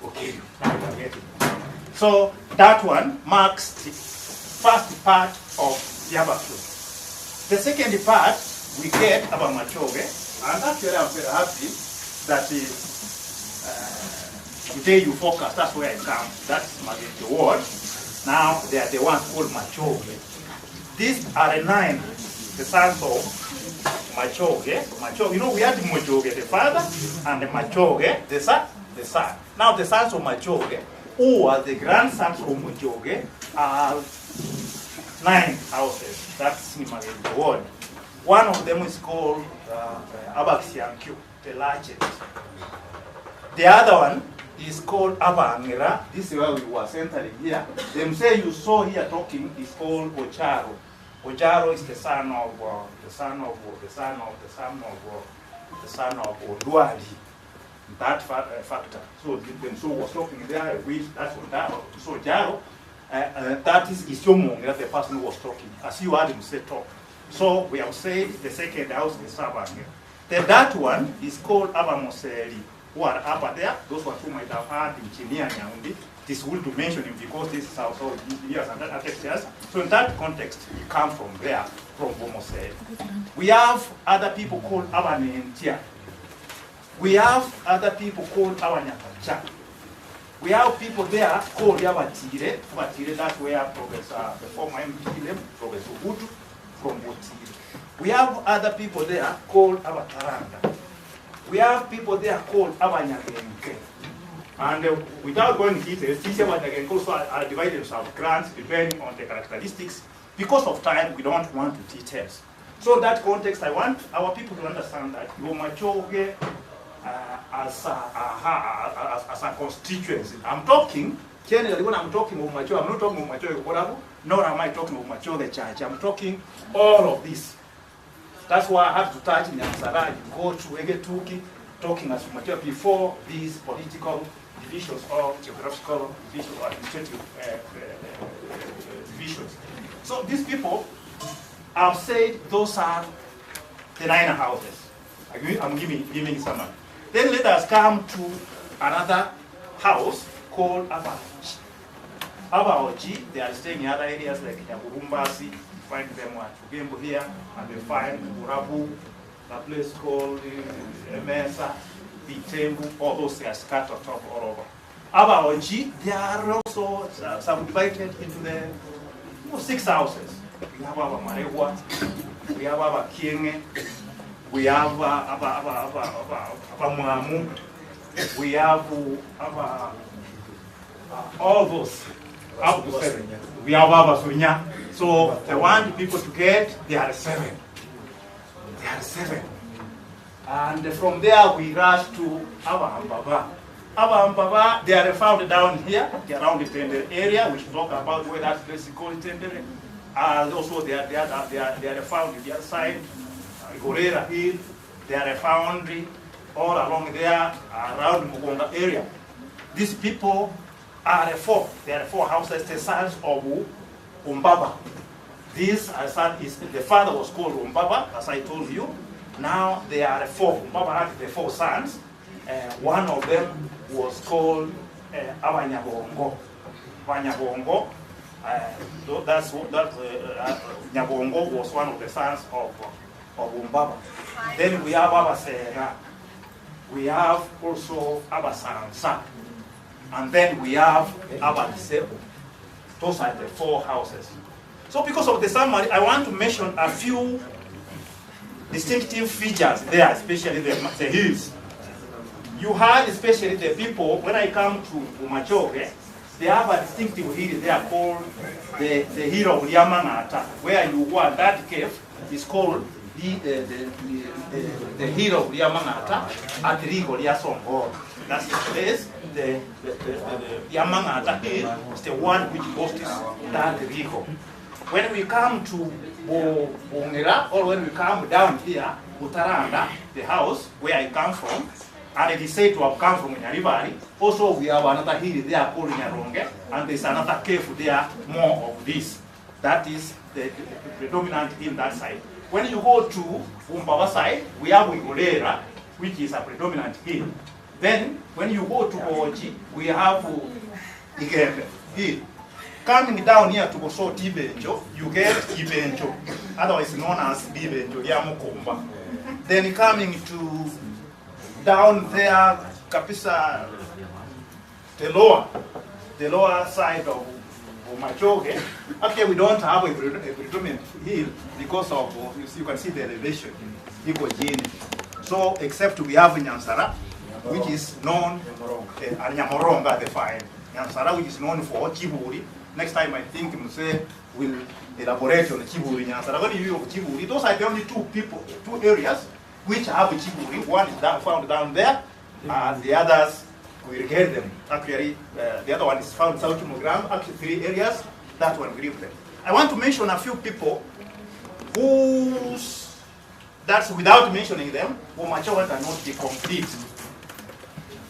okay. So that one marks the first part of Yabaku. The second part we get about Machoge, and actually I'm very happy that today you focus, that's where I come, that's the word. Now they are the ones called Machoge. These are the 9, the sons of Machoge. Machoge, you know, we had Machoge, the father, and the Machoge, the son. Now the sons of Machoge, who are the grandsons of Machoge, are 9 houses. That's the word. One of them is called Abaxiankyu, the largest. The other one is called Abangira. This is where we were centering here. Them say you saw here talking is called Ocharo. Ocharo is the son of Oduali. That factor. So them so was talking there. That's Ocharo. So Jaro, that is Isyomongi. That's the person who was talking. As you heard him say talk. So we have said the second house is Abangira. Then that one is called Abamoseli. Who are up there, those ones who might have heard in Chinia Nyaundi, it is good to mention him because this is also engineers and architects. So in that context, you come from there, from Bomose. We have other people called Abanentia. We have other people called Abanyakacha. We have people there called Yabatire. Batire, that's where Professor, the former MP, Professor Hutu, from Botire. We have other people there called Abataranga. We have people there called Abanyagenke. And without going into details, these Abanyagenke also are divided into grants depending on the characteristics. Because of time, we don't want the details. So in that context, I want our people to understand that Yomachoge as a constituency. I'm talking, generally when I'm talking of Machoge, I'm not talking of Machoge Korabu, nor am I talking of Machoge Church. I'm talking all of this. That's why I have to touch in Yansara, you go to Egetuki, talking as Machoge before these political divisions or geographical divisions or administrative divisions. So these people have said those are the 9 houses. I'm giving some. Then let us come to another house called Abaoji. Abaoji, they are staying in other areas like Nyaburumbasi. Find them at Ugembo here, and they find Burabu, a place called Mesa, Bitembu, all those they are scattered all over. Abaoji, they are also subdivided into the 6 houses. We have Aba Marewa, we have Aba Kienge, we have Aba Muamu, we have all those up to 7. We have Aba Sunya. So I want people to get, they are 7. They are 7. And from there we rush to Aba Ambaba. Aba Ambaba, they are found down here, around the Tender area, which talk about where that place is called Tender. And also they are found on the other side, Gorera Hill. They are found all along there, around the Mugonga area. These people are 4. There are 4 houses, the sons of Umbaba. This son is the father was called Umbaba, as I told you. Now there are 4. Umbaba had the 4 sons. One of them was called Abanyabongo. Abanyabongo. Nyabongo was one of the sons of Umbaba. Then we have Abasera. We have also Abasansa. And then we have Abadisebo. Those are the 4 houses. So because of the summary, I want to mention a few distinctive features there, especially the hills. You had especially the people, when I come to Machoge, they have a distinctive hill. They are called the hill of Yamangata, where you go, and that cave is called the hill of Yamangata at Rigo Liasongo. That's the place. The Yamangata hill is the one which hosts that Rigo. When we come to Bongera, or when we come down here, Utaranda, the house where I come from, and it is said to have come from Nyaribari. Also, we have another hill there called Nyaronge, and there's another cave there, more of this. That is the predominant hill that side. When you go to Umbaba side, we have Igolera, which is a predominant hill. Then, when you go to Oji, we have Igembe hill. Coming down here to Boso Tibenjo, you get Ibenjo, otherwise known as Bibenjo, Yamukumba. Then coming to down there, Kapisa, the lower side of Machoge. Actually, we don't have a predominant hill because of, you can see the elevation, so except we have Nyansara, which is known, and Nyamoronga, the fine. Nyansara, which is known for Chiburi. Next time, I think Muse will elaborate on Chiburi. Nyansara, when you have Chiburi, those are the only two areas which have Chiburi. One is found down there, and the others, we regard them. Actually, the other one is found south to Mogram. Actually, 3 areas, that one we leave them. I want to mention a few people whose, that's without mentioning them, who much are not be complete.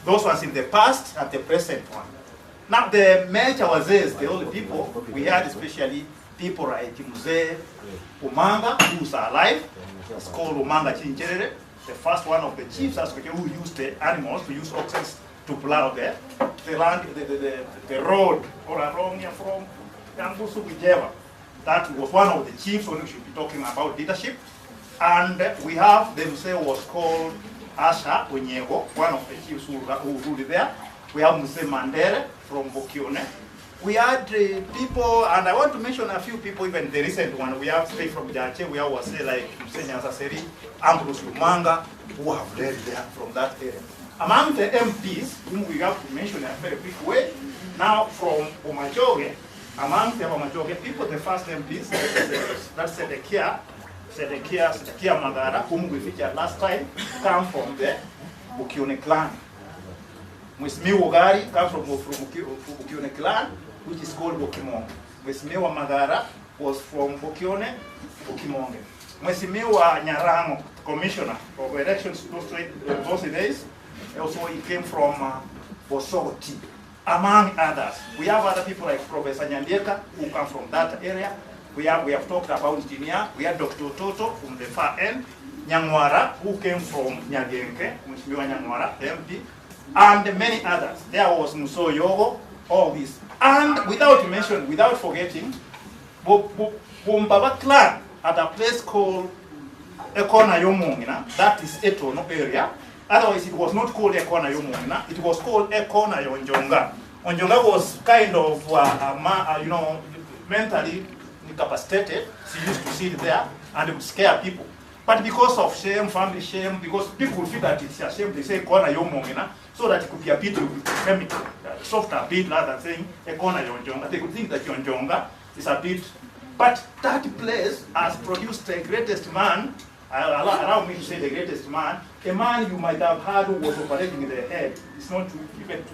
Those ones in the past and the present one. Now, the major wazes, the only people, we had especially people like Mzee Umanga, who's alive. It's called Umanga Chinchere, the first one of the chiefs who used the animals, to use oxen to plow the land, the road, or along here from Yangusu, whichever. That was one of the chiefs when we should be talking about leadership. And we have, the Mzee was called Asha Unyego, one of the chiefs who ruled there. We have Mzee Mandere from Bokione. We had people, and I want to mention a few people, even the recent one. We have straight from Jache, we have Wase like Mzee Nyansaseri, Ambrose Lumanga, who have led there from that area. Among the MPs, whom we have to mention in a very quick way, now from Omajoge, among the Omajoge people, the first MPs, that's Sedekia Magara, whom we featured last time, come from the Bokione clan. Mheshimiwa Wogari comes from Bokione clan, which is called Bokimonge. Mheshimiwa Magara was from Bokione, Bokimonge. Mheshimiwa Nyarango, commissioner of elections those days, also he came from Bosoti, among others. We have other people like Professor Nyandeka, who come from that area. We have talked about engineer. We have Dr. Toto from the far end, Nyangwara, who came from Nyagenke, Mheshimiwa Nyangwara, the MP, and many others. There was Muso Yogo, all this. And without forgetting, Bumbaba clan at a place called Ekona Yomongina, that is Etono area. Otherwise, it was not called Ekona Yomongina, it was called Ekona Yonjonga. Onjonga was kind of, mentally incapacitated. She used to sit there and would scare people. But because of shame, family shame, because people would feel that it's a shame, they say Ekona Yomongina, so that it could be a bit softer, a bit rather than saying Ekona Yonjonga. They could think that Yonjonga is a bit. But that place has produced the greatest man, allow me to say the greatest man, a man you might have heard who was operating in the head. It's not even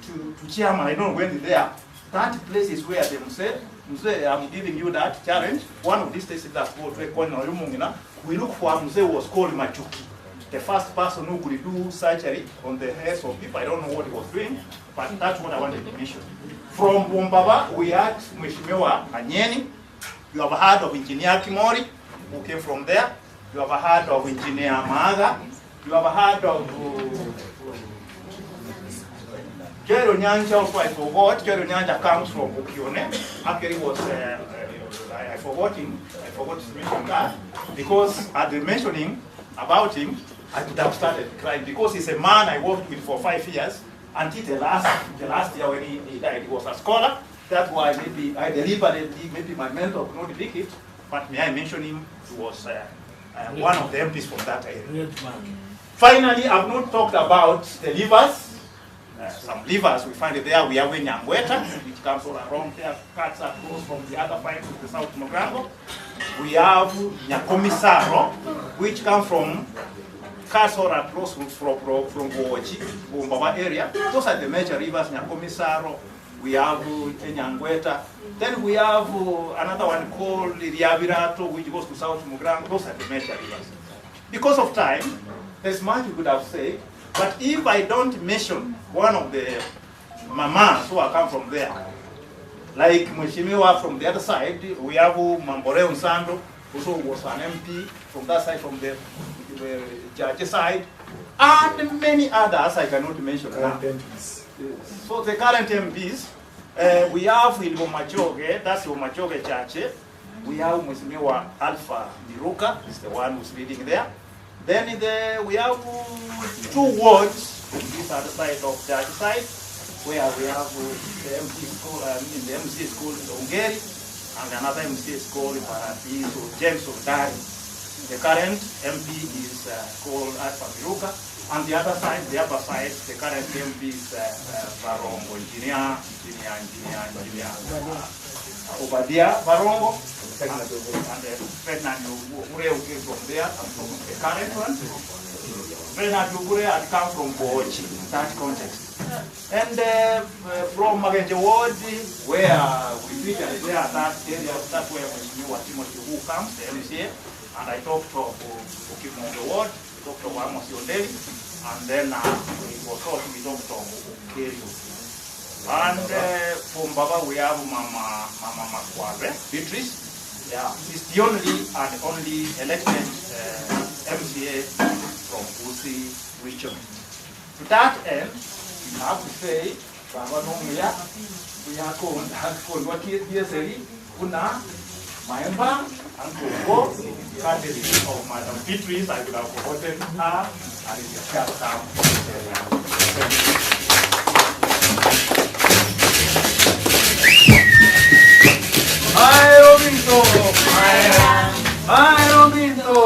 to chairman, I don't know when there. That place is where they say, I'm giving you that challenge. One of these places that's called Ekona Yomongina, we look for Mzee was called Machuki. The first person who could do surgery on the heads of people. I don't know what he was doing, but that's what I wanted to mention. From Bumbaba, we had Mheshimiwa Anyeni. You have heard of Engineer Kimori, who came from there. You have heard of Engineer Maaga. You have heard of Jero Nyanja, also I forgot. Jero Nyanja comes from Bokione. Actually, was I forgot to mention that, because at the mentioning about him, I could have started crying, because he's a man I worked with for 5 years until the last year when he died. He was a scholar. That's why maybe I deliberately, maybe my mentor could not pick it, but may I mention him? He was one of the MPs from that area. Finally, I've not talked about the leavers. some rivers we find it there. We have Nyangweta, which comes all around here, cuts across from the other side to the South Mogrango. We have Nyakomisaro, which come from cuts all across from Gochi, Bumbaba area. Those are the major rivers, Nyakomisaro. We have Nyangweta. Then we have another one called Riabirato, which goes to South Mogrango. Those are the major rivers. Because of time, there's much we could have said, but if I don't mention one of the mamas who are come from there, like Mheshimiwa from the other side, we have Mambore Unsando, also was an MP from that side, from the judge side, and many others I cannot mention now. So the current MPs, we have Ilbo Machoge, that's Ilbo Machoge Church. We have Mheshimiwa Alpha Miruka, is the one who's leading there. Then we have 2 wards on this other side of the other side, where we have the MC school, the MC school in Ongeri, and another MC school in Paradiso, James Odari. The current MP is called Alpha Miruka. On the other side, the upper side, the current MP is Barongo, engineer Obadia Barongo, and Ferdinand Ugure from there, from the current one. Ferdinand Ugure had come from Gochi, in that context. And from Magenje Ward, where we featured there, that area, that's where we knew what Timothy who comes, the MCA, and I talked to Okimonge Ward, we talked to Amos Yondeli, and then we were told we talked to Kerio. And from Baba we have Mama Makware, Beatrice. Yeah, she's the only elected MCA from Busi region. To that end, we have to say, Baba Nomuya, we are called what is Kuna, Maemba, and Convo, candidate of Madam Beatrice. I would have forgotten her, and it's a fair time. Hi Robinto, hi Robinto,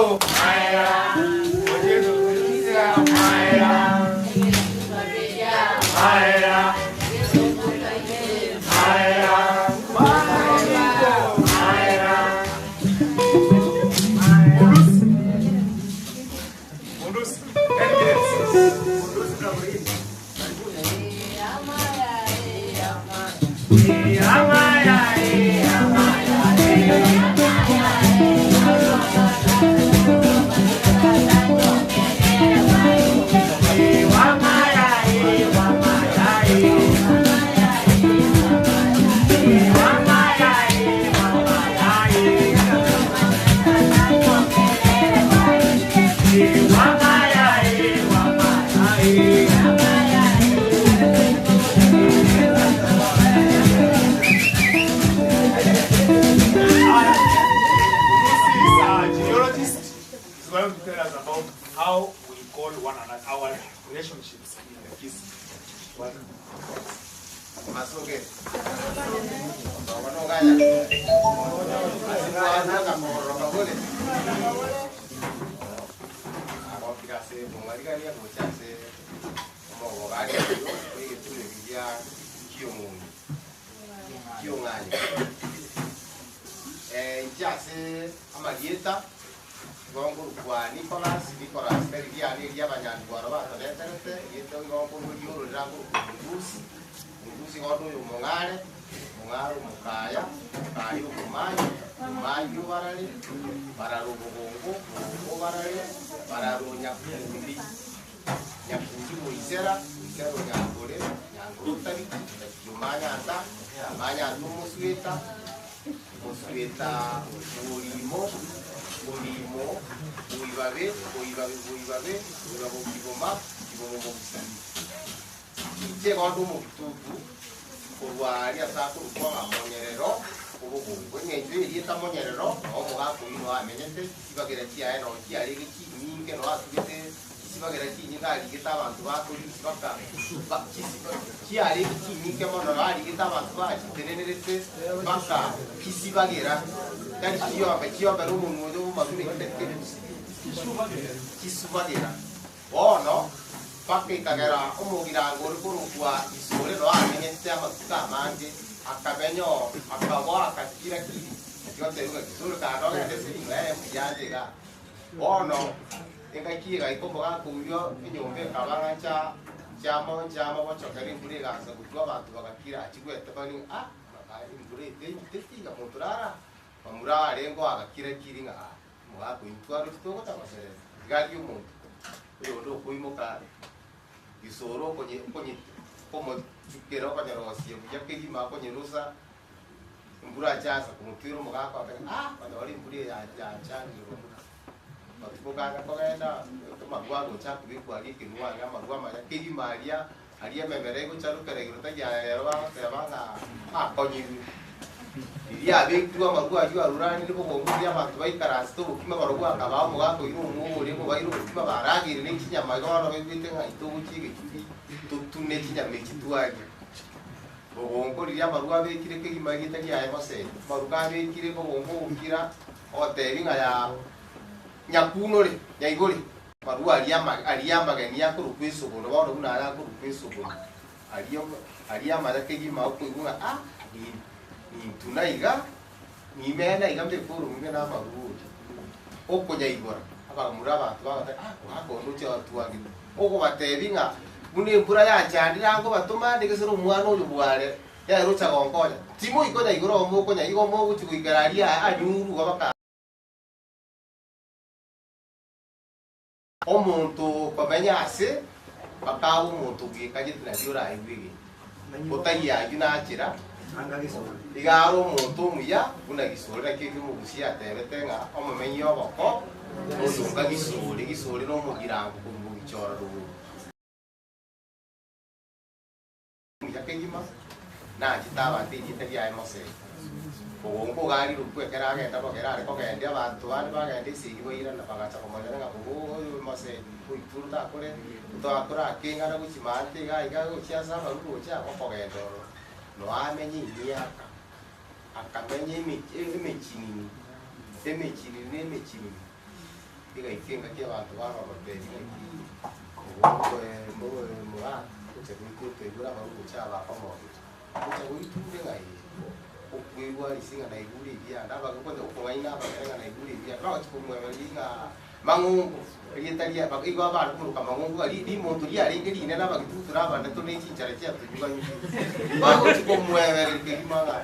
how we call one another, our relationships in the kiss. Gongul kwa Nicholas, Bergia, Lidia, Banyan, Guarabata, Yeto, Gongul, Yuru, Rangu, Mugusi, Odu, Mongare, Mungaru, Mukaya, Kayu, Mayu, Mayu, Varali, Pararugo, Varali, Pararu, Yakundi, Yakundi, Isera, Isero, Yakure, Yakurutari, Yumaya, Maya, Musweta, Musweta, Urimo, Urimo, Uibabe, Kiboma, Segundo Muktubu, Uruaria Sato, Monero, when you get a monero, or Mugaku, Amenete, Sivagatia, or Kiari, Minkin, or Sivagatia, Gitavan, Tuaku, Kiari, Minkin, or Gitavan, Tenerife, Baka, Kisivagera. Then she of a room would Kisuvadera. Oh no, pake kagera umugira ngori kurukwa isore ro amenyete amatuka manje akamenyo akabwa akakira kiri yote yuko kisuru ka ro ngende singa mujanje ga ono engakira ikomboga kuyo inyombe kabanga chama wachokari mbure ga sa kutwa abantu bagakira akigwete bani bakari mbure tetiga muturara bamura rengo agakira kiri nga muga kuintwaro kitoko tamasere gagi umuntu uyo ndo kuimuka isoro konye como chukero konye rosie buja kigima konye rusa mbura chasa kumutiro muga kwa bana wali mbure ya changi batukaga kogenda magwago chaku bikwa gikinwa nga magwama ya kigima alia memerego charu keregiro tajya yarwa tebanga konye ya bikwa magwa ju arurani libo ngomuri abantu baikara sto kima barogwa akaba mu gako iru mu uri mu bairu kima baragire ni kinyama gano bibite nka itubu kige kiri tutune kinyama kitwaje bogongo liya barugwa bekire kigima gitagi ya mose barugwa bekire bogongo ukira oteri nga ya nyakunore nyaigori barugwa aliyama gani ya kurukwiso bono bono unara kurukwiso bono aliyama kigima ko igunga tunaiga ni mena igambe kuru mena maru oko nyaigora aba muraba twa ako nuche watu wangi oko batebinga mune mpura ya chandira ngo batuma ndegesero mwana uyu bware ya rucha gonkonya timo iko nyaigora omoko nyaigo mo guchi kuigararia anyuru abaka omuntu komenya ase bakawu muntu gikaje tunadiora aibwige otaya yunachira igaro muntu muya una gisore kiki mu gusia tebete nga omumenyi oboko osunga gisore no mugirango ku bichora ru muya kegima na kitaba tiji ya mose ngo gari ru kwekera agenda bogera ariko gende abantu bari bagende sigibo ira na bagacha komanya nga ngo mose kuituruta kore utakora kinga na guchimante ga iga guchiasa baru cha okogendo no amenye imyaka akamenye emechini biga ikenga ke abantu baba babezi ngo mura kuchekuite gura baru chaba pamoja kuchekuite ngai okwiwa isinga na iguri bia ndaba kwenda ukwaina bakenga na iguri bia kwa chikumwe linga mangungu ritalia bakigwa abantu kuruka mangungu ari di muntu ri ari ngiri nena bagitutura banda to neki chare cya tujuga nyuki bago chikumwe kigimanga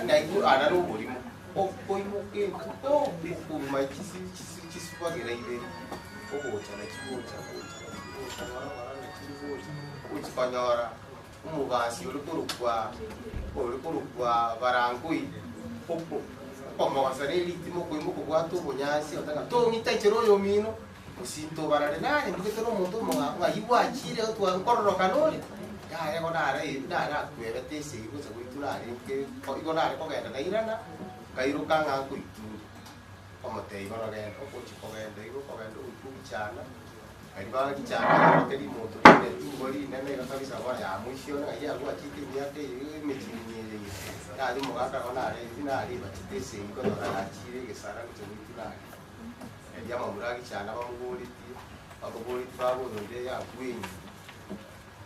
na igu ana ro buri okoimuke to bikuma chisi bagera ibe obo chana chibucha uchikanyora umugasi urukurukwa barangui popo como wasareli timo kuimuko kwatu bunyasi otanga to ngita chero yo mino usinto barare nani mbike no muntu mwa yiwa chire to ankorro kanole ya konara dara kwebete se kuza kuiturare ke igonare kogenda na irana kairuka nga kuitu como te iba no genda ko chikogenda igo kogenda ukichana ariba kichana ke di muntu ne tungori nene kabisa wa ya mwisho na ya kwa chiki yake imechini ari mugaka konare inari batitese iko narachire gesara kutemuturari ya mamuragi cyane abamugoriti babo nde ya kwini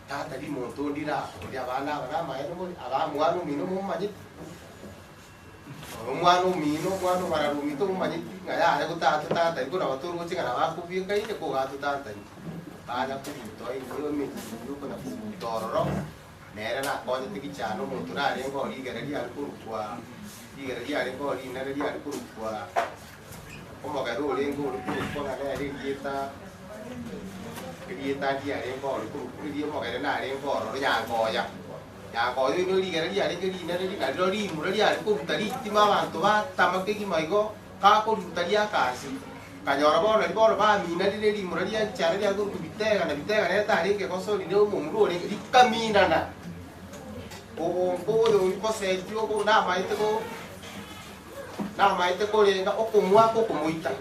tata di muntu ndira uri abana baramaye no abamwana mino mu manyiti umwana bararumito mu manyiti ngaya ari gutata iko nabaturu gucingana bakubika ine ko gatutata bana kubito iyo miti yuko na kutororo nera na konye tiki cyano muntu narengo ligararia kurukwa nareria kurukwa omogaro lengo kurukwa ngare rigita dia rengo kurukwa mogare narengo ro yangoya no ligararia nare ri muraria kurutari tima abantu batamake kimaigo ka kurutaria kasi kanyora bono ba mina ri muraria cyane ya kurubitega na tari ke konsoli no mumuro ri kamina na o koseti o na maite ko lenga o kumwa ko kumuita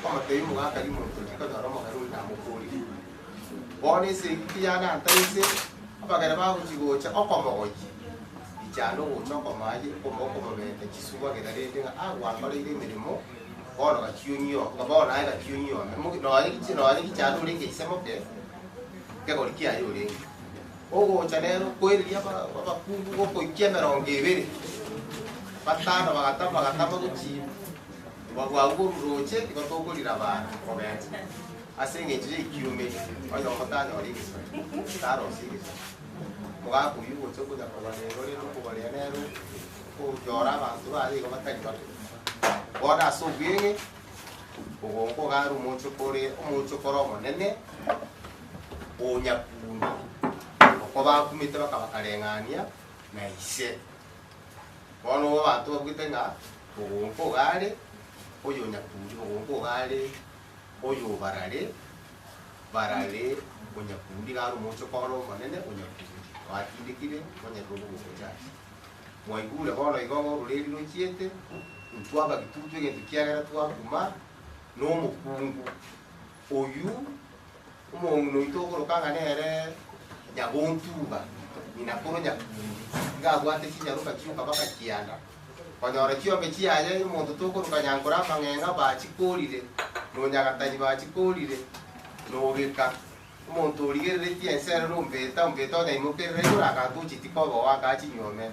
kama teimu ga kali muntu ka daro magaru na mukuri bone se kiana ntaise abagara ba kuchigocha okomogoji ichano go choko maji ko bete kisuwa ke dare denga agwa mbale ile mirimo ono ga chiunyo ga bona ga chiunyo no ari kichano le ke semo ke kegori kiayo ringi ogocha rero kwiriria abakungu gokoikia 20 batano bagatama guchimba bagwagururoche igotogorira bana ogenza asenge nje ikiume oyo motanya ori taro sigisa mugaku yugo choko ya kwabanero rero kubaria nero kujora abantu bari go batari bato boda so bwenge ugongo garu mucho koro monene onyakundi ko bakumite bakabakarengania na ise bono abantu bagwitenga ugongo gare oyo nyakundi ugongo gare oyo barare onyakundi garu mucho koro monene onyakundi wakindikire onyakundi gukojaje mwaigure bono igogo ruriri ruchiete ntwaba gitutu egento kiagera twakuma no mukungu oyu umuntu itogorokanga nere nyagontuba ninakoro nyakundi ngagwate kinyaruka kiuka baka kianda kwanyora kiombe kiaye umuntu togoroka nyangora mangenga bachikorire no nyagatanyi bachikorire no geka umuntu origerere tiensere rumbeta umbeta nyaimukere rura gatuchi tikobo wakachinyome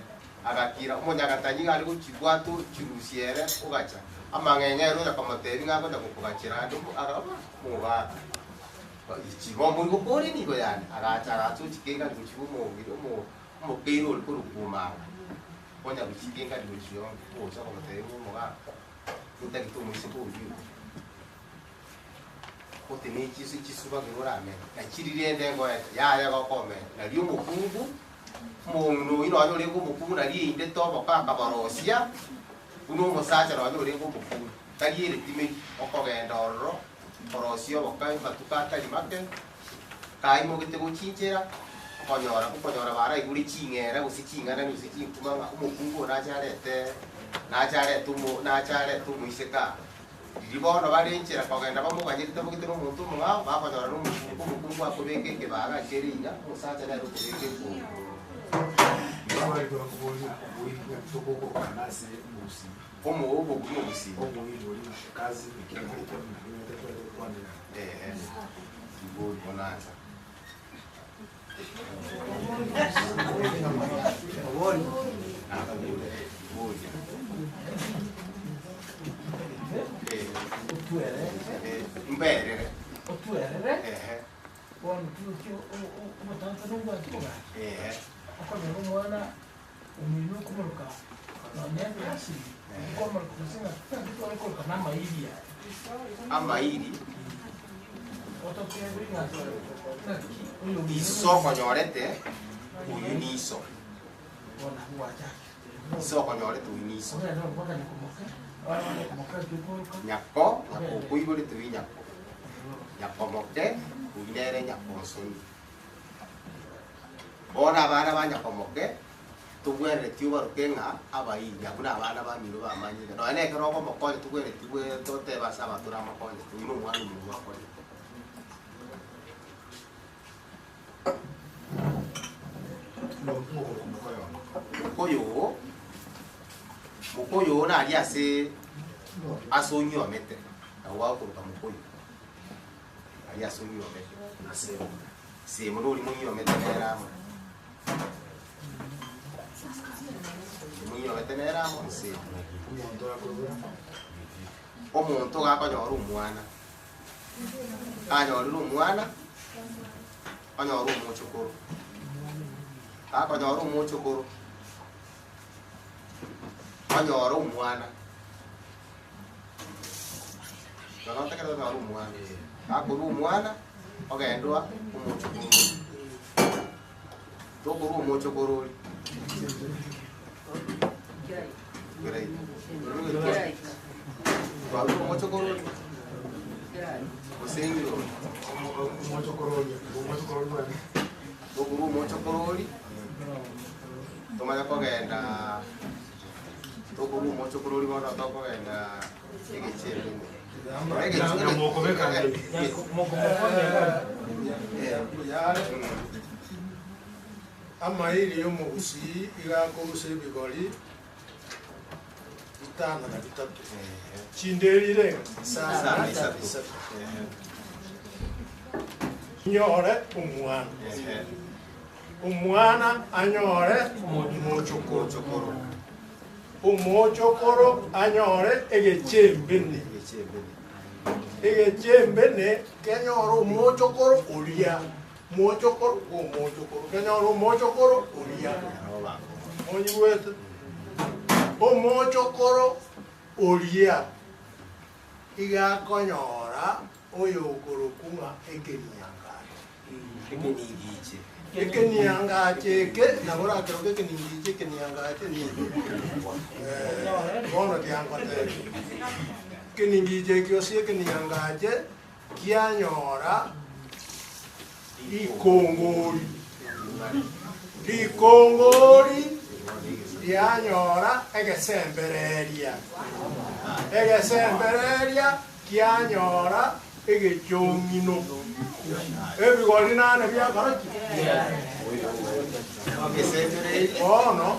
agakira umunyagatanyi ari gukibwato kirusiere ugacha amangenge rura kamotebi ngako ndakukugakira ndo araba muba ikibombo ngokore niko yani agacha agatuchi kenga ndikuchibumo mo peiro kurukuma onya kuchikenga ndikuchiyo ocha kamotebi muga utakitumu sibuju otene chisuba ngorame akirire ndengo ya gokome na lyo mukungu mungu ino anyo lengo mukungu na liye inde tobo kaka barosia uno musacha na anyo lengo mukungu tagire time okogenda orro borosio bokai matuka tali make kai mo gite guchinjera konyora bara iguri chingera gusichingana ni usichinkuma mukungu na chare tumu iseka ribono barenchera kogenda bamuganyirite bugitero umuntu mwa bakonyora n'umukungu akobeke ke baga kerinya musacha na rukubeke ko bari kuboye kuboye tokoko kanase musi omo obo kuno musi omo iri kazi ikiriko kwandira ibo bonanza Obori mberere Buon tutto o tanto non va a come umana un minuto come lo non è così come lo consegna tutto le cose na maili amaili iso konyorete uyu niso iso konyorete uyu niso nyako kuibure tu nyako nyakomoke uinere nyakonsoni ona bana banyakomoke tugwere tiuba rukenga abai nyakuna bana bamiro bamanyire no ene kero ko mokonye tugwere tugwe tote basaba turama konye tuino mwana mu bakonye mukoyo na ali ase asonyo amete awa kuruka mukoyo ali asonyo amete na se muri munyo amete era munyo amete era se omuntu gakonyora umwana kanyora umwana kanyora umuchukuru akonyora umuchukuru kanyora umwana Nonte que no umwana akuru umwana ogendwa umuchukuru tokuru umuchukuru Gerai Baru umuchukuru Usengiro umuchukuru tokuru umuchukuru tomanya kogenda tokuru umuchukuru bona tokogenda igichere amaili yo mugusi igakoruse bigori bitana na bitatu chinderire sana nyore umwana. Umwana anyore umuchokoro. Umuchokoro anyore egechembene. Egechembene kenyoro umuchokoro ulia. Mochokoro kenyoro mochokoro ulia. Onyiwete. Omochokoro ulia. Iga konyora oyokoro kuma ekeniangache ke nagora kero ke keningiche keniangache ni bono kiangote keningiche kiosie keniangache kianyora ikongori kianyora egesembereria kianyora egechongino ebigori nane byakaraki oh no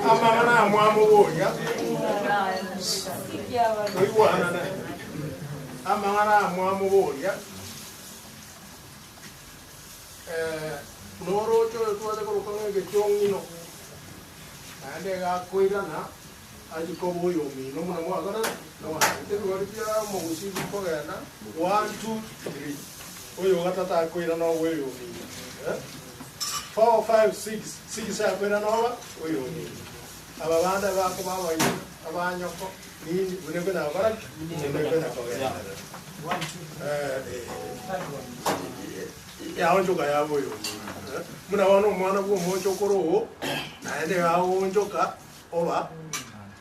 amangana mwamuboya toiwana na amangana mwamuboya norocho tuwate korokanga gechongino ande ga koirana aji kobo yomi no muna mwagana no ante bigori bya mo usiku kogana 1 2 3 oyo gatata koirana oyo yomi 4 5 6 6 akoirana oyo yomi ababanda bako babayi abanyoko ni bunebe na bara bunebe na kogana 1 2 ya onjoka yabo yo muna wano mwana ko mochokoro naende ga onjoka oba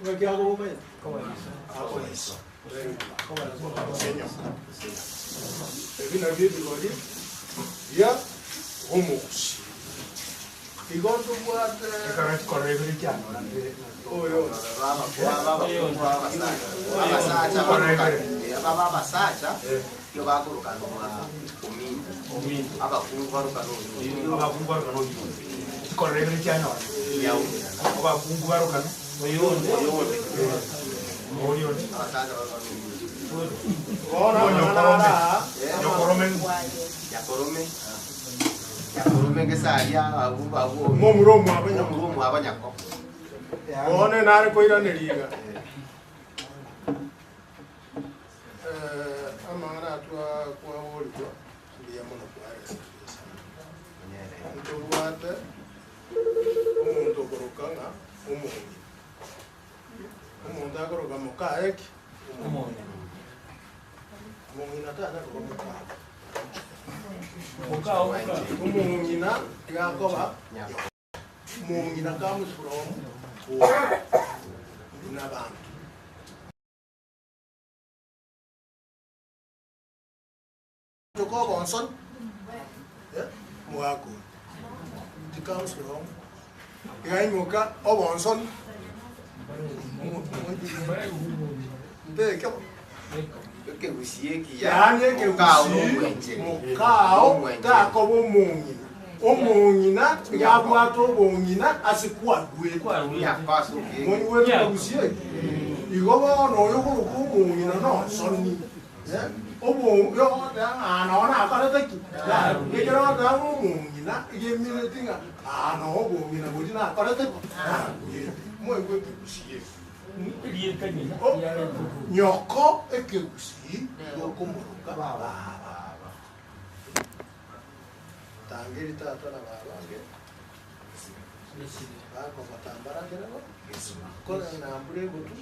ngaki ago me ko eso ebina bibi godi ya homosi igondo buat karat korrebri chiano oyo baba sacha yo bakuruka no omini abakungwaruka no korrebri chiano yao abakungwaruka no oyonde asacha yakorome ngesaria abu momuromo abanyako one nare koirane liga amangana atwa kwa wolipo ndiye mono kwa ntobuate umuntu korokanga umuntu akoroka mukaeki umuntu natana komuka umungina yakoba mungina comes from n'abantu Joko Bonson mwako it comes from Gaimuka Obonson que usie que ya que mukao ta ko omungina ya bwato omungina asikwa gwe ya paso ke mwe ko usie igobo no yo ko omungina no sonni obo yo ta ana ona akara ta ki ke jero ta omungina ye mi tinga ana omungina bo dina akara ta mwe ko usie nyoko ekeusi yokomuruka baba tangiri tata na baba nge bako matambara ngero kona na mbure gutu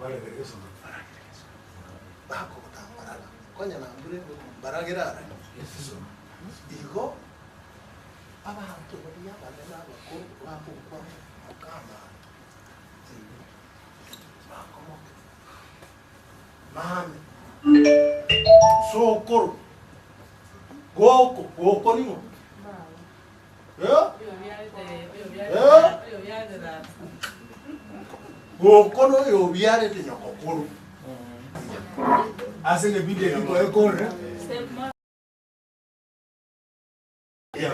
bale bereso bako matambara konya na mbure gutu baragera igo abantu bari abana bako bako kwa kama mami sokoro goko nimo goko no yo viare te nyokokoro hace le video que puede correr ya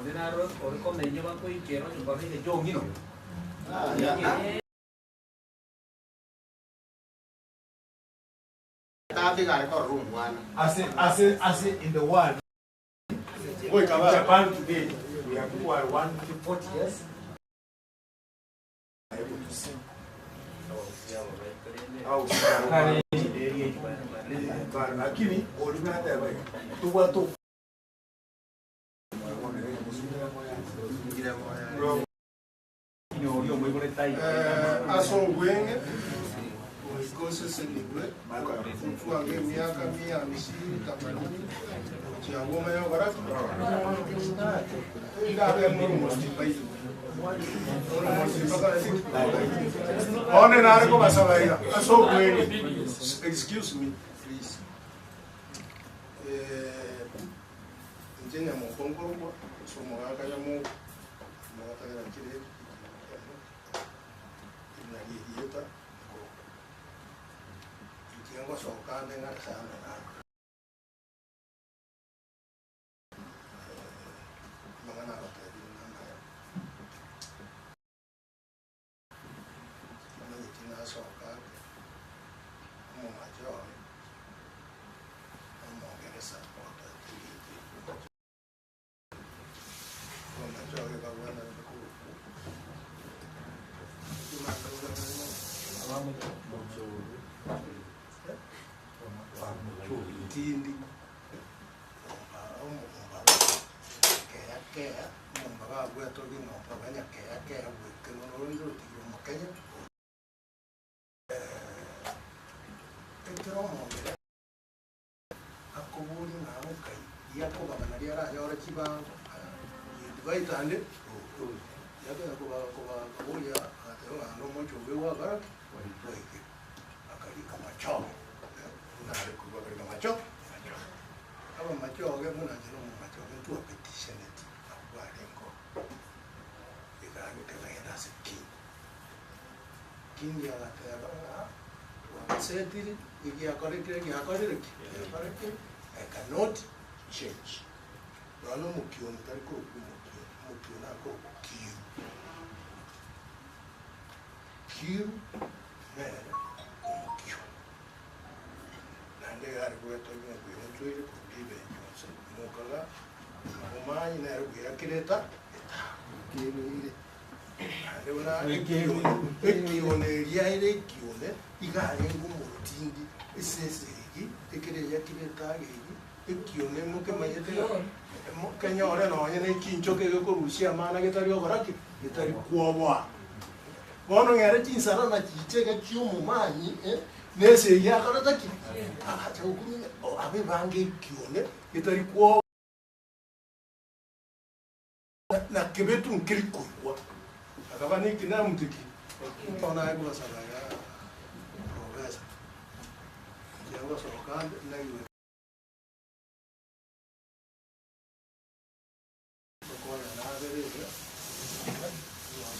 Ordinaro, or come the Yamanko, Kero, you got the Joe, you know. As in the world, Japan today, we have people who are 140 years. Able to sing. Lakini ulimwenda wewe tuwa tu aso gwenge kose senigwe mfuange miaka 150 chiagoma yo baraka ngabe mu mstipai on nare ko basabaiga aso gwenge excuse me please njenya mo konkoro so mo aka ya mo aka ya kire na dieta ikiango so kande ngara sana na mangana ko tayo na na itina so kande mo majo mo geresa ko ta mo majo ke bagwana ko tindi kea mumba gwe to gi no pa banya kea gwe ke no ro ti mo kenya etero mo akoburi na mo kai ya ko ba na ya ra ya ora chiba vai tande ya ko ba ya atero no mo chobe wa ga wa ke akari kama chao na le ko ba kama chao aba macho ge mo na jero mo macho ge tu petition ti akwa lengo igani ke na yana siki kingi ala te ba wa setiri igi akore ke I cannot change no mo kion tar ko mo kion ko kiu ne kiu nande ar ko to ni ko yo tuire ko dibe so mo kala mo mai na ro ya kireta ke ni ande una kione ria ire kione igare ngumo tindi esese gi ekere ya kireta gi kione mo ke mayete mo kenyore no yene kincho ke ko rusia mana ke tari ogoraki ke tari kuowa bono ngere chinsara na chichega chiumu manyi nese ya karata ki acha ukuni abe bange kione itari kwa na kebetu nkiriko kwa akabani kina mutiki ona aibu sana ya progress yango soka na iwe kwa na bere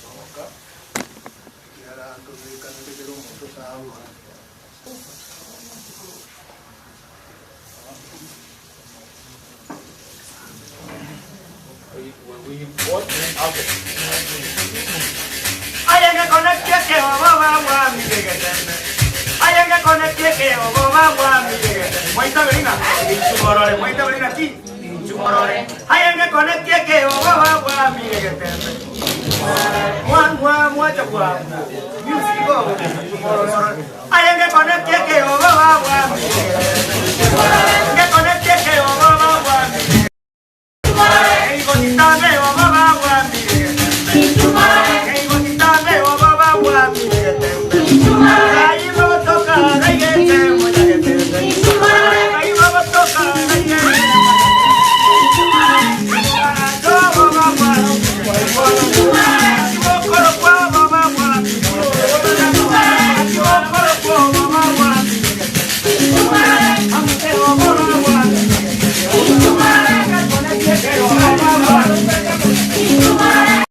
soka yara to de kan de lo moto sa when we import okay ayanga connect ke wa mi gegetende ayanga connect ke wa mi gegetende moita berina ki chumorore ayanga connect ke wa mi gegetende mwa chakwa music go chumorore ayanga connect ke wa mi gegetende connect ke wa mi Hey, go titame wa baba wa mi. Hey, go titame wa baba wa mi. Ai baba toka na yete mo ya yete. Ai baba toka na yete. Do baba wa. Go koro kwa baba wa. Go koro kwa baba wa. Amte wa baba wa. Hey,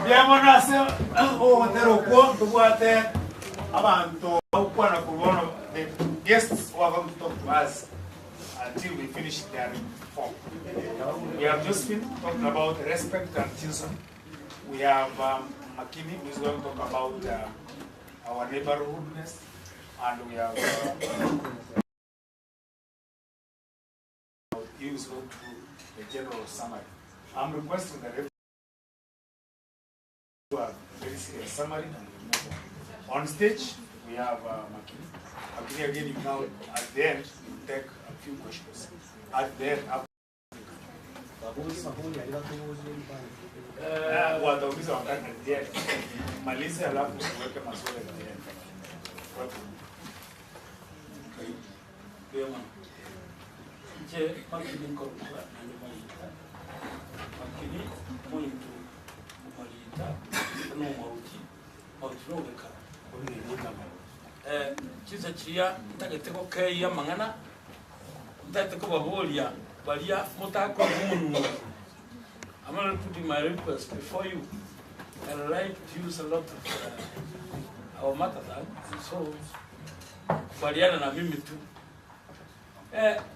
Diamo nase o tero kwa tuwate abantu kwa na kuona the guests who are going to talk to us until we finish their form. We have just been talking about respect and CHINSONI. We have Makini who is going to talk about our neighborhoodness, and we have he is going to do the general summary. I'm requesting that very serious summary and we move on. On stage, we have Makini. Makini again, you now at the end, you take a few questions. At the end, watauliza wakati at the end. Malize alafu uweke maswali at the end. Je, Makini nkorokora na nyuma Makini muntu umalita no mauti mautirobeka uri n'inama kiza kiya ndageteko keya mangana ndateko babolia balia mutako umuntu. I'm going to put in my request before you. I like to use a lot of our mother tongue, so baliana na mimi tu.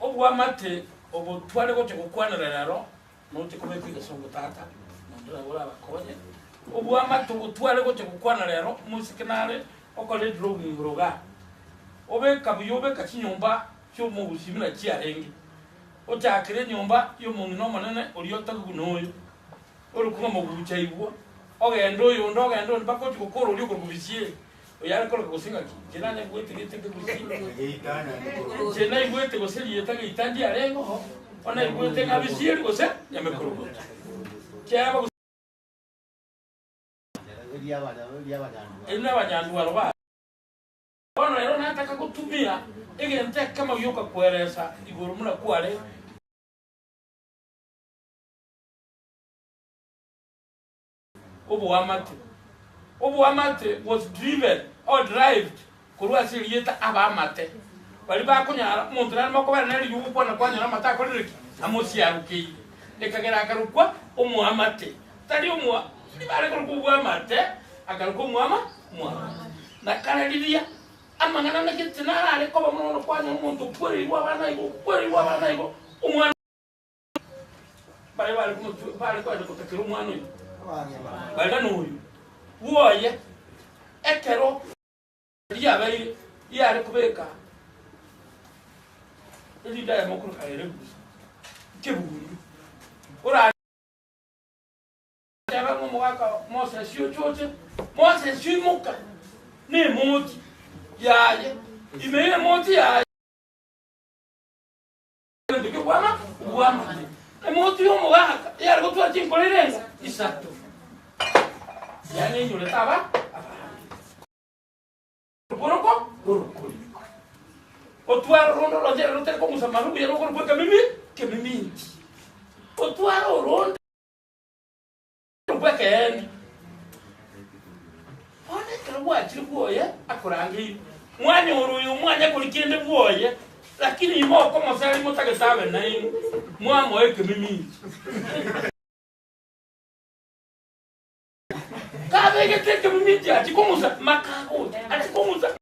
OBOIRI obo twale gote kukwanira rero note komeka songo tata ndura wala bakonye OBOIRI obo twale gote kukwana rero musikinare okole drawing roga obe kabuyobe kachinyomba cyo mu bushimira kiarengi otakire nyomba yo mu no manene oliyota kunoyo olukuba mu buchaiwo ogendo yo ndogendo bakoti kokoro oli okubisie oyara kola kusinga kinana gwete gete kusinga jena igwete goseli yetaga itandi arengo ona igwete ngabisiye gose nyamekoro cyaba ina abanyandu baroba ono rero nataka kutumia igente kama yoka kueleza iguru muna kwale OBOIRI was driven or derived kurwa siriyeta abamate bali bakunyara muntu nari makobera nari yuko na kwanyara mata koliriki amosi yaruki ekagera akarukwa OBOIRI tari umwa ibare kurwa OBOIRI akarukwa mwama na kanalidia amangana na kitinara ale ko bamuno kwanya muntu kweri wabana igo umwana bale kumutu bale kwa kutakira umwana uyu bale n'uyu woye ekero yabaye yari kubeka ilida ya mukuru kayere kebugundu ora yaba mu mwaka Moses chochote Moses muka ne moti yaye imeye moti yaye ndike bwana OBOIRI emoti yo mwaka yari gutwa chinkolerenga isato yani nyule taba Boroko borokoli otwaro rondo lojero rote ko musamaru yero ko kwa mimi otwaro rondo kwa ken one kalwa chirwoye akorangi mwanya uruyu mwanya kulikende bwoye lakini imoko mosali mutagetabe nayo mwamo eke mimi kabe teke mimi atikomuza makako atikomuza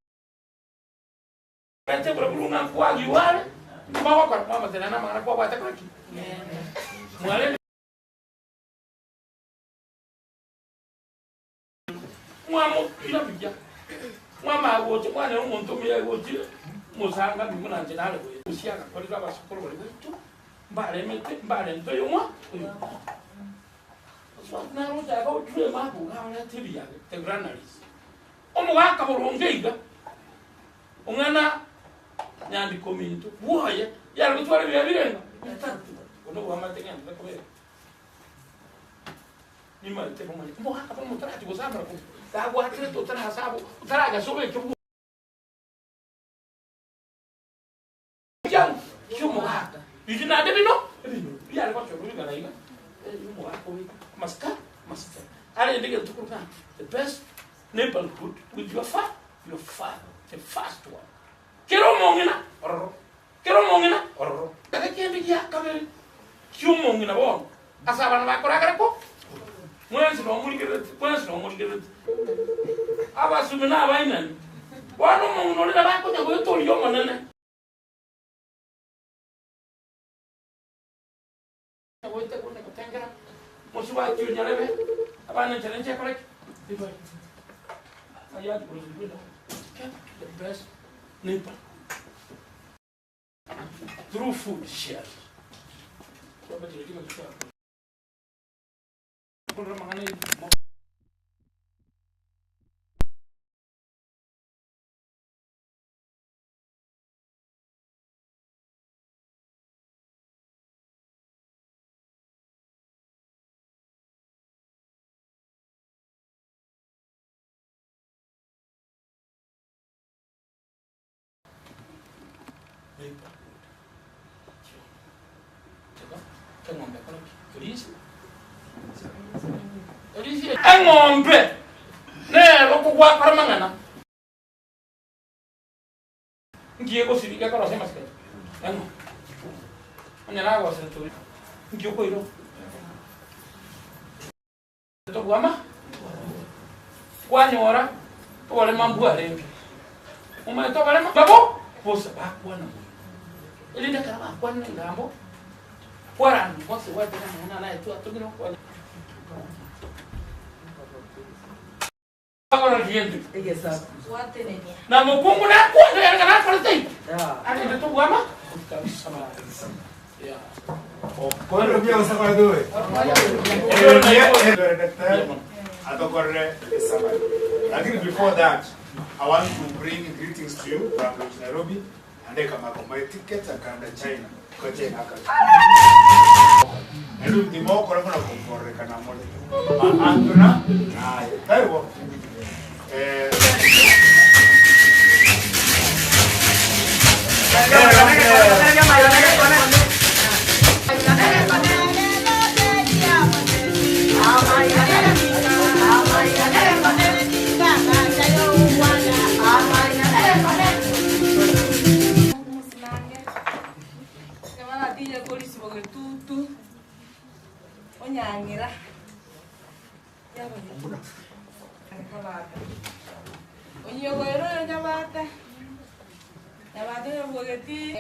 ate brabuna kwa giwale mbawa kwa mama tena na mara kwa atakwaki mwale mwamo ilabija mwama wote mwana umuntu miya wote musanga bimuna njenale usiaka kwa liba basukuru bali bitu mbale mete mbale ntoyo mwa na ruta ga utwe mabu ga na tibia te granaries omwaka burongeiga umwana nyandi kominto woye yari gutwara birenga ono OBOIRI ngenda kubera ni mate mo mali mbo haka mo tarati go samara ko da go hatire to tara sabo tara sobe ke yang chumo haka yidina de bino yari ko churu ga naiga mo haka maska are ndige tukuruka the best neighborhood with your father the first one kero mongina kada kendi ya kabel chumo ngina bon asaba na bakora ko Mwezi no muri aba sumina aba inani wano mungu nolina bako nyago yoto liyo manene wote kuna kutenga mushuba kiyo nyalebe abana challenge correct people ayati kulizibina the best neighbor through food share kwa bajiri kima tuka kuna magana ngombe ne lokugwa paramangana ngiye ko sirika ko sema sike ngo anyala wa sentu ngiye ko iro to guama kwanyora to wale mambu arengi uma to wale babo posa ba kwana ili ndakara ba kwana ngambo kwara ngosi wa tena na tu atugino kwa agora diente exato watenenia na mukungu na kwenda yana na faltai ani ndio guama kabisa ya kwa hiyo pia usafari doe atokorre sabari lakini before that I want to bring greetings to you from Nairobi and they come up my tickets and come to China kwa China haka ndio ndimo kwa kuna komporre kana mole anduna taiwo Onyangira onyogoero nyabata yogeti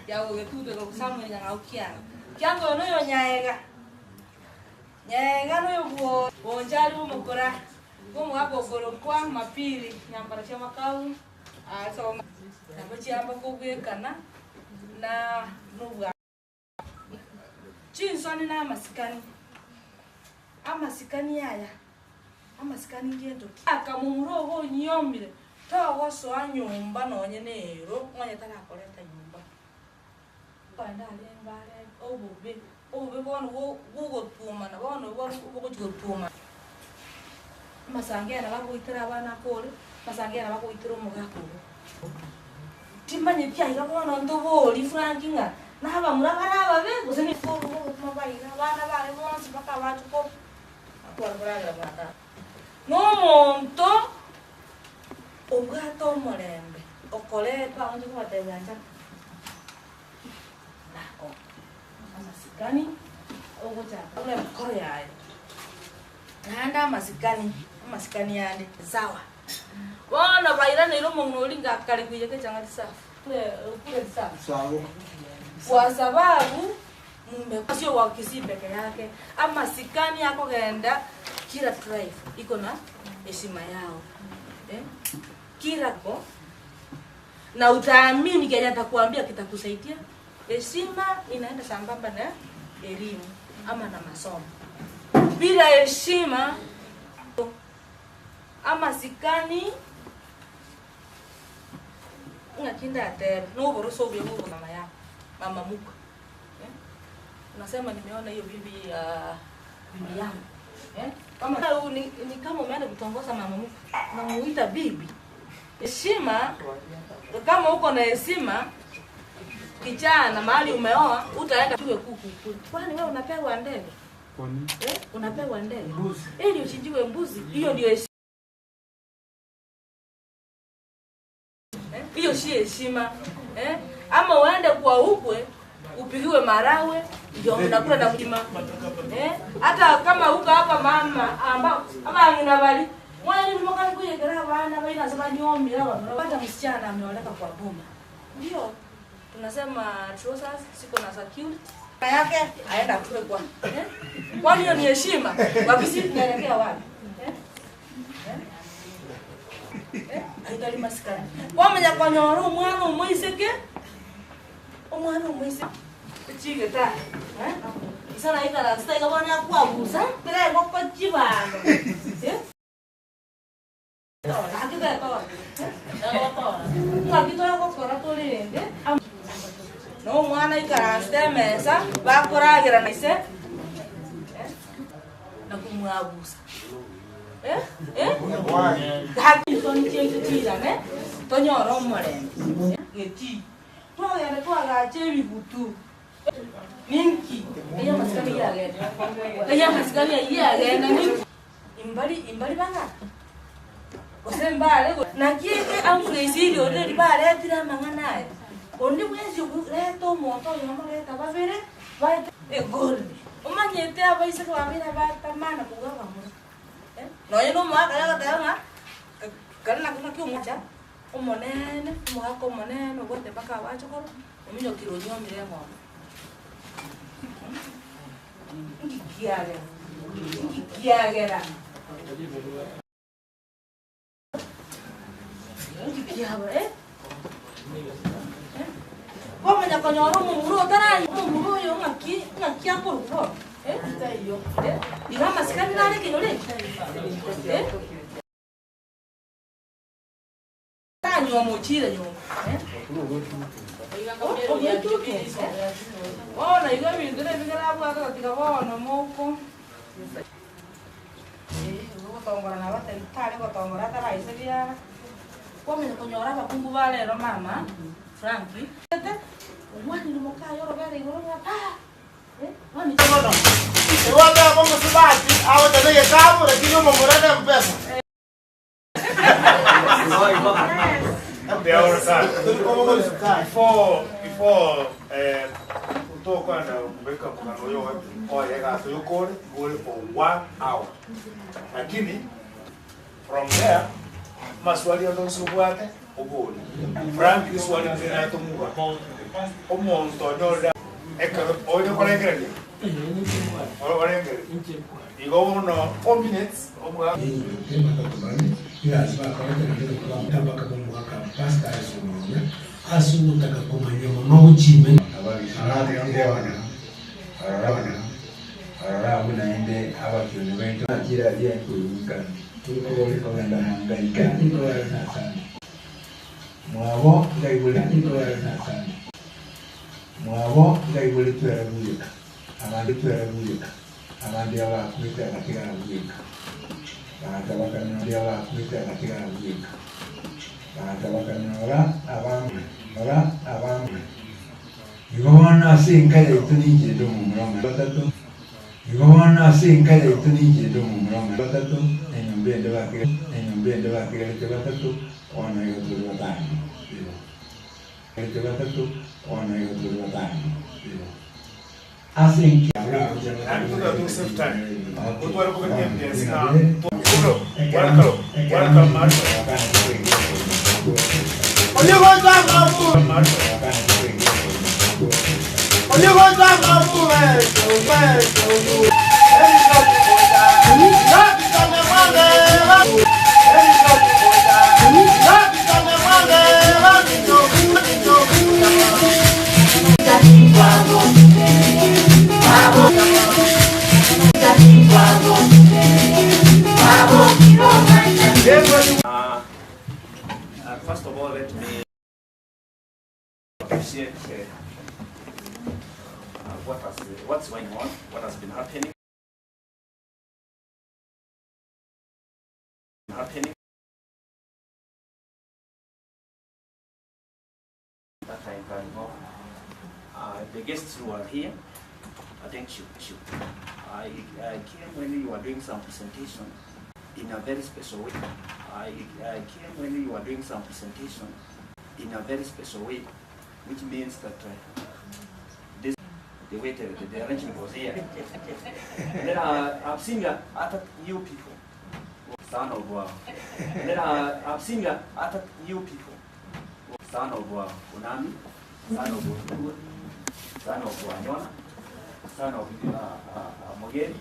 ya wogetu de kusamu nyanga ukiana kyango no yonyaega nyega no yobo bonjari mukora gomu agogoro kwa mapiri nyambara cha makau so nabachi amba kugwekana na nuga chinsoni na masikani amasikani yaya amasikani ngendo akamumuro ho nyombire tawo so anyumba nonye nero mwanya tarakoreta nyumba banda lembare obobe bono go tuma na bono go tuma masangera bagoitira abana kore masangera bagoitira umugako timanye byaira bono ndobori frankinga naba murabara babe guseni furu go tuma baira bana bare bono sipaka batu ko akwara bata no monto obwato morembe okolepa onje ko batebanja nako amasikani ogocha ole mkoro yae nanda amasikani yande sawa wana baira nero mongnoli ngakale kuyeke changa safi kule safi sawa kwa sababu mumbe sio wa kisi peke yake amasikani yako genda kila tribe iko na heshima yao kila ko na utaamini kile atakwambia kitakusaidia. Heshima inaenda sambamba na elimu ama na masomo. Bila heshima ama sikani unakinda atero no boroso byo mama yako mama muko unasema nimeona hiyo bibi yangu kama ni kama umeenda kutongoza mama muko unamuita bibi. Heshima kama uko na heshima kijana mahali umeoa utaenda tuwe kuku kule. Kwani wewe unapewa ndege? Kwani? Unapewa ndege? Mbuzi. Ili uchinjiwe mbuzi. Hiyo ndio heshima. Hiyo si heshima. Ama uende kwa ukwe upigiwe marawe ndio mnakula na mlima. Hata kama uko hapa mama ambao ama unabali mwana ni mkali kuyekera bana baina sema nyomi hawa unapata msichana ameoleka kwa boma. Ndio tunasema trousers siko na security yake aenda kule kwa. Kwani hiyo ni heshima? Wakisi tunaelekea wapi? Aidali maskani. Wamenya kwa nyoro mwana umuiseke. Omwana umuiseke. Chige ta. Isana ikara steka bana kwa busa. Tere ko chibano. Akita to. Ngakito ko kora to lende. No mwana ikara stemesa bakuragira nise. Na kumwabusa. Haki soni chenje tira ne. Tonyoro more. Ngeti. Twagere twagache butu. Ninki. Eya maskani yage. Eya maskani yage na ninki. Imbali banga. Osembale na kieke Humphreys ile ode bale tira manganae. Onde mwezi reto moto yomore tabavere. Vai egol. Omanyete abaise kwa mina batamana kugawa mu. No yo no mwaka ya tanga. Kana kuna kiumacha. Omonene, mwako monene wote paka wacho ko. Ominyo kilo nyomire mo. Kiagera. Kau banyak konyoro mumuro tara mumuro yo ngaki apa lo? Ira masih kan nare kino le. Tanyo mochila yo. Oh, na iga mindre bigala bwa ka tika bona moko. Ugo tongora na bata tare ko tongora tara isebia. Kome konyora bakungu bale ro mama Frankie umwani ni mokayo ro bale ro pa wani tono wala mama sabati awo tele kamu lakini mama murada mpesa before kutoka na kubeka mkano yo oyega so go for 1 hour lakini from there maswali yanayosubwate oboli Frank swali tena tumuwa omonto nyoda eka oyo kolengere igo uno 4 minutes omwa asungutaka kumanyamo n'obukiime arora bunaende abakyoni bento akira byenkuyinga tulikolekogenda mangaika mwabo ngaibule twerabuyika abandi abakwita abatirabuyika batabakanora abakwita abatirabuyika batabakanora abamwe igobona asinka yaitu ningendo mu murongo batatu igobona asinka yaitu ningendo mu murongo batatu enyumbende bakire batatu ona yoturu batano batatu ona yoturu batano asinka First of all, let me appreciate what's going on, what has been happening. That I can know. The guests who are here, thank you. I came when you were doing some presentation in a very special way. I came when you were doing some presentation in a very special way, which means that they waited, the arrangement was here. And then I've seen other new people, son of, and then I've seen other new people, son of Unami, son of Undur, son of Anyona, son of Mogeri,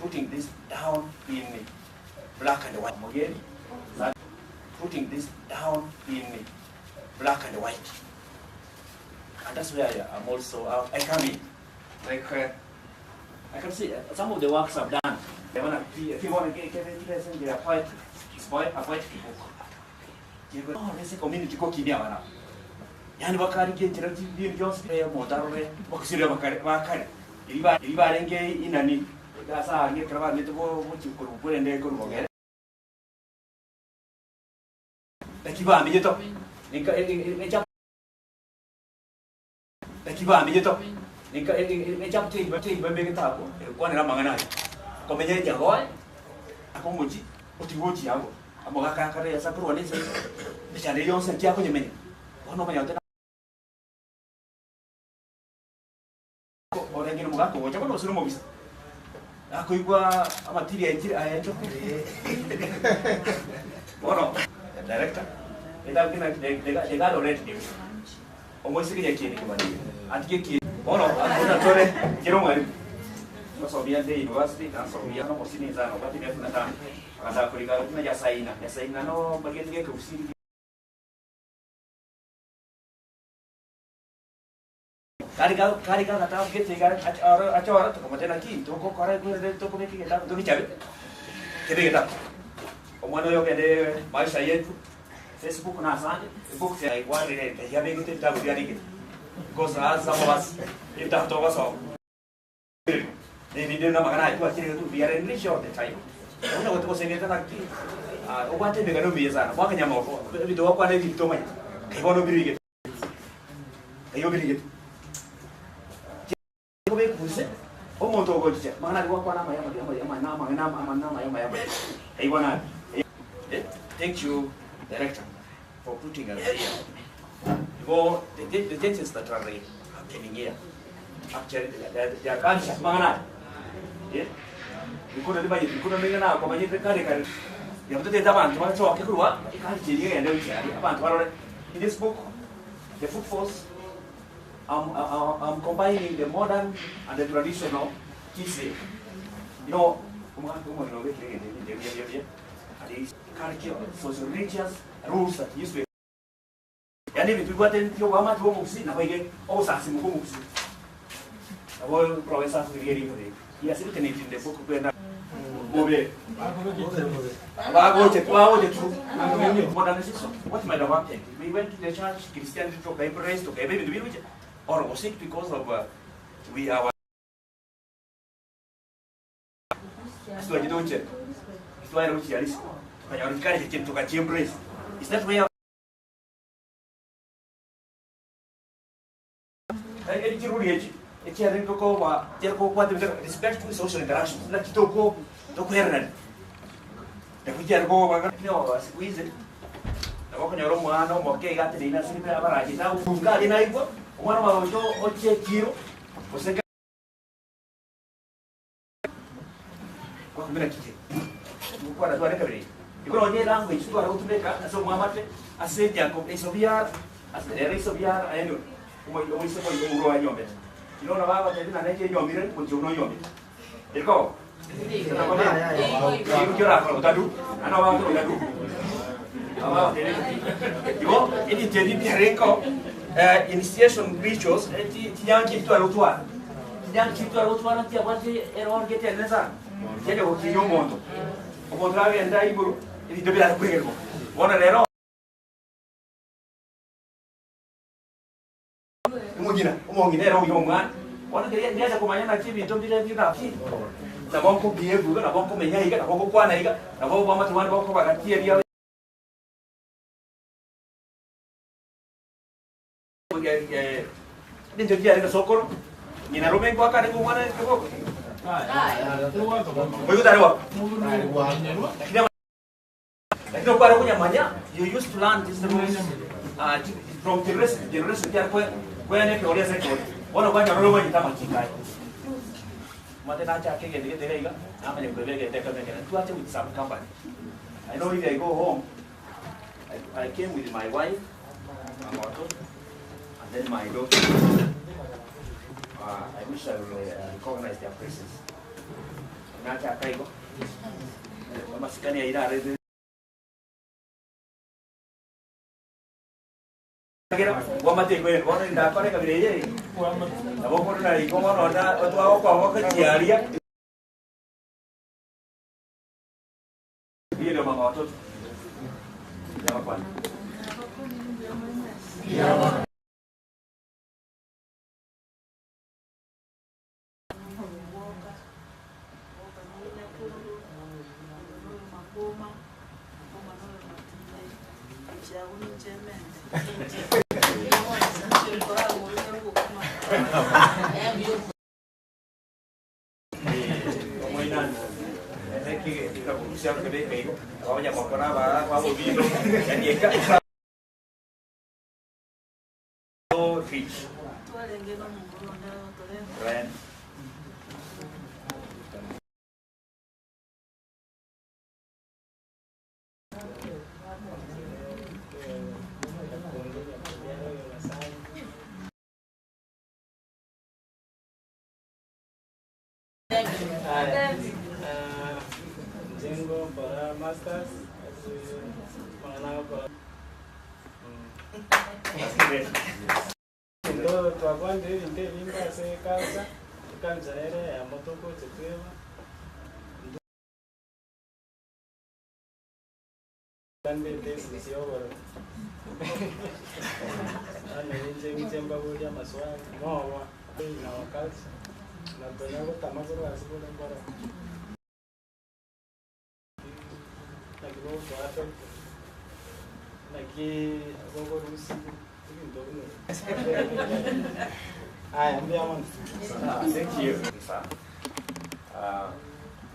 putting this down in black and white. Mogeri, putting this down in black and white. And that's where I'm also, I come in. Like, I can see some of the works I've done. If you want to get it, they are quite people. Oh, this is community cooking now. Yani bakari ke jirati din Jones be modarore boksire bakari. Iba renge inani gasa nge kraba ne to bo chukuru purende ko bogere. Takiba mi jeto. Nika ejap. Takiba mi jeto. Nika ejap te be kita ko. Ko ne ramangana. Ko menye jago. Ako muji. Otiwoji yango. Amoga kakare ya sapro ne se. Bichane yon se tia ko nyemenye. Ono manya orang yang muka aku, macam mana suruh mau bisa? Aku juga amatiri anjir ayah cok. Mono, director. Kita mungkin dekat orang itu. Omong sekali kini kemana? Anti kini. Mono, aku nak sore jerung hari. Masuk biar di university, masuk biar no sini sana. Berarti dia pernah tahu. Ada kurikulum tu nak jasaina no bagian dia ke usiri. Kari kau kata kita sekarang acara tu kemudian lagi tu kau kari kau ada tu kau mesti kita tu ni cakap, kita. Omano yo kede mai saya tu Facebook nasa, Facebook saya igual ni, dia bagi kita tahu dia ni. Kau sahaja sama bas, kita tahu bas. Ni dia nama kana itu akhirnya tu biar English or the time. Orang waktu saya ni tu lagi, orang tu dengan lebih sana, bukan yang mau. Itu aku ada di tu mai, kau nak beri kita, kau beri kita. Omong tu kau cakap, mana gua kau nama yang. Hey, wana. Thank you, director, for putting us here. Because the changes that are happening here, actually, they are conscious. Mana? Yeah. Because the budget, because the money now, budget kari. You have to take abantu so kekurwa, kari chiri ngende uchari. Abantu barore. In this book, the footfalls. I'm combining the modern and the traditional kisi. You know, social religious rules that used to be. And if you got into your mama to Muxi, now again, all Sassim Muxi. The whole professor will hear you. Yes, written it in the book of what might have happened? We went to the church, Christians took a praise, took a baby to be with. Or was it because of we are? So you don't check. It's why I don't hear this. But you're encouraged to catch embrace. Is that where? It's here in Cocoa, respectful social interactions. Let it go to Quernan. If we can go, no, squeeze it. The walk on your own one, no more gay at the dinner, simply average. Now, who've got in Ivo? One of our Oche was the what a recovery. You go on your language, you are to make us so mamate, I said, Jacob, a Soviar, as there is Soviar, I know. We suppose you grow in your bed. You know about it, and I get your mirror, but you know your bed. You go. You go, it is the initiation rituals, young keep to a rotuan. Young keep to a rotuan, and what they ever get a lesson. Tell you what you want. About Ravi and Daibu, it is the best bring one of their own. Among their own young man, one of the years of my activity, don't be let you up. The Bonko be able to Bonko Mega, a Bonko Quanaga, a Bonko to one Bonko here. Dentro di area sokoro, in a room go a go one to go. You used to learn this from generation, when Bueno, cuando no lo voy a quitar aquí, cae. Mate na cha ke get de ga. Ama le ko le get de ka ke. Tu ate with some company. I know if I go home, I came with my wife, and then my daughter. I wish I will recognize their presence. Na cha kai go. Masikani ira re. Guamate ko en bona nda kore ka bireje. Abo ko na iko no na to ako ko ka tiaria. Dia do mga otot. Ya pa. Ya pa. Siapa kedai kayu, kalau banyak makan apa, kalau video, jadi enggak. So rich. Keren. Jengo para masters, para ndo twakwande inte limba se kanza kanza ere ya motoko tetema kande tesi sio bora ana nje mtemba bora maswali no na wakati na tena tamakuru asibole bora Lagi aku rusi itu Thank you.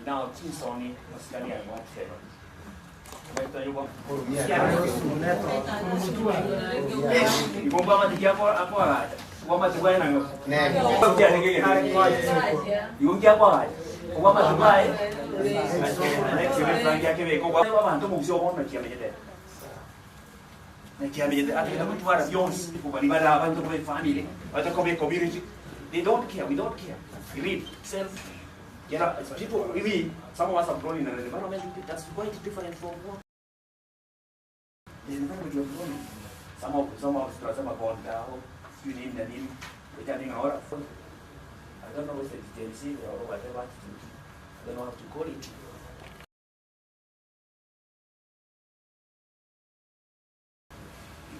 Now CHINSONI sekali yang mau share. Kita juga. Ibu bapa tiga apa? Bapa tiga yang nanggup. Ibu tiga Ibu tiga apa? Bapa tiga. Kita lagi kita beko bapa hantu musuh pun nak kiam je. Nak kiam je. Ada kita pun tuar Jones. Bukan di mana hantu punya family. Atau community. They don't care. We don't care. We read self. You know, people really, some of us are grown in an environment that's quite different from what the environment you're grown in. Some of us are born down, you name the name, returning our phone. I don't know what's the DLC or whatever, I don't know how to call it.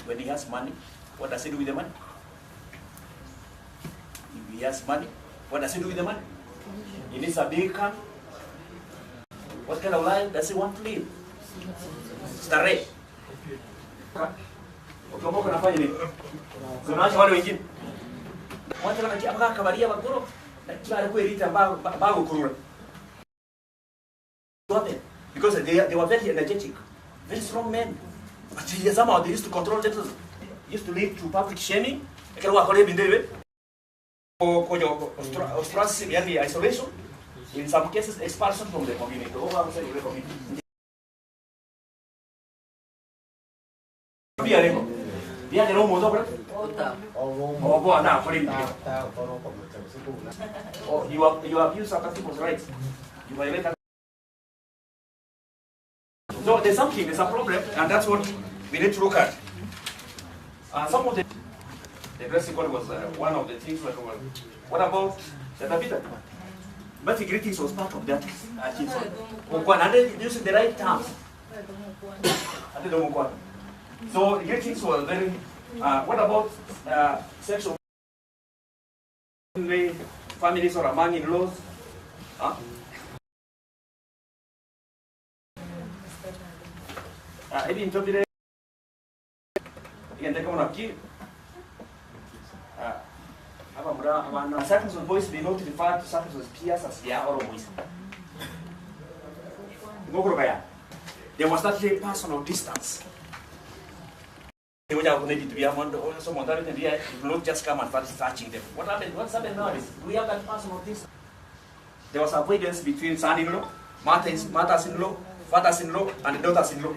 When he has money, what does he do with the money? If he has money, what does he do with the money? He needs a big car. What kind of life does he want to live? Starehe. Ukiamka unafanya nini? Unaacha wale wengine. Watu wanajiamka kabaria bakuru. Na kila kuelita bago kurura. Because they were very energetic, very strong men. But somehow they used to control themselves. Used to lead to public shaming. Ikawa kole bindebe. Ostracism, isolation, in some cases expulsion from the community, outside the community. Dia ada rumah tu berapa? Oh, buat nak for him. Oh, you abuse other people's rights. You violate that. So there's a problem, and that's what we need to look at. Some of the dressing code was one of the things that were. What about the David? But greetings was part of that. And then using the right terms. So greetings were very. What about sexual families or among in-laws? Ini interpret. Yang mereka menakir. Circles of voice be not referred to circles of peers as their own voice. There was that personal distance. They will need to be among someone that will not just come and start searching them. What's happened now is we have that person of this. There was avoidance between son-in-law, mother-in-law, fathers-in-law, and daughters-in-law.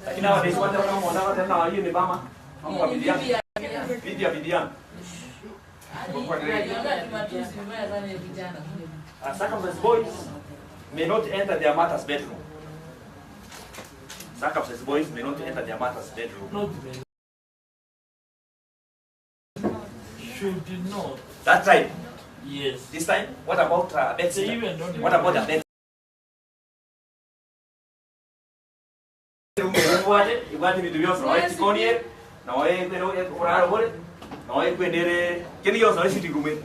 Lakini nowadays watu wanaona tena hiyo ni mama wa bidiana. Circumcised boys may not enter their mother's bedroom. Circumcised boys may not enter their mother's bedroom. Should not. That time? Yes. This time? What about bed? What about the bed? Ibadi vitu vyote na tikonier na wewe ndio urara bore na wewe kwendere kini yoso na siti gume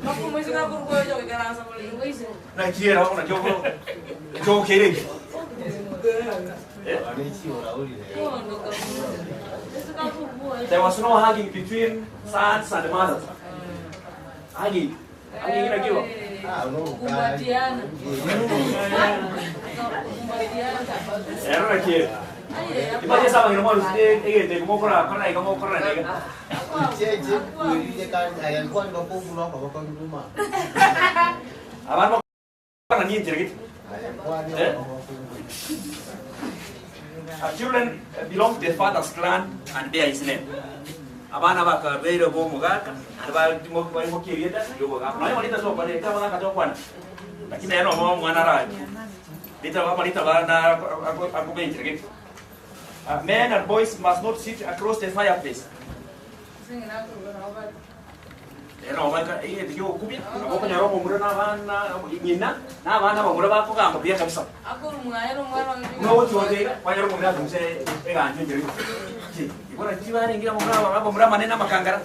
na kiera una jogo kere there was no hugging between sons and mothers. Hugging inakiwa era kiera Ibaje sama ngino malu egete como kora como kora nega. Jeje kuirije kan ayan kwa ndo pungulo kwa kwa nduma. Abano kana ni jergit. Children belong to their father's clan and bear his name. Abana baka beiro go mugaka, aba mo kirieta yo go ga. No malita so pare ka bana ka to kwana. Lakini ano mo mwana raji. Dita ba malita ba na aku be jergit. Men and boys must not sit across the fireplace. Eno maka yo kubi ko ko nyaro mo na bana nyina na bana mo ba ko ga mo bia kabisa. Ako rumwaero mwaro No chote kwa nyaro mo na dumse ega njeri. Ji ibora tiwari ngira mo ba mo manena makangara.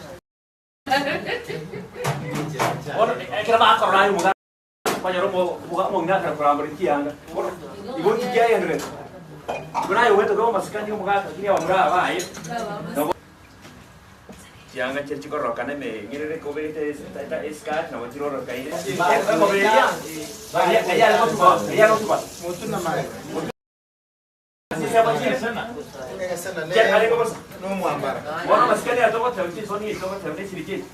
Ono ekira ba ko rayu mo kwa nyaro mo na ka kwa mbri kianga. Ibo tikia ya ngre. Kuna yo wetu kama masikani mo ga kini wa mura ba ai. Jangan cerci korok karena ngire ko bete ta eskat na wajiro ro kai. Mo beria. Kaya lo tuba. Mutu na mai. Siapa sih sana? Sana le. Jangan ada kau no muambara. Orang masikani atau kau terus CHINSONI itu kau terus sedikit.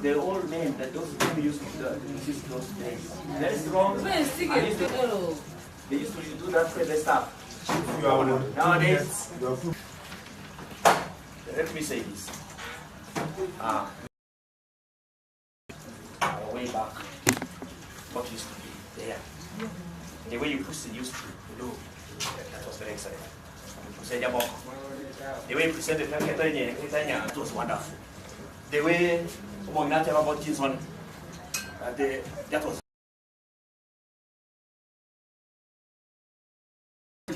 They're all men that those who used to those days. Very strong. They used to do that kind of stuff. Nowadays, let me say this. Way back, what used to be there, the way you used to do, that was very exciting. The way you presented it was wonderful. The way we not about CHINSONI, that was. We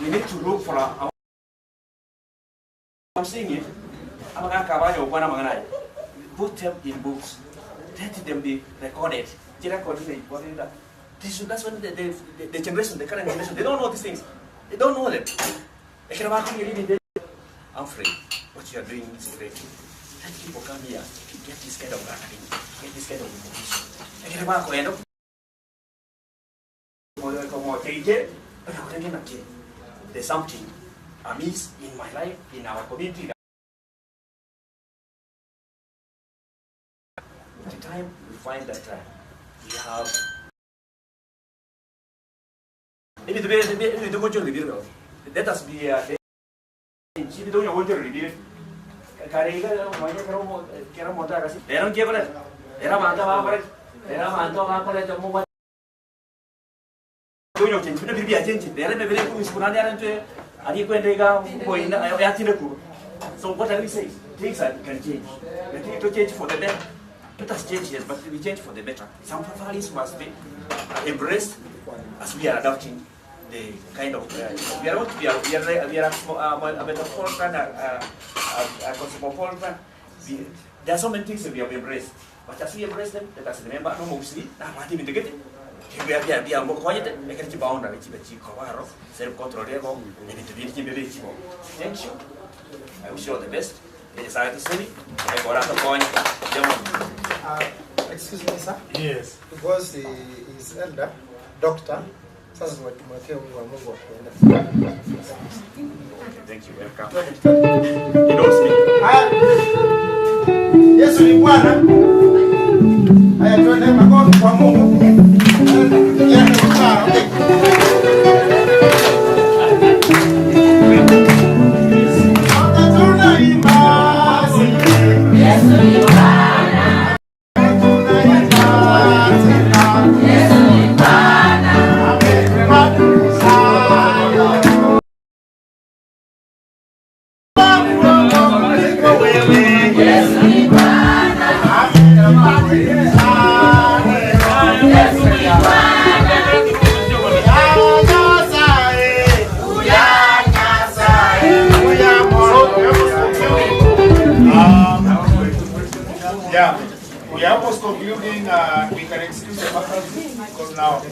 need to look for I'm seeing it. Put them in books. Let them be recorded. That's when the generation, the current generation, they don't know these things. They don't know them. Humphrey, what you are doing is great. Let people come here, get this kind of gathering, get this kind of information. There's something amiss in my life, in our community. At the time we find that we have let us be so what are we saying? Things can change. We need to change for the better. Let us change, yes, but we change for the better. Some families must be embraced as we are adopting the kind of we are a metropolitan, a cosmopolitan. There are so many things that we have embraced, but as we embrace them, let us remember no mostly. Now, what do you mean? We are more quiet. We can keep bound. We keep self-control. Thank you. I wish you all the best. Excuse me, sir. Yes. Because he is elder, doctor, Sasa tunatumwakia Mungu wa Mungu akienda. Thank you, welcome. You don't speak. Yesu ni Bwana. Haya tuende makofi kwa Mungu. Yende kukaa, okay. Yeah, we are almost concluding. We can excuse the faculty because now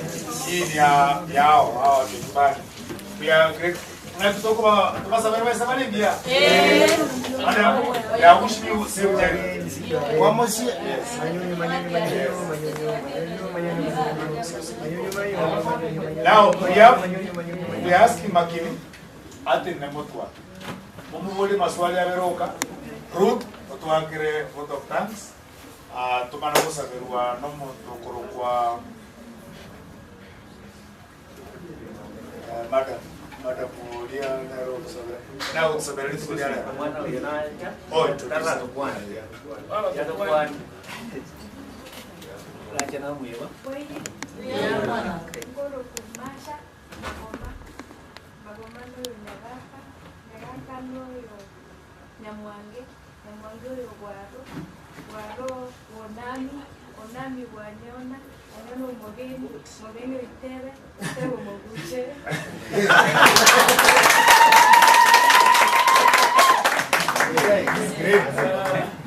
in our we are great. Na kutoka tumasamehe samani ndia. Madam, I wish you same journey. One more year. Now we are asking Makini ati nemotwa. Mumuli maswali ya veroka. Ruth otuangire vote of thanks. Tumana kusaberwa nomo tokorokwa Madam Ulia Naro Saber. Now it's a very good area. Oh, it's another one. The other one. Like an umbrella. Onami wanyona, onyono mogeni, mogeni itere, itere moguche.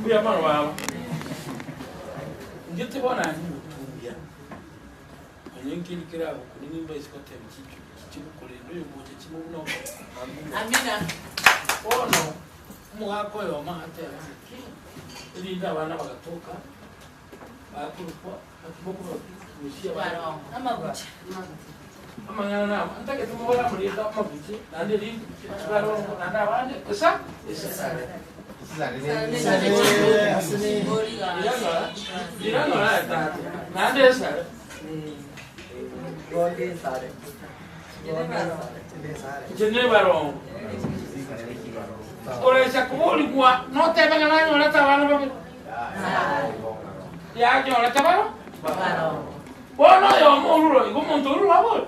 Kuya marwa. Ngite bona ni mutumbia. Onyenki nikira kuni nimba isikote mchichu. Chimu kule ndio boje chimu no. Amina. Ono muhako yo mahate. Ili nda bana bagatoka. Akulukwa akiboko kushia baro amabuche amangana na antake tumubona muri da amabuche nande ri baro nanda bande esa dirano la ta nande esa golde sare jene baro ore sa kumoli kwa no te venga na no la ta bana ya yo la tabaro baro bono yo mururo igo montoro abo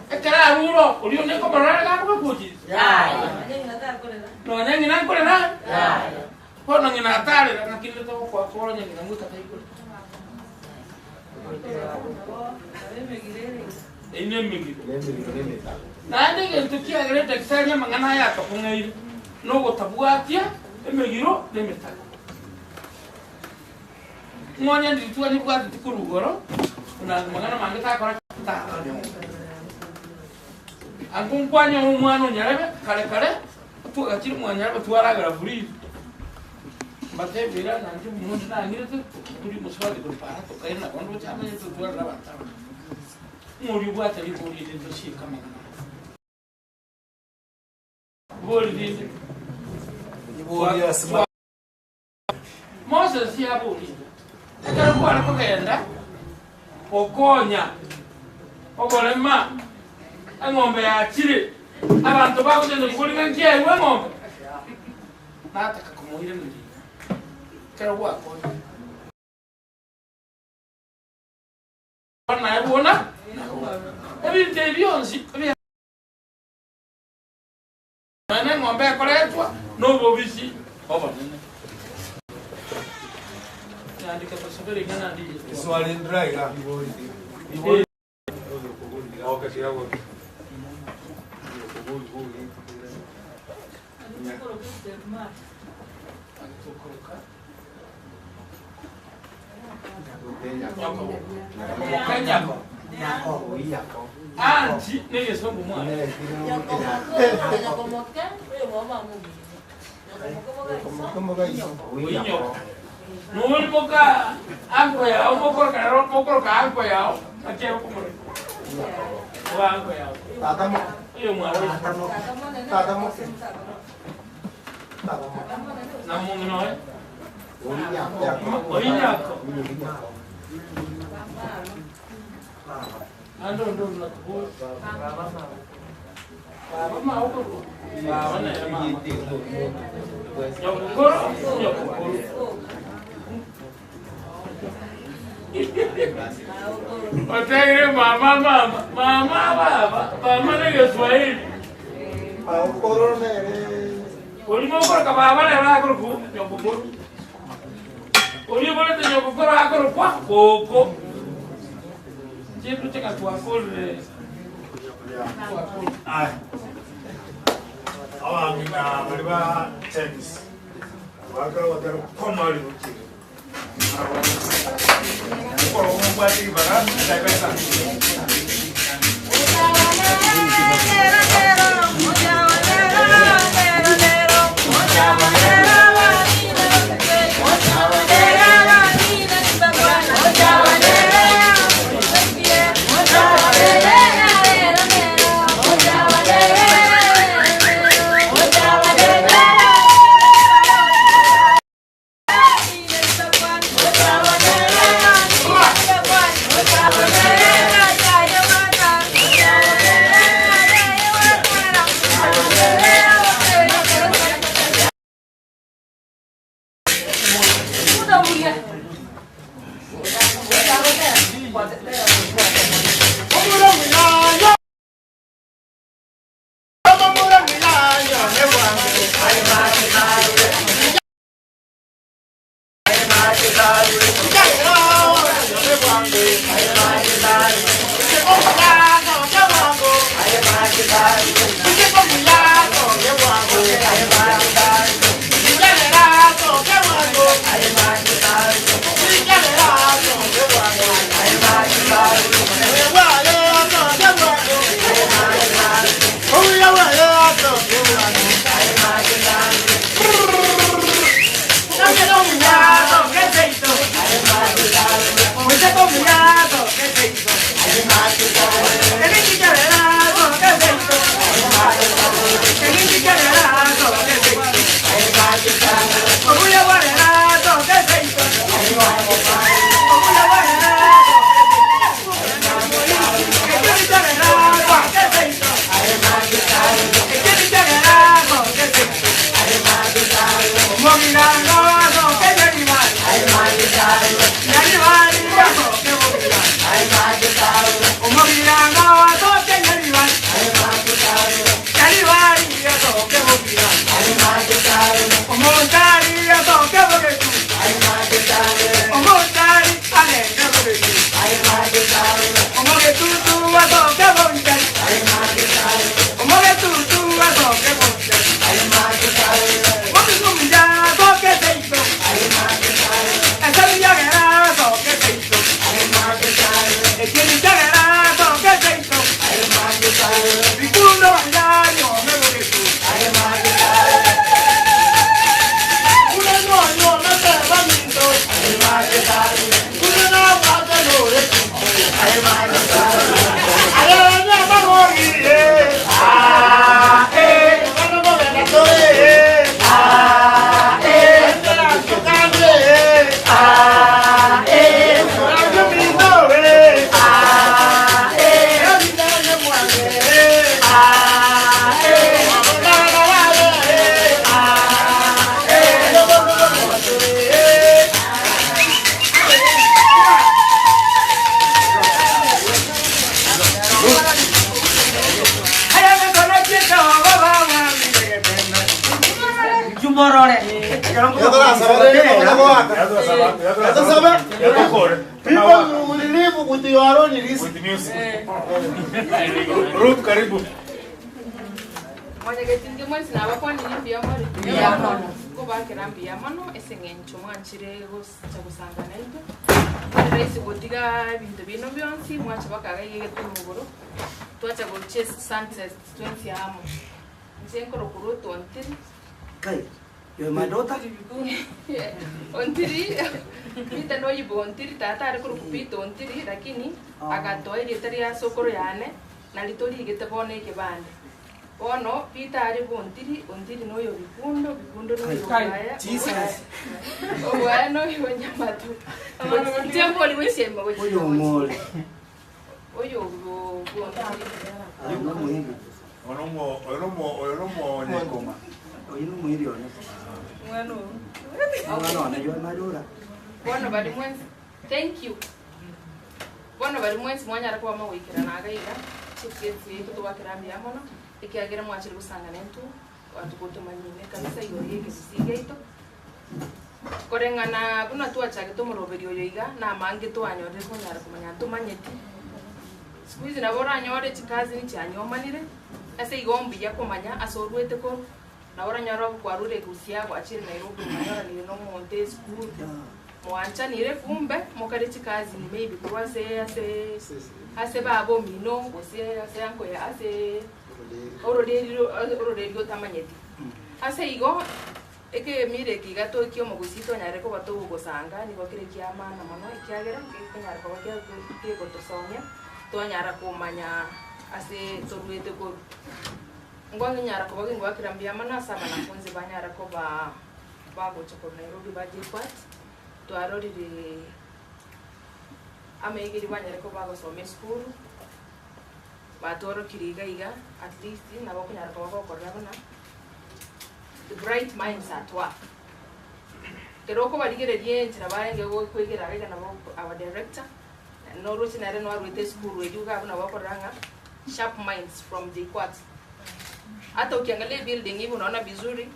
e kara ruro uri ne ko barara ga ko kuji ya no nyangi nan ko na ya ko no ngina tare na kile to ko ko nyangi na muta kai ko ene migire na ndege tukia gre taksanya mangana ya to kungai no go tabuatia emegiro nemeta ngonya nditwa ni kwa tikurugoro una magana mangeta kora ta angum kwanya umwana nyarebe kare kare tu akiri mwanyarebe tuaragara buri bate bira nanju mundu na ngire tu buri muswali ko para to kaina kondo chama ni tu tuara bata muri bwata ri buri ndi shika magana buri ndi buri asma Moses ya buri Ekara kwa kugenda okonya ogolema engombe ya chiri abantu bakugenda kulinga nkiye we ngombe nataka kumuhire ndi kera wako bana yabona ebinte byonsi nane ngombe koletwa no bisi oba andika pasabere gana ndi swali ndrai okay yawo anti nege songo mwana Nui moka angko yao, mokor ka angko yao, akero kumuri. Wa angko yao. Tata mo. Iyo mwa. Tata mo. Namu minoe. Oinyako. Oinyako. Ando ndo nakuwa. Baba mau ko. Baba na ya mama. Nyokoro. Otengre mama baba na Kiswahili. Nyokoro ne. Ulimo ko ka baba na ra ko ku nyokoro. Ulimo na nyokoro akoro kwa koko. Jibu cheka kwa kole. Ah. Awa mina mariba tennis. Wakara wadaro komari uchi. Kwa mbali bara ndabesa. People will live with your own risk. With music. Ruth, karibu. Mwenyekiti ndimwe sinaba kwa nyimbia mari. Ya. Kuba kirambia mano esengencho mwanchire cha gusangana ito. Raisi godiga bintu bino byonsi mwacha bakaga yege tumugoro. Twacha go chase sunset 20 amo. Nsenko rokuruto ontiri. Kai. You're my daughter? Ontiri, mita no yibo ontiri tata ari kuru kupito ontiri lakini agatoa ile tari ya sokoro yane na litori igete bone kibande. Ono pita ari ontiri no yo bikundo no yo baya. Jesus. Owa no yo nyamatu. Tempo li wesema we. Oyo mole. Oyo go Onomo nekoma. Oyo no mwili ona. Mwana. Na yo my daughter. Bono bali mwenzi. Thank you. Bono bali mwenzi mwanya arakuwa mawikira nagaiga. Tukezi kutuwakira mbiamono. Ikiagira mwachiri gusanga nentu watukote manyine kabisa igoriye kisigeito. Korengana buna tuachage tumuroberi oyoiga na mangi twanyore kunyara kumanya tumanyeti. Squeeze na bora nyore chikazi ni chanyomanire. Ase igombi ya kumanya asorwete ko na bora nyoro kwarure kusia kwa chiri Nairobi manyora ni no monte school. Mwancha nire kumbe mokare chikazi ni maybe kwa ase babo mino ase anko ya ase oroderio tamanyeti. Ase igo eke mire kigato kio mogusito nyare ko bato gusanga ni bakire kiama na mano ikiagera kinyara ko kia ko tosonya to nyara kumanya ase torwete ko ngwangi nyara ko bagi ngwakira mbiama saba na funzi banyara ko bago choko Nairobi baje kwat to arorire ameigiri banyara ko bago some school batoro kiriga iga at least na bako nyara ko bago korabana the bright minds at work. Keroko baligere dienzi na baenge go kwegera rega na our director no rochi na reno arwete school we duga na bako ranga sharp minds from the quad. Hata ukiangalia building hivi unaona vizuri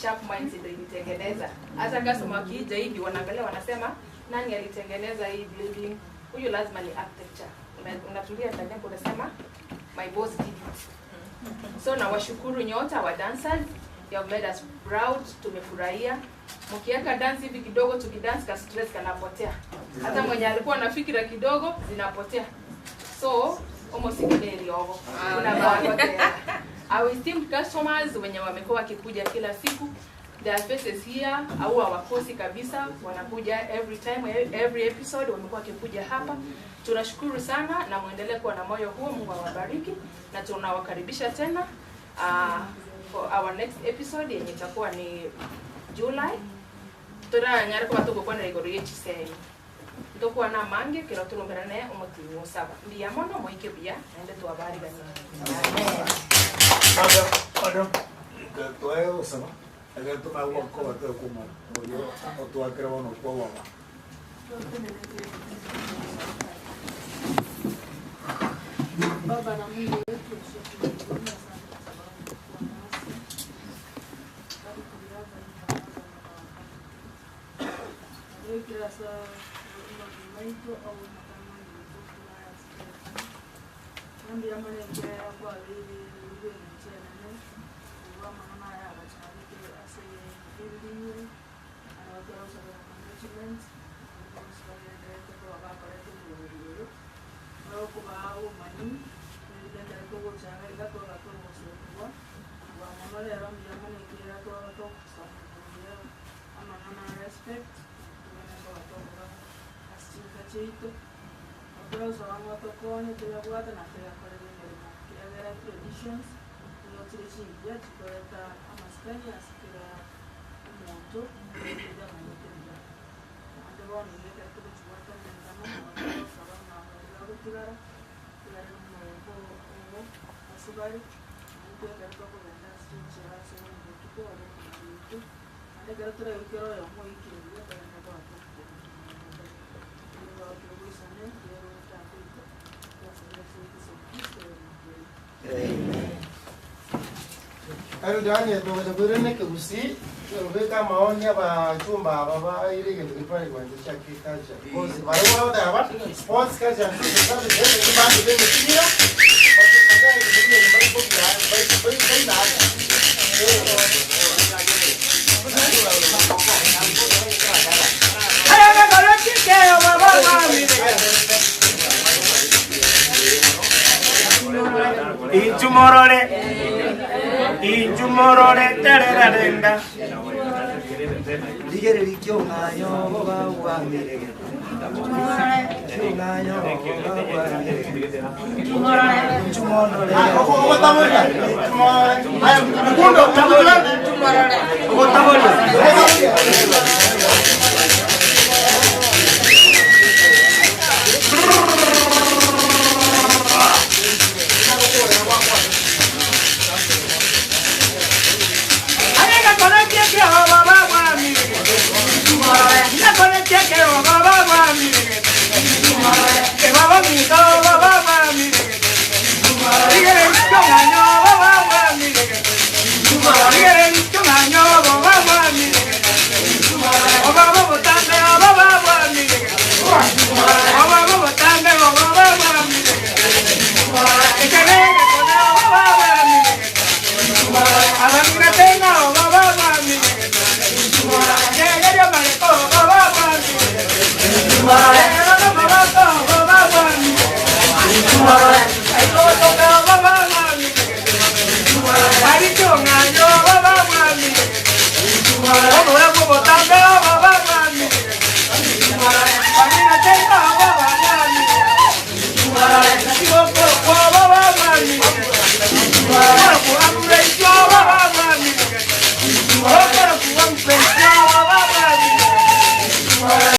sharp minds ndio ilitengeneza. Hata customer kija hivi wanaangalia wanasema nani alitengeneza hii building? Huyu lazima ni architecture. Unatulia ndani yako unasema my boss did it. So na washukuru nyote wa dancers. You have made us proud, tumefurahia. Mkiweka dance hivi kidogo tukidance ka stress kanapotea. Hata mwenye alikuwa anafikira kidogo zinapotea. So almost ikideri ogo. Unapotea. Our esteemed customers wenye wamekuwa wakikuja kila siku, their faces here au hawakosi kabisa, wanakuja every time, every episode wamekuwa wakikuja hapa. Tunashukuru sana na muendelee kuwa na moyo huo. Mungu awabariki na tunawakaribisha tena for our next episode yenye itakuwa ni July. Tora nyara kwa tuko kwa igoro yechi sei. Ndokwa na mange kero tulongerane umoti musaba. Ndiya mono moike bia ende tu habari gani. Madam, toyo sama. Agar tu mau ko bato ko mo. Moyo o tu akira wono ko wala. Baba na Mungu wetu Aplauso a watu kone tuyabuata na tuyakore bimurimo kiagera traditions no kirishijya kikoreta amaskani asikira umuntu kugira amayitenda ande bone leka tukibuata ndana no sabana na kutirara tuyare mu ngo asubari ndo gato ko benda sinchira se ngo tuko ari mu ande gato tuyikero yo mo ikiri ya benda bato Ayo janye to ga bure ne ke usi to be ka maoni aba chumba baba ile ke kifanye kuanzisha kikacha kozi bale wao da ba sports kacha ndio sababu ndio bado ndio mpira baadaye ndio ndio bobi ya bai na Aya ga kike yo baba mami Inchumorore tererarenda Ligere likyongayo oba wamire. Kyongayo oba wamire. Chumorore. Okotamoria. Chumorore. Aya mkundo. Chumorore. Okotamoria.